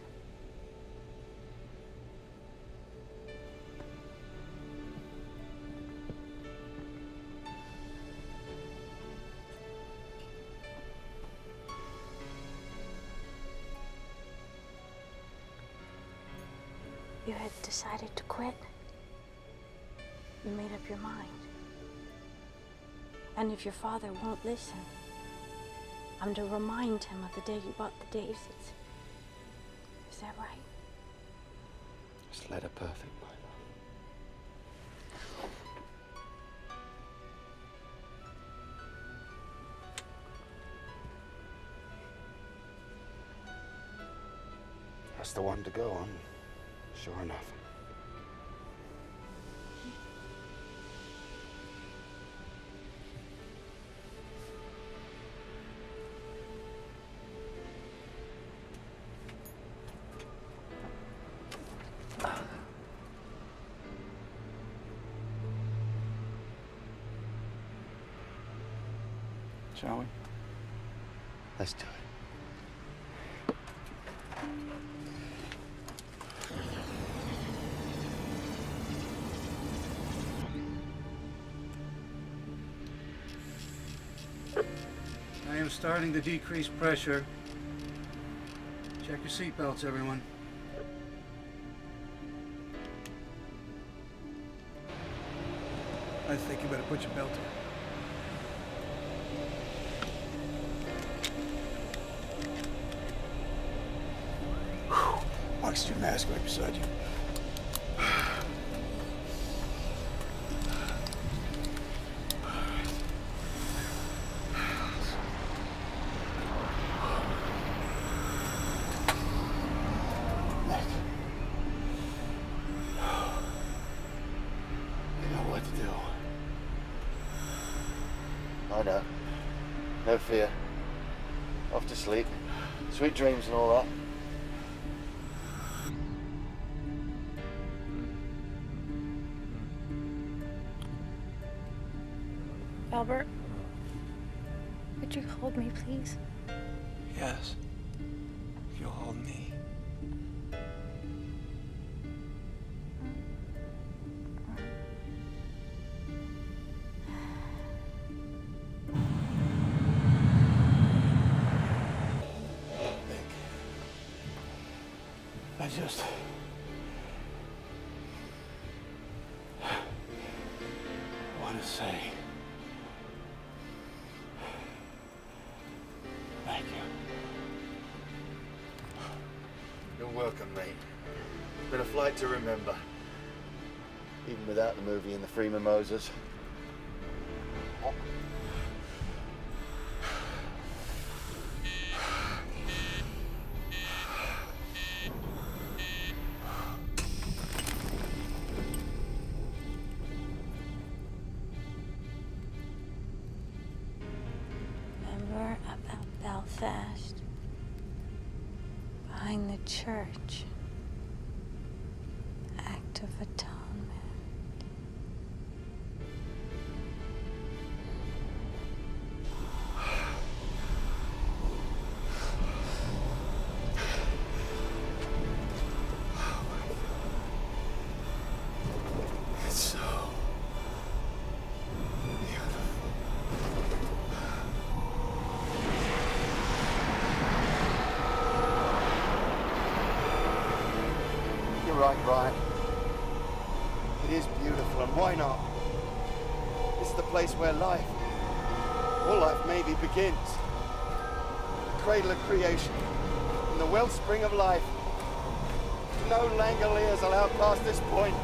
Speaker 17: You had decided to quit. You made up your mind. And if your father won't listen, I'm to remind him of the day you bought the daisies. Is that right?
Speaker 1: Just let her perfect, my love. That's the one to go on, sure enough.
Speaker 11: Shall we?
Speaker 1: Let's do it.
Speaker 11: I am starting to decrease pressure. Check your seatbelts, everyone. I think you better put your belt on. Oxygen mask right beside you.
Speaker 1: I know. No fear. Off to sleep. Sweet dreams and all that.
Speaker 19: Albert, would you hold me, please?
Speaker 20: Yes. You'll hold me.
Speaker 11: I just... want to say... thank you.
Speaker 1: Welcome, mate. It's been a flight to remember. Even without the movie and the free mimosas.
Speaker 17: Remember about Belfast? Behind the church. Act of Atonement.
Speaker 1: It's so right, Brian. It is beautiful, and why not? This is the place where life, all life maybe, begins. The cradle of creation, and the wellspring of life. No Langoliers allowed past this point.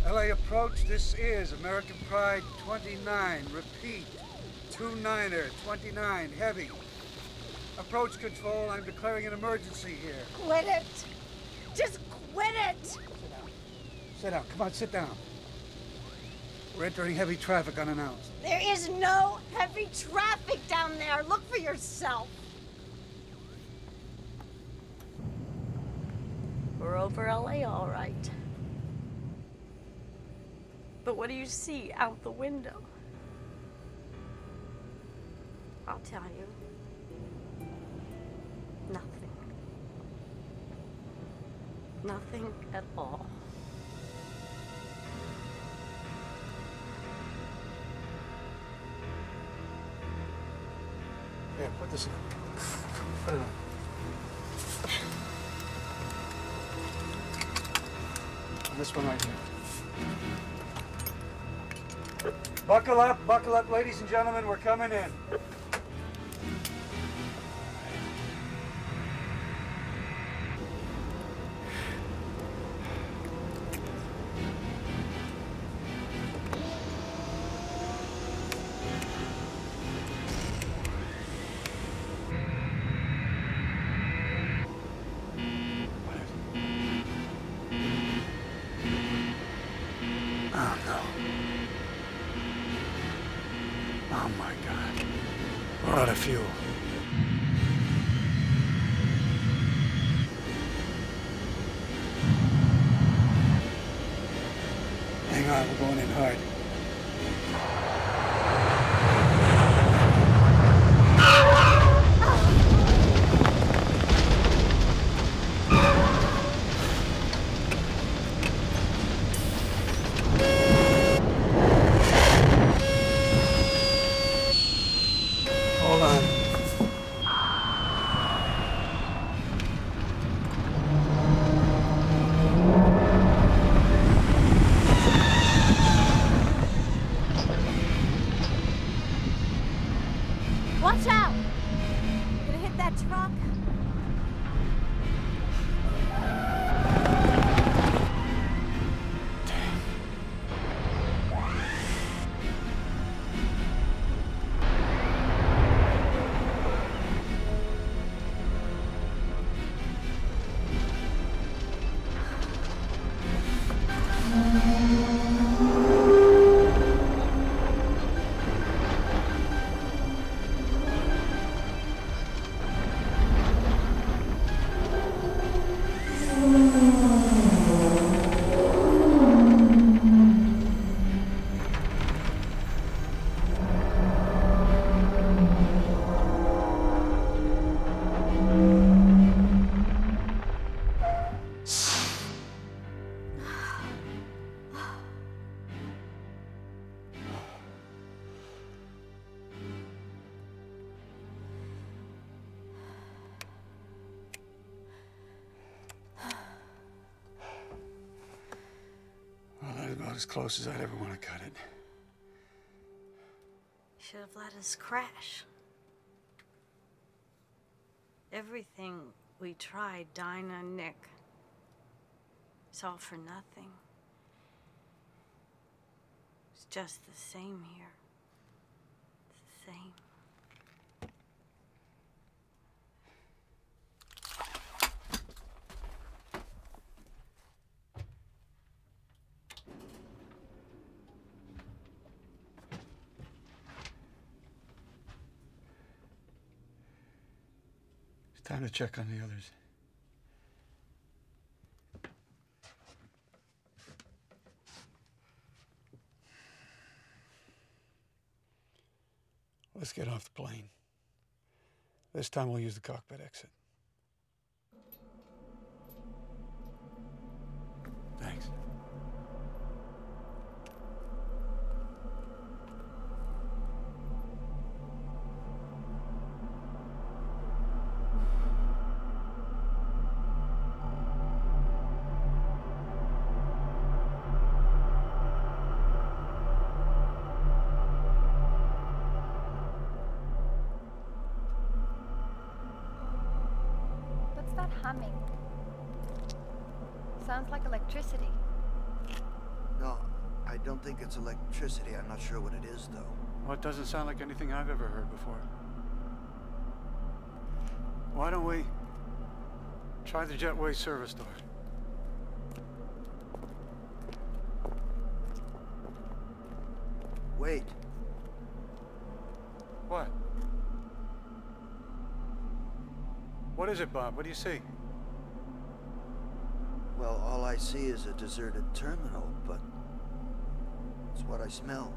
Speaker 11: LA approach, this is American Pride 29. Repeat, 29er, 29, heavy. Approach control, I'm declaring an emergency here.
Speaker 2: Quit it! Just quit it!
Speaker 11: Sit down, come on, sit down. We're entering heavy traffic unannounced.
Speaker 2: There is no heavy traffic down there. Look for yourself.
Speaker 17: We're over LA, all right. But what do you see out the window? I'll tell you. Nothing. Nothing at all.
Speaker 11: Yeah, put this in. Put it on. And this one right here. Buckle up, ladies and gentlemen, we're coming in. Oh, no. Oh, my God. We're out of fuel. Hang on, we're going in hard.
Speaker 2: Watch out! You're gonna hit that truck.
Speaker 11: About as close as I'd ever want to cut it.
Speaker 17: Should have let us crash. Everything we tried, Dinah and Nick, it's all for nothing. It's just the same here. It's the same.
Speaker 11: Time to check on the others. Let's get off the plane. This time we'll use the cockpit exit. Thanks.
Speaker 19: What's that humming? Sounds like electricity.
Speaker 10: No, I don't think it's electricity. I'm not sure what it is, though.
Speaker 11: Well, it doesn't sound like anything I've ever heard before. Why don't we try the jetway service door?
Speaker 10: Wait.
Speaker 11: What? What is it, Bob? What do you see?
Speaker 10: Well, all I see is a deserted terminal, but it's what I smell.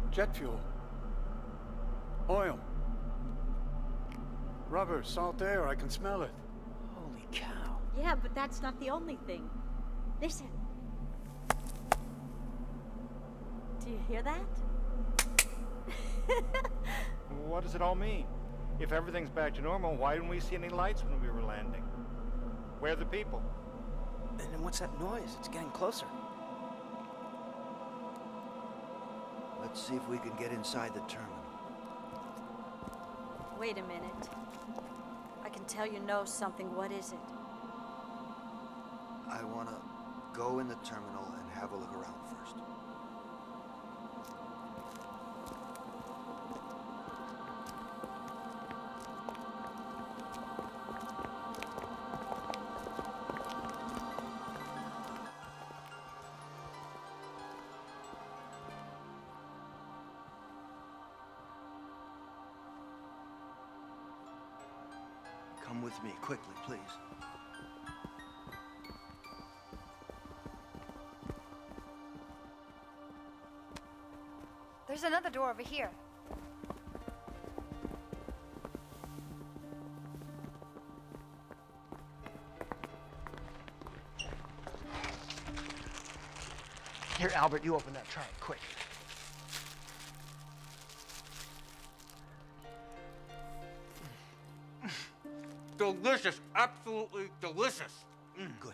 Speaker 11: Jet fuel. Oil. Rubber, salt air, I can smell it.
Speaker 17: Holy cow.
Speaker 13: Yeah, but that's not the only thing. Listen. Do you hear that?
Speaker 15: What does it all mean? If everything's back to normal, why didn't we see any lights when we were landing? Where are the people?
Speaker 4: And then what's that noise? It's getting closer.
Speaker 10: Let's see if we can get inside the terminal.
Speaker 17: Wait a minute. I can tell you know something. What is it?
Speaker 10: I want to go in the terminal and have a look around first. Come with me, quickly, please.
Speaker 19: There's another door over here.
Speaker 10: Here, Albert, you open that trunk, quick.
Speaker 21: Delicious, absolutely delicious.
Speaker 10: Good.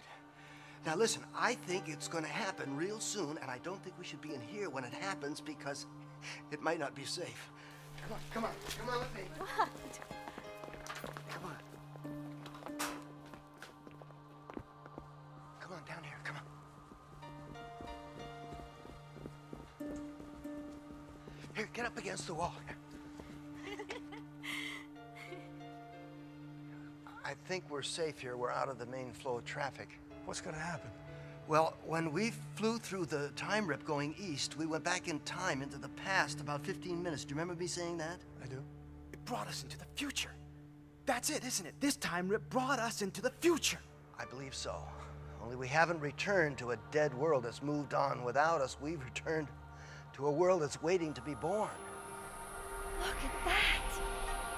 Speaker 10: Now listen, I think it's going to happen real soon, and I don't think we should be in here when it happens because it might not be safe. Come on with me.
Speaker 13: What?
Speaker 10: Come on. Come on, down here, come on. Here, get up against the wall. I think we're safe here. We're out of the main flow of traffic.
Speaker 11: What's gonna happen?
Speaker 10: Well, when we flew through the time rip going east, we went back in time into the past about 15 minutes. Do you remember me saying that?
Speaker 11: I do.
Speaker 20: It brought us into the future. That's it, isn't it? This time rip brought us into the future.
Speaker 10: I believe so. Only we haven't returned to a dead world that's moved on without us. We've returned to a world that's waiting to be born.
Speaker 13: Look at that.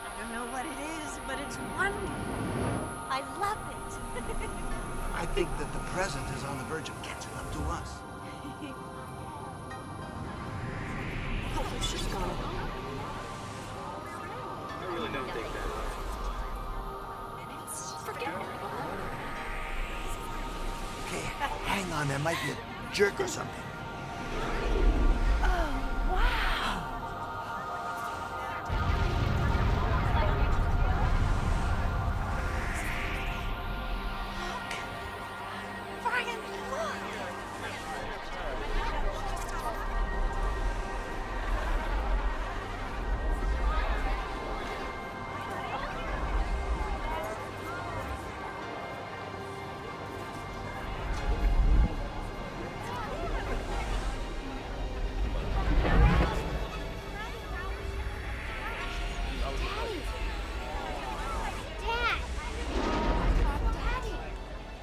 Speaker 13: I don't know what it is, but it's wonderful. I love it.
Speaker 10: I think that the present is on the verge of catching up to us.
Speaker 13: Oh, she's gone.
Speaker 7: I really don't think that.
Speaker 13: Forget it.
Speaker 10: Okay, hang on. There might be a jerk or something.
Speaker 13: Oh, wow. Brian, look.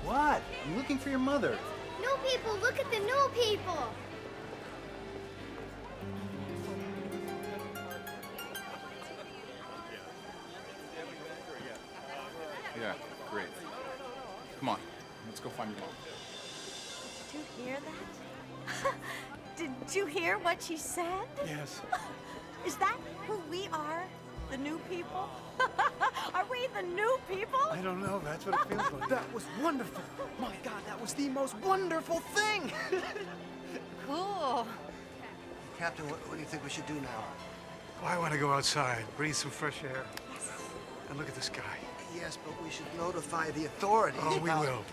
Speaker 3: What? I'm looking for your mother.
Speaker 9: New people, look at the new people.
Speaker 16: Yeah, great. Come on, let's go find your mom.
Speaker 13: Did you hear that? Did you hear what she said?
Speaker 11: Yes.
Speaker 13: Is that who we are? The new people? Are we the new people?
Speaker 11: I don't know. That's what it feels like.
Speaker 20: That was wonderful. My God, that was the most wonderful thing.
Speaker 13: Cool.
Speaker 10: Captain, what do you think we should do now?
Speaker 11: Well, I want to go outside, breathe some fresh air, and look at the sky.
Speaker 10: Yes, but we should notify the authorities.
Speaker 11: Oh, we will.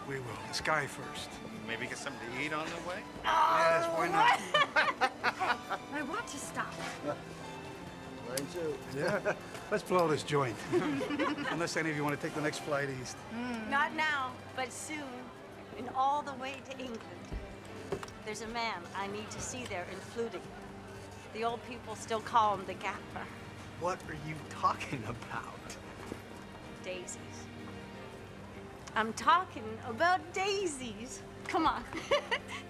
Speaker 11: We will. The sky first.
Speaker 21: Maybe get something to eat on the way?
Speaker 11: Yes, why not?
Speaker 13: I want to stop.
Speaker 10: Mine too.
Speaker 11: Yeah. Let's blow this joint. Unless any of you want to take the next flight east.
Speaker 17: Not now, but soon, and all the way to England. There's a man I need to see there in Flutie. The old people still call him the Gaffer.
Speaker 3: What are you talking about?
Speaker 17: Daisies. I'm talking about daisies. Come on.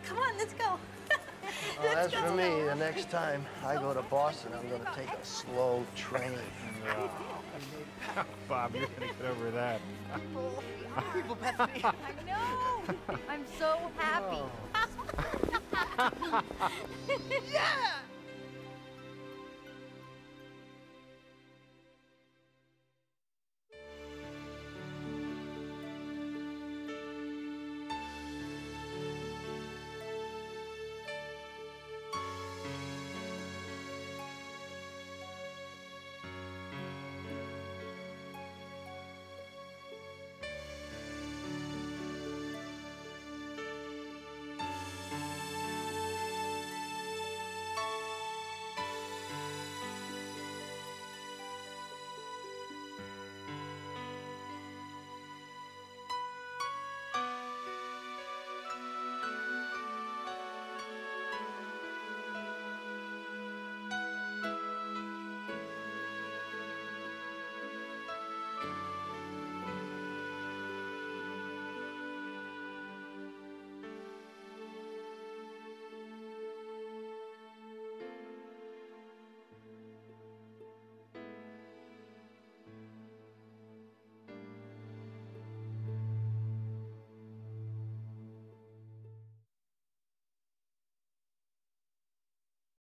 Speaker 17: Come on, let's go.
Speaker 10: Well, as for me, the next time I go to Boston, I'm going to take a slow train.
Speaker 15: Bob, you're gonna get over that.
Speaker 13: People, Bethany. I know. I'm so happy.
Speaker 10: Oh.
Speaker 13: Yeah.